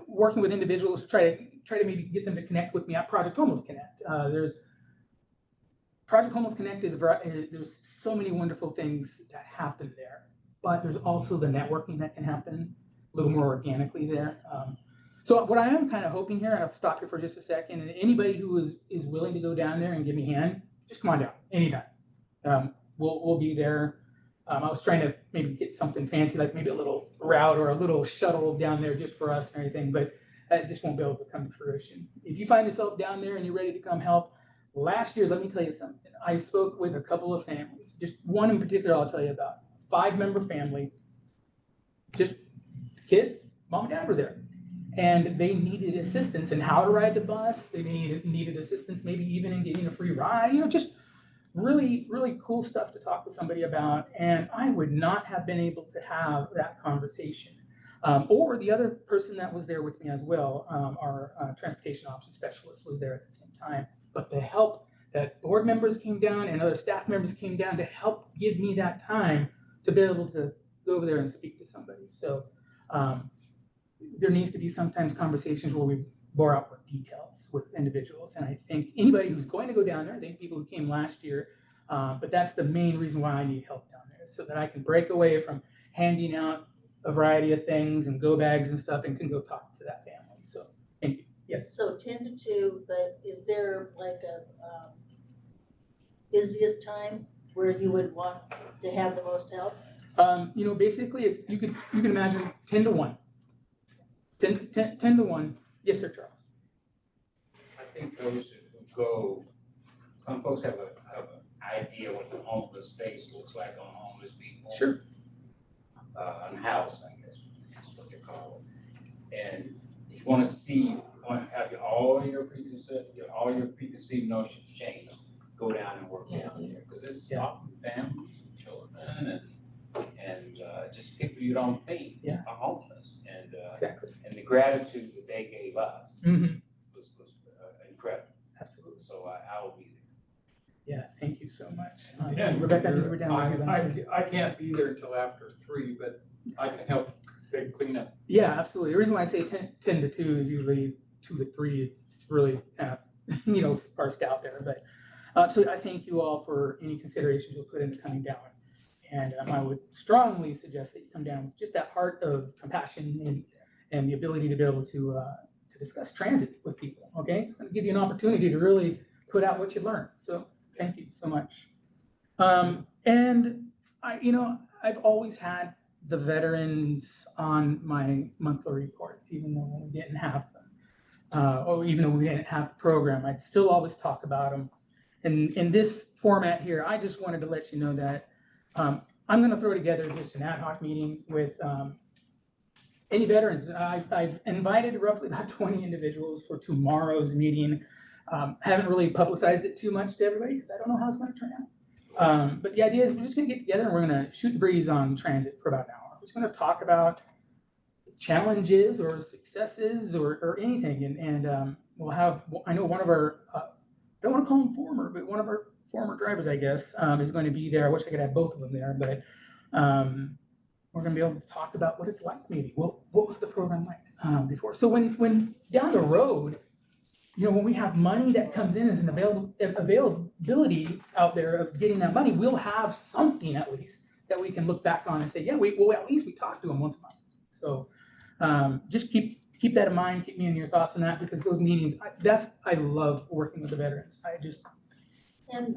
working with individuals to try to maybe get them to connect with me at Project Homeless Connect. Project Homeless Connect there's so many wonderful things that happen there, but there's also the networking that can happen a little more organically there. So what I am kind of hoping here, I'll stop here for just a second, and anybody who is willing to go down there and give me a hand, just come on down anytime. We'll be there. I was trying to maybe get something fancy, like maybe a little route or a little shuttle down there just for us and everything, but that just won't be able to come to fruition. If you find yourself down there and you're ready to come help, last year, let me tell you something. I spoke with a couple of families, just one in particular I'll tell you about. 5-member family, just kids, mom and dad were there. And they needed assistance in how to ride the bus. They needed assistance maybe even in getting a free ride, just really, really cool stuff to talk to somebody about. And I would not have been able to have that conversation. Or the other person that was there with me as well, our transportation options specialist was there at the same time. But the help that board members came down and other staff members came down to help give me that time to be able to go over there and speak to somebody. So there needs to be sometimes conversations where we bore out more details with individuals. And I think anybody who's going to go down there, I think people who came last year, but that's the main reason why I need help down there, so that I can break away from handing out a variety of things and go bags and stuff and can go talk to that family. So thank you. Yes. So 10 to 2, but is there like a busiest time where you would want to have the most help? Basically, if you can imagine 10 to 1. 10 to 1. Yes, sir, Charles. I think those who go, some folks have an idea what the homeless space looks like on homeless people. Sure. Unhoused, I guess, that's what they call it. And if you want to have all your preconceived notions changed, go down and work down there, because it's often families, children, and just people you don't think are homeless, and exactly. And the gratitude that they gave us was incredible. Absolutely. So I will be there. Yeah, thank you so much. Yeah, Rebecca, I think you were down. I can't be there until after 3, but I can help big cleanup. Yeah, absolutely. The reason why I say 10 to 2 is usually 2 to 3. It's really kind of, sparsed out there. But so I thank you all for any considerations you'll put into coming down. And I would strongly suggest that you come down with just that heart of compassion and the ability to be able to discuss transit with people. Okay, it's going to give you an opportunity to really put out what you learned. So thank you so much. And I've always had the veterans on my monthly reports, even though we didn't have them. Or even though we didn't have the program, I'd still always talk about them. And in this format here, I just wanted to let you know that I'm gonna throw together just an ad hoc meeting with any veterans. I've invited roughly about 20 individuals for tomorrow's meeting. Haven't really publicized it too much to everybody because I don't know how it's gonna turn out. But the idea is we're just gonna get together and we're gonna shoot the breeze on transit for about an hour. We're just gonna talk about challenges or successes or anything. And we'll have, I know one of our, I don't wanna call him former, but one of our former drivers, I guess, is going to be there. I wish I could have both of them there, but we're gonna be able to talk about what it's like maybe. What was the program like before? So when down the road, when we have money that comes in as an availability out there of getting that money, we'll have something at least that we can look back on and say, yeah, at least we talked to them once a month. So just keep that in mind, keep me in your thoughts on that, because those meetings, I love working with the veterans.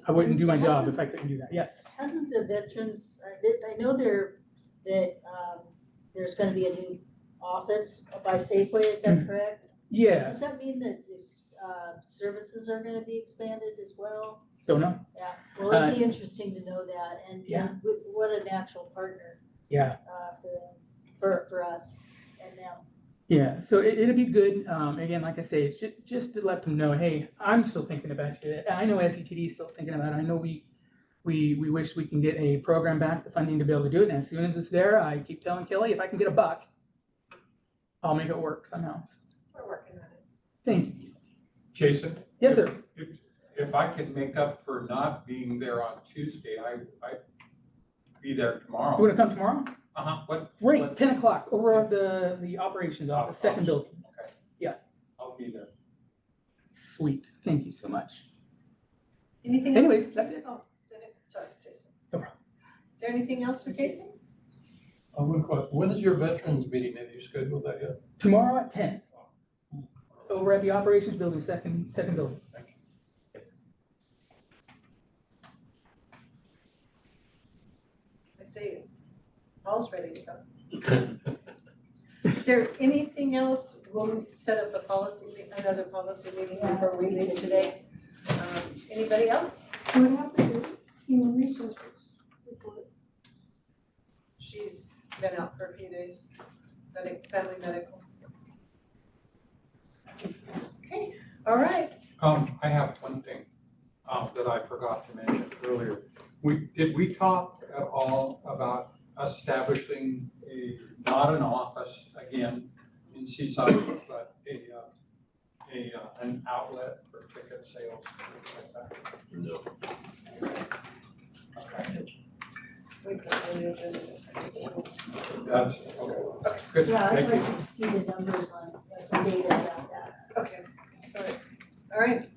I wouldn't do my job if I couldn't do that. Yes. Hasn't the veterans, I know there's gonna be a new office by Safeway, is that correct? Yeah. Does that mean that services are gonna be expanded as well? Don't know. Yeah, well, it'd be interesting to know that, and what a natural partner. Yeah. For them, for us and them. Yeah, so it'll be good. Again, like I say, it's just to let them know, hey, I'm still thinking about you. I know SETD is still thinking about it. I know we wish we can get a program back, the funding to be able to do it. And as soon as it's there, I keep telling Kelly, if I can get $1, I'll make it work somehow. We're working on it. Thank you. Jason? Yes, sir. If I could make up for not being there on Tuesday, I'd be there tomorrow. You want to come tomorrow? What? Great, 10 o'clock over at the operations office, second building. Okay. Yeah. I'll be there. Sweet. Thank you so much. Anything else? Anyways, that's it. Oh, is that it? Sorry, Jason. No problem. Is there anything else for Jason? One question. When is your veterans meeting? Have you scheduled that yet? Tomorrow at 10. Over at the operations building, second building. I see Paul's ready to go. Is there anything else? We'll set up another policy meeting before we leave today. Anybody else? What happened to human resources report? She's been out for a few days, family medical. Okay, all right. I have one thing that I forgot to mention earlier. Did we talk at all about establishing not an office again in Seaside, but an outlet for ticket sales, things like that? No. Okay. That's okay. Good. Yeah, I'd Thank like you. to see the numbers on some data about that. Okay, all right.